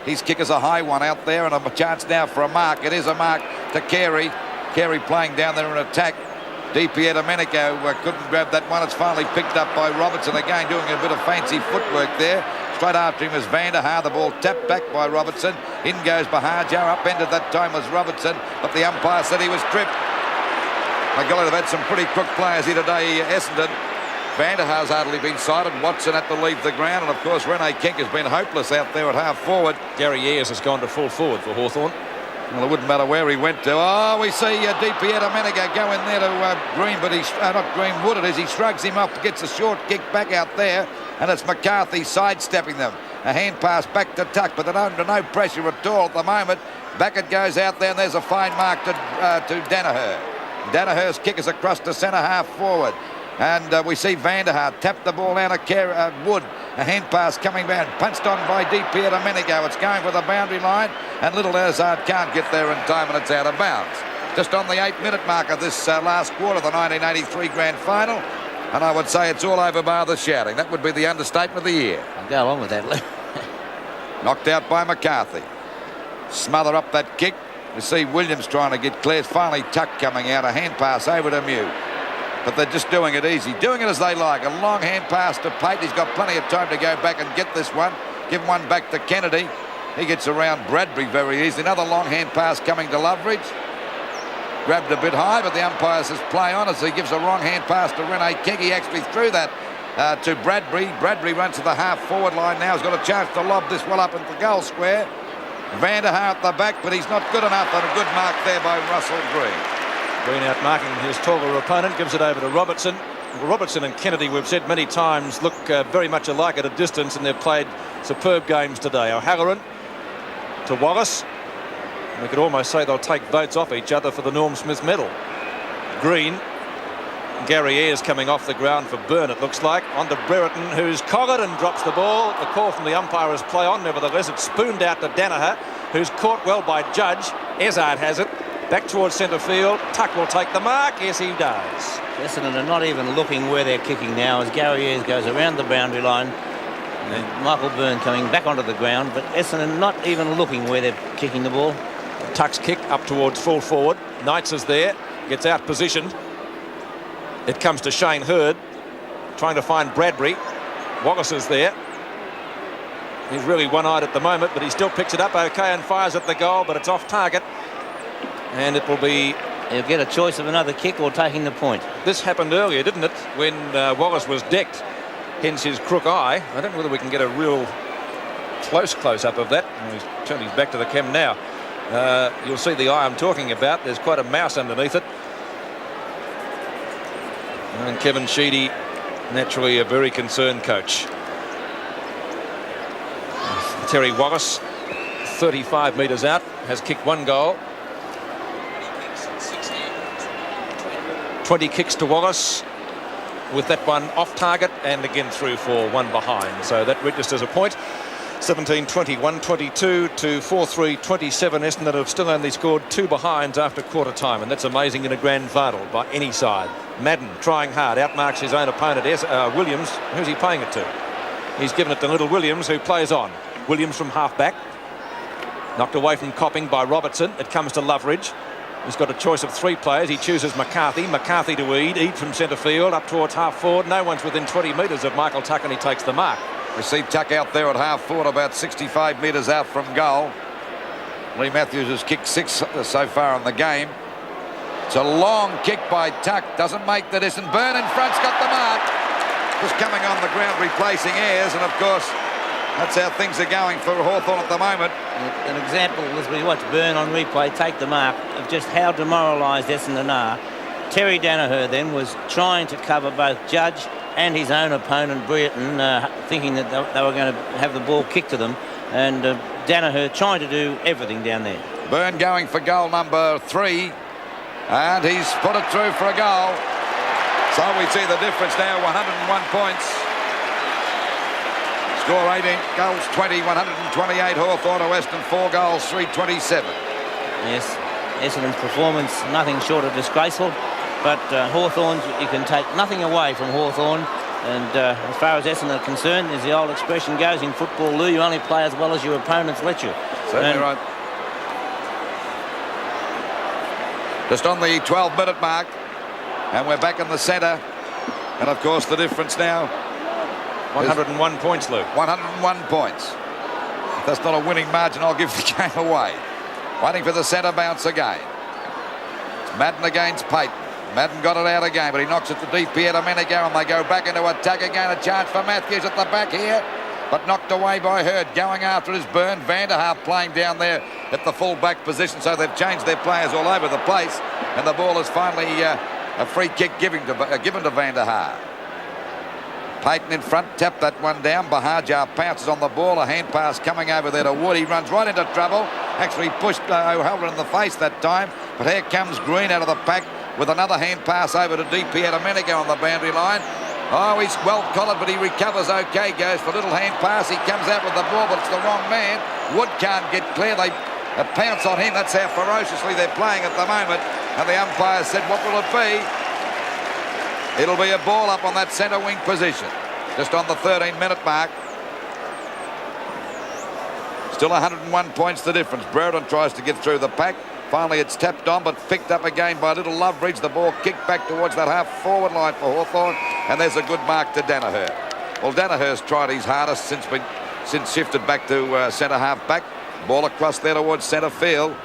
His kick is a high one out there, and a chance now for a mark. It is a mark to Carey. Carey playing down there in attack. DP Domenico couldn't grab that one. It's finally picked up by Robertson again, doing a bit of fancy footwork there. Straight after him is Vanderhaar. The ball tapped back by Robertson. In goes Bahajar. Upended that time was Robertson, but the umpire said he was tripped. My golly, they've had some pretty crook players here today, Essendon. Vanderhaar's hardly been sighted. Watson had to leave the ground, and of course Rene Kink has been hopeless out there at half forward. Gary Ayres has gone to full forward for Hawthorn.
Well, it wouldn't matter where he went to. Oh, we see DP Domenico go in there to Green, but he's not Greenwood it is. He shrugs him off, gets a short kick back out there, and it's McCarthy sidestepping them. A hand pass back to Tuck, but they're under no pressure at all at the moment. Back it goes out there, and there's a fine mark to Danaher. Danaher's kick is across to centre half forward. And we see Vanderhaar tap the ball out of Wood. A hand pass coming down, punched on by DP Domenico. It's going for the boundary line, and Little Ezard can't get there in time, and it's out of bounds. Just on the 8-minute mark of this last quarter of the 1983 grand final, and I would say it's all over bar the shouting. That would be the understatement of the year.
I'll go along with that, Lou.
Knocked out by McCarthy. Smother up that kick. You see Williams trying to get clear. Finally Tuck coming out. A hand pass over to Mew. But they're just doing it easy, doing it as they like. A long hand pass to Pate. He's got plenty of time to go back and get this one. Give one back to Kennedy. He gets around Bradbury very easily. Another long hand pass coming to Loveridge. Grabbed a bit high, but the umpire says play on as he gives a wrong hand pass to Rene Kink. He actually threw that to Bradbury. Bradbury runs to the half-forward line now. He's got a chance to lob this well up into the goal square. Vanderhaar at the back, but he's not good enough, and a good mark there by Russell Green.
Green out marking his taller opponent, gives it over to Robertson. Robertson and Kennedy, we've said many times, look very much alike at a distance, and they've played superb games today. O'Halloran to Wallace. We could almost say they'll take votes off each other for the Norm Smith medal. Green. Gary Ayres coming off the ground for Byrne, it looks like. On to Brereton, who's collared and drops the ball. The call from the umpire is play on. Nevertheless, it's spooned out to Danaher, who's caught well by Judge. Ezard has it. Back towards centre field. Tuck will take the mark. Yes, he does.
Essendon are not even looking where they're kicking now as Gary Ayres goes around the boundary line. And Michael Byrne coming back onto the ground, but Essendon not even looking where they're kicking the ball.
Tuck's kick up towards full forward. Knights is there. Gets out positioned. It comes to Shane Hurd, trying to find Bradbury. Wallace is there. He's really one-eyed at the moment, but he still picks it up okay and fires at the goal, but it's off target. And it will be...
He'll get a choice of another kick or taking the point.
This happened earlier, didn't it, when Wallace was decked, hence his crook eye. I don't know whether we can get a real close-up of that. He's turned his back to the cam now. You'll see the eye I'm talking about. There's quite a mouse underneath it. And Kevin Sheedy, naturally a very concerned coach. Terry Wallace 35 metres out, has kicked 1 goal. 20 kicks to Wallace, with that one off target and again through for 1 behind. So that registers a point. 17-20, 122 to 4-3, 27. Essendon have still only scored 2 behinds after quarter time, and that's amazing in a grand final by any side. Madden trying hard, outmarks his own opponent. Williams, who's he playing it to? He's given it to Little Williams, who plays on. Williams from half-back. Knocked away from Copping by Robertson. It comes to Loveridge. He's got a choice of 3 players. He chooses McCarthy. McCarthy to Eade from centre field up towards half-forward. No one's within 20 metres of Michael Tuck, and he takes the mark.
We see Tuck out there at half-forward, about 65 metres out from goal. Lee Matthews has kicked 6 so far in the game. It's a long kick by Tuck. Doesn't make the distance. Byrne in front's got the mark. Just coming on the ground, replacing Ayres, and of course that's how things are going for Hawthorn at the moment.
An example as we watch Byrne on replay take the mark of just how demoralised Essendon are. Terry Danaher then was trying to cover both Judge and his own opponent Brereton, thinking that they were going to have the ball kicked to them, and Danaher trying to do everything down there.
Byrne going for goal number 3, and he's put it through for a goal. So we see the difference now, 101 points. Score 18 goals, 20, 128. Hawthorn to Western, 4 goals, 327.
Yes, Essendon's performance nothing short of disgraceful, but Hawthorn's, you can take nothing away from Hawthorn. And as far as Essendon are concerned, as the old expression goes in football, Lou, you only play as well as your opponents let you.
Certainly right. Just on the 12-minute mark, and we're back in the centre. And of course the difference now,
101 points, Lou.
101 points. If that's not a winning margin, I'll give the game away. Waiting for the centre bounce again. It's Madden against Payton. Madden got it out again, but he knocks it to deep here to Menegar, and they go back into attack again. A chance for Matthews at the back here, but knocked away by Hurd. Going after it is Byrne. Vanderhaar playing down there at the full-back position, so they've changed their players all over the place, and the ball is finally a free kick given to Vanderhaar. Payton in front, tapped that one down. Bahajar pounces on the ball. A hand pass coming over there to Wood. He runs right into trouble. Actually pushed O'Halloran in the face that time, but here comes Green out of the pack with another hand pass over to deep here to Menegar on the boundary line. Oh, he's well collared, but he recovers okay. Goes for a little hand pass. He comes out with the ball, but it's the wrong man. Wood can't get clear. They pounce on him. That's how ferociously they're playing at the moment. And the umpire said, what will it be? It'll be a ball up on that centre wing position. Just on the 13-minute mark. Still 101 points the difference. Brereton tries to get through the pack. Finally it's tapped on, but picked up again by Little Loveridge. The ball kicked back towards that half-forward line for Hawthorn. And there's a good mark to Danaher. Well, Danaher's tried his hardest since shifted back to centre half-back. Ball across there towards centre field.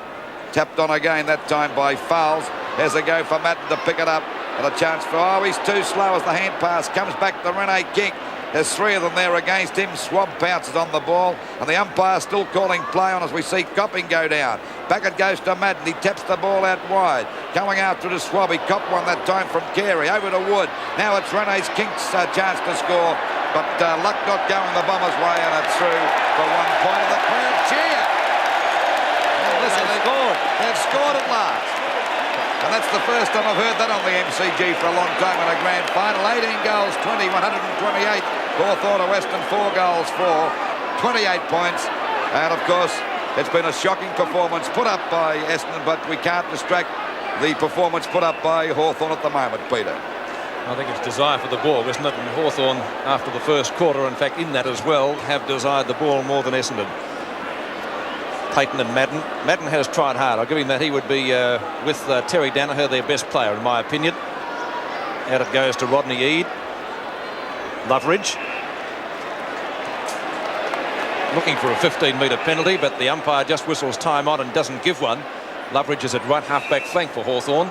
Tapped on again, that time by Fowles. There's a go for Madden to pick it up. And a chance for, oh, he's too slow as the hand pass comes back to Rene Kink. There's 3 of them there against him. Swab pounces on the ball, and the umpire still calling play on as we see Copping go down. Back it goes to Madden. He taps the ball out wide. Going after the Swab. He copped one that time from Carey. Over to Wood. Now it's Rene Kink's chance to score, but luck not going the Bombers' way, and it's through for 1 point. And the crowd cheer. And listen, they've scored at last. And that's the first time I've heard that on the MCG for a long time in a grand final. 18 goals, 20, 128. Hawthorn to Western, 4 goals, 4, 28 points. And of course, it's been a shocking performance put up by Essendon, but we can't distract the performance put up by Hawthorn at the moment, Peter.
I think it's desire for the ball, isn't it? And Hawthorn, after the first quarter, in fact, in that as well, have desired the ball more than Essendon. Payton and Madden. Madden has tried hard. I'll give him that. He would be, with Terry Danaher, their best player, in my opinion. Out it goes to Rodney Eade. Loveridge. Looking for a 15-metre penalty, but the umpire just whistles time on and doesn't give one. Loveridge is at right half-back flank for Hawthorn.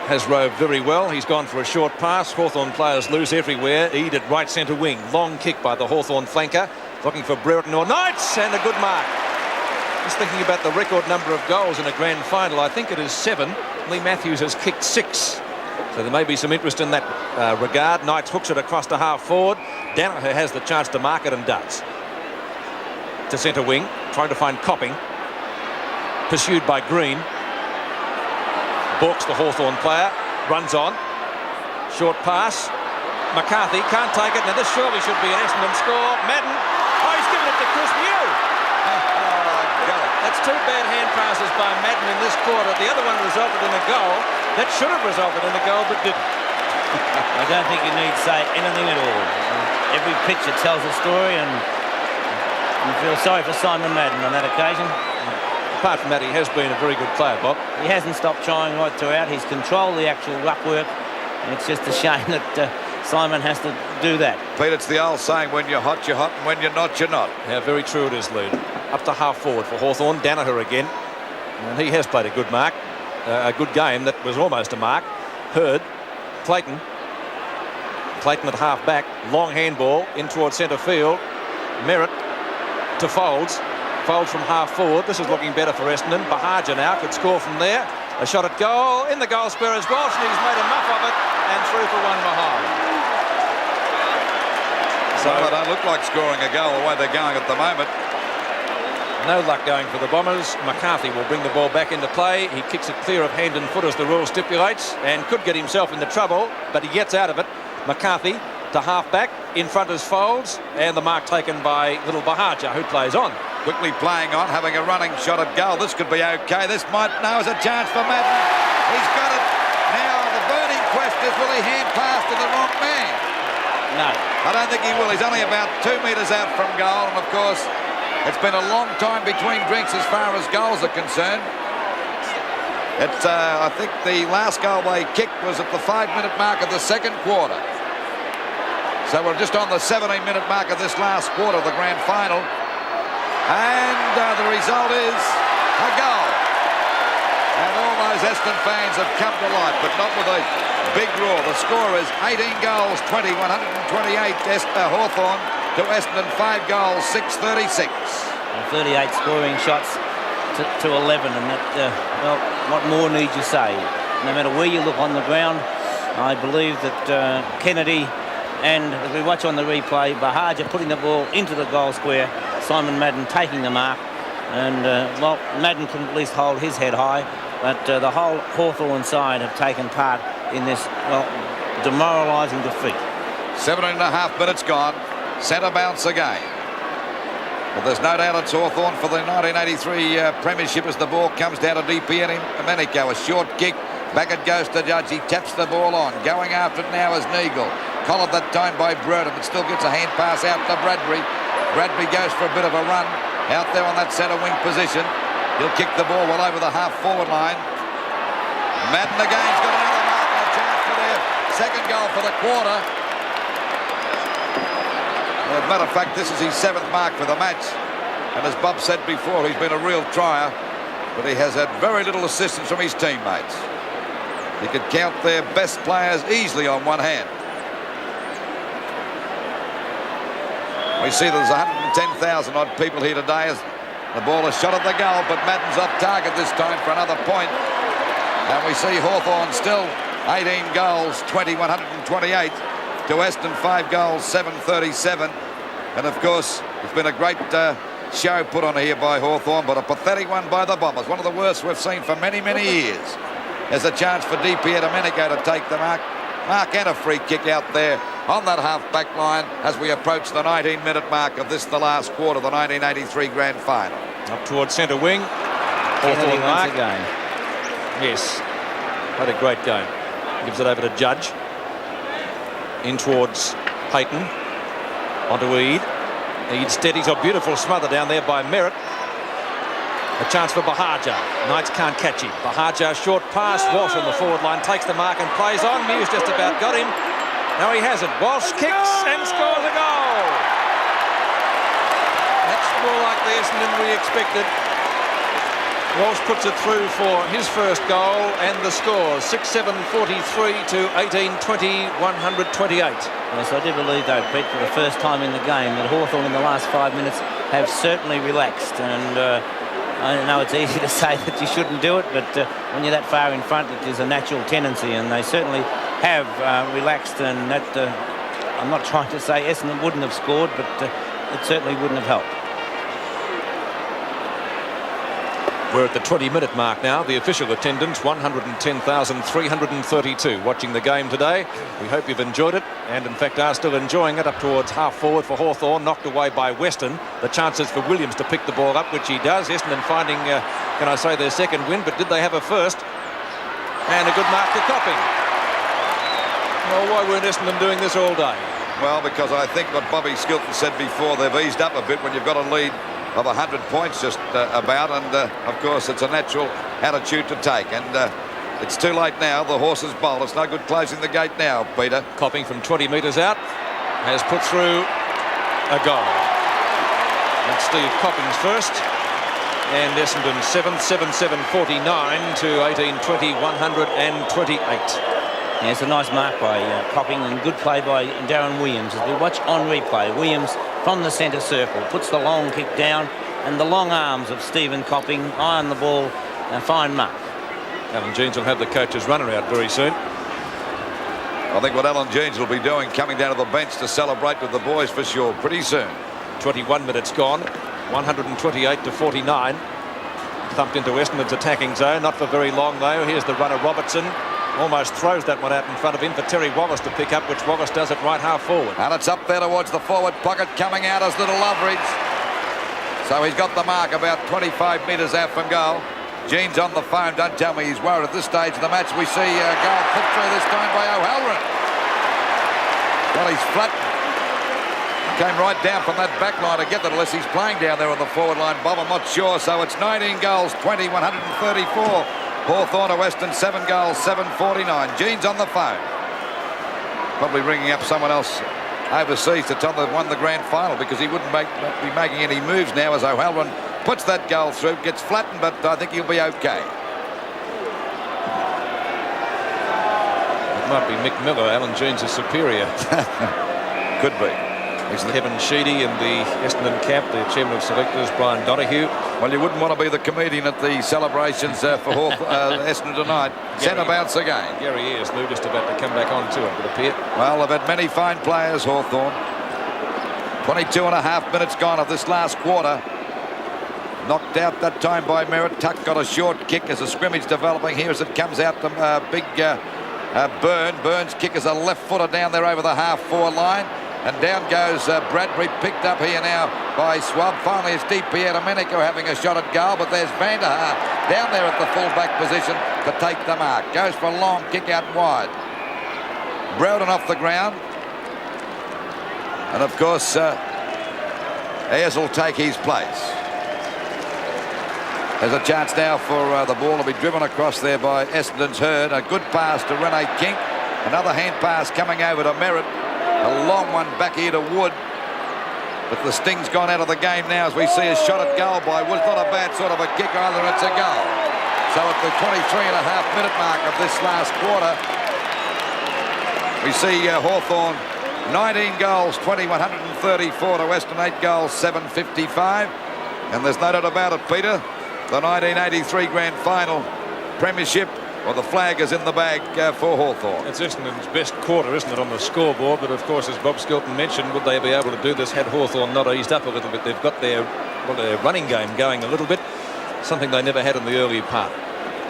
Has roved very well. He's gone for a short pass. Hawthorn players loose everywhere. Eade at right centre wing. Long kick by the Hawthorn flanker. Looking for Brereton or Knights, and a good mark. Just thinking about the record number of goals in a grand final. I think it is 7. Lee Matthews has kicked 6. So there may be some interest in that regard. Knights hooks it across to half forward. Danaher has the chance to mark it and does. to centre wing, trying to find Copping. Pursued by Green. Balks the Hawthorn player. Runs on. Short pass. McCarthy can't take it. Now this surely should be an Essendon score. Madden. Oh, he's given it to Chris Mew. That's two bad hand passes by Madden in this quarter. The other one resulted in a goal. That should have resulted in a goal, but didn't.
I don't think you need to say anything at all. Every picture tells a story, and you feel sorry for Simon Madden on that occasion.
Apart from that, he has been a very good player, Bob.
He hasn't stopped trying right throughout. He's controlled the actual ruck work, and it's just a shame that Simon has to do that.
Pete, it's the old saying, when you're hot, and when you're not, you're not.
Yeah, very true it is, Lude. Up to half forward for Hawthorn. Danaher again. And he has played a good mark. A good game that was almost a mark. Hurd. Clayton. Clayton at half back. Long handball in towards centre field. Merritt to Folds. Folds from half forward. This is looking better for Essendon. Bahaja now could score from there. A shot at goal. In the goal square as Walsh. And he's made enough of it. And through for one behind.
So they don't look like scoring a goal the way they're going at the moment.
No luck going for the Bombers. McCarthy will bring the ball back into play. He kicks it clear of hand and foot as the rule stipulates, and could get himself into trouble, but he gets out of it. McCarthy to half-back. In front is Folds, and the mark taken by little Bahaja, who plays on.
Quickly playing on, having a running shot at goal. This could be okay. This might now is a chance for Madden. He's got it. Now the burning question is, will he hand pass to the wrong man?
No.
I don't think he will. He's only about 2 metres out from goal, and of course it's been a long time between drinks as far as goals are concerned. It's, I think the last goal they kicked was at the 5-minute mark of the second quarter. So we're just on the 17-minute mark of this last quarter of the grand final. And the result is a goal. And all those Essendon fans have come to life, but not with a big roar. The score is 18 goals, 20, 128 Hawthorn. To Essendon, 5 goals, 636.
38 scoring shots to 11, and that, well, what more need you say? No matter where you look on the ground, I believe that Kennedy and, as we watch on the replay, Bahaja putting the ball into the goal square, Simon Madden taking the mark, and, well, Madden couldn't at least hold his head high, but the whole Hawthorn side have taken part in this, well, demoralising defeat.
7.5 minutes gone. Centre bounce again. But there's no doubt it's Hawthorn for the 1983 premiership as the ball comes down to DP and Domenico. A short kick. Back it goes to Judge. He taps the ball on. Going after it now is Neagle. Collared that time by Burton, but still gets a hand pass out to Bradbury. Bradbury goes for a bit of a run out there on that centre wing position. He'll kick the ball well over the half-forward line. Madden again's got another mark and a chance for their second goal for the quarter. As a matter of fact, this is his 7th mark for the match. And as Bob said before, he's been a real trier, but he has had very little assistance from his teammates. He could count their best players easily on one hand. We see there's 110,000 odd people here today as the ball is shot at the goal, but Madden's off target this time for another point. And we see Hawthorn still 18 goals, 20, 128. To Essendon, 5 goals, 737. And of course, it's been a great show put on here by Hawthorn, but a pathetic one by the Bombers. One of the worst we've seen for many, many years. There's a chance for DP Domenico to take the mark. Mark and a free kick out there on that half-back line as we approach the 19-minute mark of this, the last quarter of the 1983 grand final.
Up towards centre wing.
Hawthorn once again.
Yes, had a great game. Gives it over to Judge. In towards Payton. Onto Eade. Eade steadies a beautiful smother down there by Merritt. A chance for Bahaja. Knights can't catch him. Bahaja, short pass. Walsh on the forward line takes the mark and plays on. Mew's just about got him. No, he hasn't. Walsh kicks and scores a goal. That's more like the Essendon we expected. Walsh puts it through for his first goal, and the score 6-7-43 to 18-20, 128.
Yes, I do believe, though, Pete, for the first time in the game, that Hawthorn in the last 5 minutes have certainly relaxed. And I know it's easy to say that you shouldn't do it, but when you're that far in front, it is a natural tendency, and they certainly have relaxed. And that I'm not trying to say Essendon wouldn't have scored, but it certainly wouldn't have helped.
We're at the 20-minute mark now. The official attendance, 110,332 watching the game today. We hope you've enjoyed it, and in fact are still enjoying it. Up towards half forward for Hawthorn, knocked away by Western. The chances for Williams to pick the ball up, which he does. Essendon finding, can I say, their second win, but did they have a first? And a good mark to Copping. Well, why weren't Essendon doing this all day?
Well, because I think what Bobby Skilton said before, they've eased up a bit when you've got a lead of 100 points just about, and of course it's a natural attitude to take, and it's too late now. The horses bowl. It's no good closing the gate now, Peter.
Copping from 20 metres out has put through a goal. That's Steve Copping's first, and Essendon 7th, 7-7-49 to 18-20, 128.
Yeah, it's a nice mark by Copping, and good play by Darren Williams. As we watch on replay, Williams from the centre circle puts the long kick down, and the long arms of Stephen Copping eye on the ball, and fine mark.
Alan Jeans will have the coach's runner out very soon.
I think what Alan Jeans will be doing, coming down to the bench to celebrate with the boys for sure pretty soon.
21 minutes gone, 128-49. Thumped into Essendon's attacking zone, not for very long though. Here's the runner Robertson. Almost throws that one out in front of him for Terry Wallace to pick up, which Wallace does at right half forward.
And it's up there towards the forward pocket, coming out as little Loveridge. So he's got the mark about 25 metres out from goal. Jean's on the phone. Don't tell me he's worried at this stage of the match. We see a goal put through this time by O'Halloran. Well, he's flat. Came right down from that back line to get that, unless he's playing down there on the forward line, Bob. I'm not sure. So it's 19 goals, 20, 134. Hawthorn to Western, 7 goals, 749. Jean's on the phone. Probably ringing up someone else overseas to tell them they've won the grand final, because he wouldn't be making any moves now as O'Halloran puts that goal through. Gets flattened, but I think he'll be okay.
It might be Mick Miller. Alan Jeans is superior.
Could be.
It's Kevin Sheedy in the Essendon camp, the chairman of selectors, Brian Donahue.
Well, you wouldn't want to be the comedian at the celebrations for Essendon tonight. Centre bounce again.
Gary Ayres, Lou, just about to come back on to it, would appear.
Well, they've had many fine players, Hawthorn. 22 and a half minutes gone of this last quarter. Knocked out that time by Merritt. Tuck got a short kick as a scrimmage developing here as it comes out to big Byrne. Burns' kick is a left footer down there over the half-forward line. And down goes Bradbury, picked up here now by Swab. Finally, it's Di Pierdomenico having a shot at goal, but there's Vanderhaar down there at the full-back position to take the mark. Goes for a long kick out wide. Browden off the ground. And, of course, Ayres will take his place. There's a chance now for the ball to be driven across there by Essendon's Hurd. A good pass to Rene Kink. Another hand pass coming over to Merritt. A long one back here to Wood. But the sting's gone out of the game now as we see a shot at goal by Wood. Not a bad sort of a kick either. It's a goal. So at the 23.5-minute mark of this last quarter, we see Hawthorn 19 goals, 20, 134 to Western, 8 goals, 755. And there's no doubt about it, Peter. The 1983 grand final premiership, well, the flag is in the bag for Hawthorn.
It's Essendon's best quarter, isn't it, on the scoreboard? But of course, as Bob Skilton mentioned, would they be able to do this had Hawthorn not eased up a little bit? They've got their running game going a little bit, something they never had in the earlier part.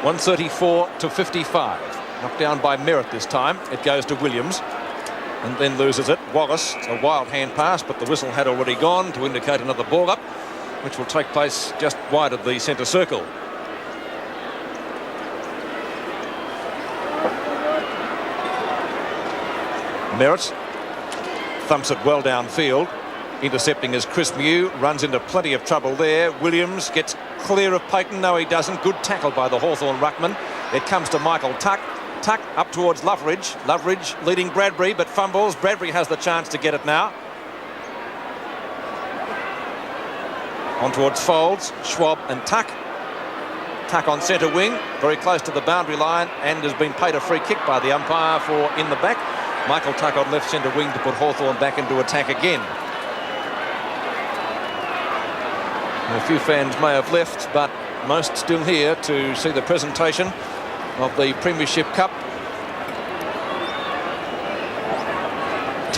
134-55. Knocked down by Merritt this time. It goes to Williams and then loses it. Wallace, a wild hand pass, but the whistle had already gone to indicate another ball up, which will take place just wide of the centre circle. Merritt thumps it well downfield. Intercepting is Chris Mew. Runs into plenty of trouble there. Williams gets clear of Payton. No, he doesn't. Good tackle by the Hawthorn ruckman. It comes to Michael Tuck. Tuck up towards Loveridge. Loveridge leading Bradbury, but fumbles. Bradbury has the chance to get it now. On towards Folds, Schwab and Tuck. Tuck on centre wing, very close to the boundary line, and has been paid a free kick by the umpire for in the back. Michael Tuck on left centre wing to put Hawthorn back into attack again. And a few fans may have left, but most still here to see the presentation of the Premiership Cup.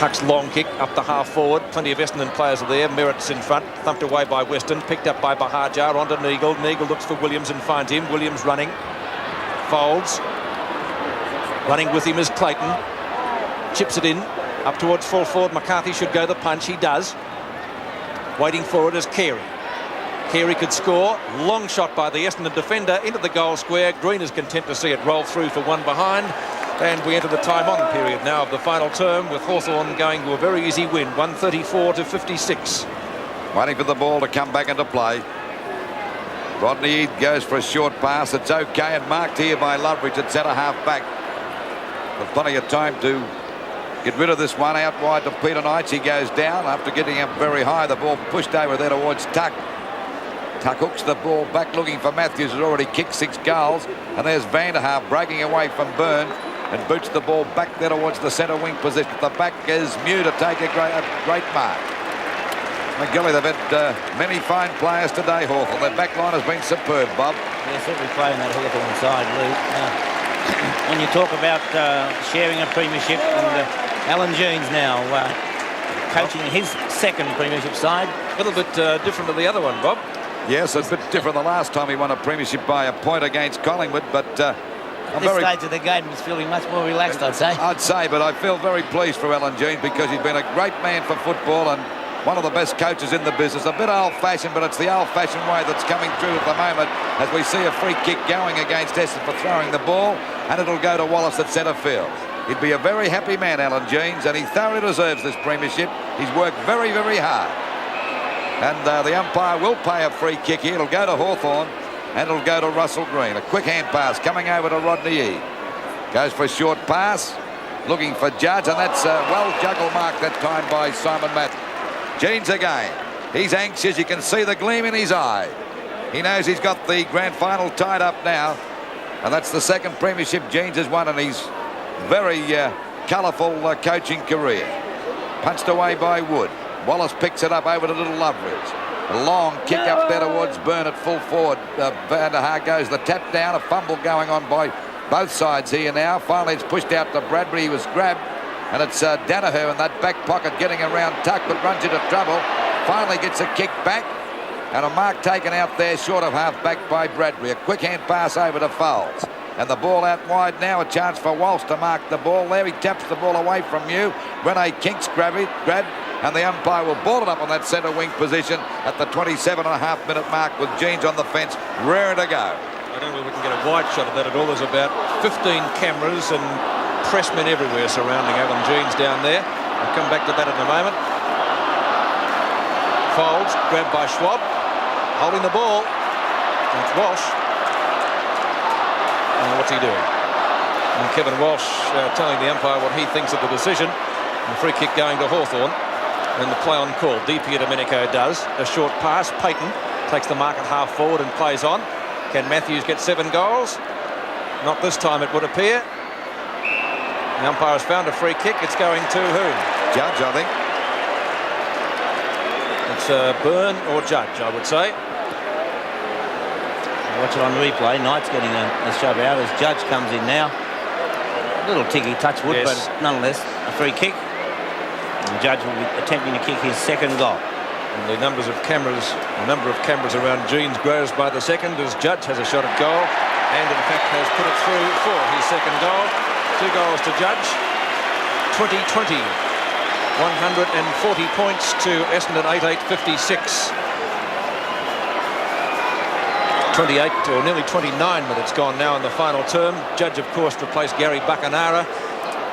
Tuck's long kick up the half forward. Plenty of Essendon players are there. Merritt's in front. Thumped away by Weston. Picked up by Bahajar. Onto Neagle. Neagle looks for Williams and finds him. Williams running. Folds. Running with him is Clayton. Chips it in. Up towards full forward. McCarthy should go the punch. He does. Waiting for it is Carey. Carey could score. Long shot by the Essendon defender into the goal square. Green is content to see it roll through for one behind. And we enter the time-on period now of the final term, with Hawthorn going to a very easy win, 134-56.
Waiting for the ball to come back into play. Rodney Eade goes for a short pass. It's okay and marked here by Loveridge at centre half back. With plenty of time to get rid of this one. Out wide to Peter Knights. He goes down after getting up very high. The ball pushed over there towards Tuck. Tuck hooks the ball back looking for Matthews, who's already kicked 6 goals. And there's Vanderhaar breaking away from Byrne and boots the ball back there towards the centre wing position. At the back is Mew to take a great mark. McGilly, they've had many fine players today, Hawthorn. Their back line has been superb, Bob.
Yes, every player on that Hawthorn side, Luke. When you talk about sharing a premiership, and Alan Jeans now coaching his second premiership side.
A little bit different to the other one, Bob.
Yes, it's a bit different. The last time he won a premiership by a point against Collingwood, but
at this stage of the game, he's feeling much more relaxed, I'd say.
But I feel very pleased for Alan Jeans, because he's been a great man for football and one of the best coaches in the business. A bit old-fashioned, but it's the old-fashioned way that's coming through at the moment, as we see a free kick going against Essendon for throwing the ball, and it'll go to Wallace at centre field. He'd be a very happy man, Alan Jeans, and he thoroughly deserves this premiership. He's worked very, very hard. And the umpire will pay a free kick here. It'll go to Hawthorn, and it'll go to Russell Green. A quick hand pass coming over to Rodney Eade. Goes for a short pass, looking for Judge, and that's a well-juggled mark that time by Simon Madden. Jeans again. He's anxious. You can see the gleam in his eye. He knows he's got the grand final tied up now, and that's the second premiership Jeans has won in his very colourful coaching career. Punched away by Wood. Wallace picks it up over to Little Loveridge. A long kick up there towards Byrne at full forward. Vanderhaar goes the tap down. A fumble going on by both sides here now. Finally, it's pushed out to Bradbury. He was grabbed. And it's Danaher in that back pocket getting around Tuck, but runs into trouble. Finally gets a kick back. And a mark taken out there short of half back by Bradbury. A quick hand pass over to Fowles. And the ball out wide now. A chance for Walsh to mark the ball there. He taps the ball away from you. Rene Kink's grab. And the umpire will ball it up on that centre wing position at the 27.5-minute mark, with Jeans on the fence, raring to go.
I don't know if we can get a wide shot of that at all. There's about 15 cameras and pressmen everywhere surrounding Alan Jeans down there. I'll come back to that in a moment. Folds, grabbed by Schwab, holding the ball. And it's Walsh. And what's he doing? And Kevin Walsh telling the umpire what he thinks of the decision. And free kick going to Hawthorn. And the play on call. DP Domenico does. A short pass. Payton takes the mark at half forward and plays on. Can Matthews get 7 goals? Not this time, it would appear. The umpire has found a free kick. It's going to whom?
Judge, I think.
It's Byrne or Judge, I would say.
Watch it on replay. Knight's getting a shove out as Judge comes in now. A little ticky touch wood, yes, but nonetheless a free kick. And Judge will be attempting to kick his second goal.
And the number of cameras around Jeans grows by the second as Judge has a shot at goal, and in fact has put it through for his second goal. 2 goals to Judge. 20-20. 140 points to Essendon 88-56. 28 or nearly 29 minutes gone now in the final term. Judge, of course, replaced Gary Buckenara.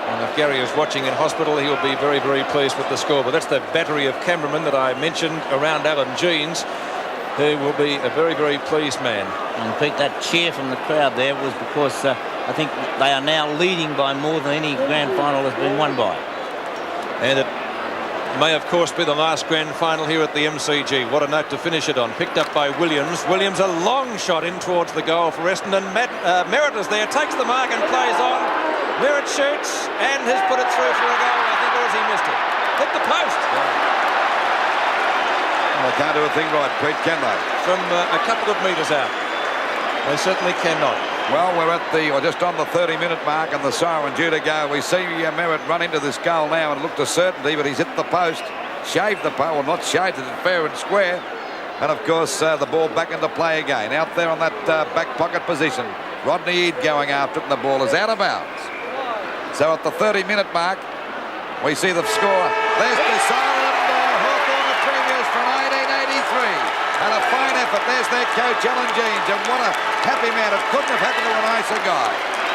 And if Gary is watching in hospital, he'll be very, very pleased with the score. But that's the battery of cameramen that I mentioned around Alan Jeans, who will be a very, very pleased man.
And Pete, that cheer from the crowd there was because I think they are now leading by more than any grand final has been won by.
And it may, of course, be the last grand final here at the MCG. What a note to finish it on. Picked up by Williams. Williams, a long shot in towards the goal for Essendon. Merritt is there, takes the mark and plays on. Merritt shoots and has put it through for a goal, I think, or has he missed it? Hit the post.
Well, they can't do a thing right, Pete, can they?
From a couple of metres out. They certainly cannot.
Well, we're at the, or just on the 30-minute mark, and the siren due to go. We see Merritt run into this goal now, and it looked a certainty, but he's hit the post, shaved the post, well, not shaved it, fair and square. And of course, the ball back into play again. Out there on that back pocket position. Rodney Eade going after it, and the ball is out of bounds. So at the 30-minute mark, we see the score. There's the siren. Hawthorn the premiers from 1883. And a fine effort. There's their coach, Alan Jeans. And what a happy man. It couldn't have happened to a nicer guy.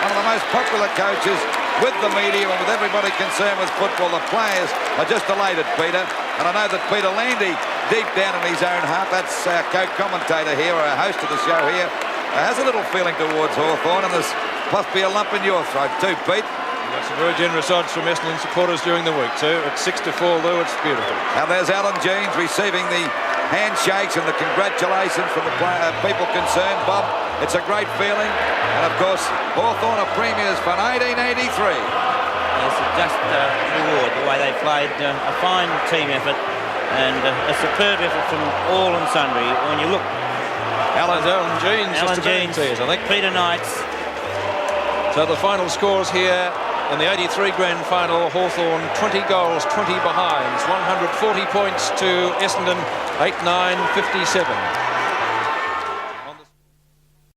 One of the most popular coaches with the media and with everybody concerned with football. The players are just elated, Peter. And I know that Peter Landy, deep down in his own heart, that's our co-commentator here, or our host of the show here, has a little feeling towards Hawthorn, and there's must be a lump in your throat too, Pete.
That's some very generous odds from Essendon supporters during the week too. At 6-4, Lou, it's beautiful.
Now there's Alan Jeans receiving the handshakes and the congratulations from the people concerned. Bob, it's a great feeling. And of course, Hawthorn are premiers for 1883.
It's a just reward, the way they played. A fine team effort and a superb effort from all and sundry. When you look...
Alan Jeans,
Alan Jeans,
I think.
Peter Knights.
So the final scores here in the 83 grand final. Hawthorn 20 goals, 20 behinds, 140 points to Essendon, 8-9-57.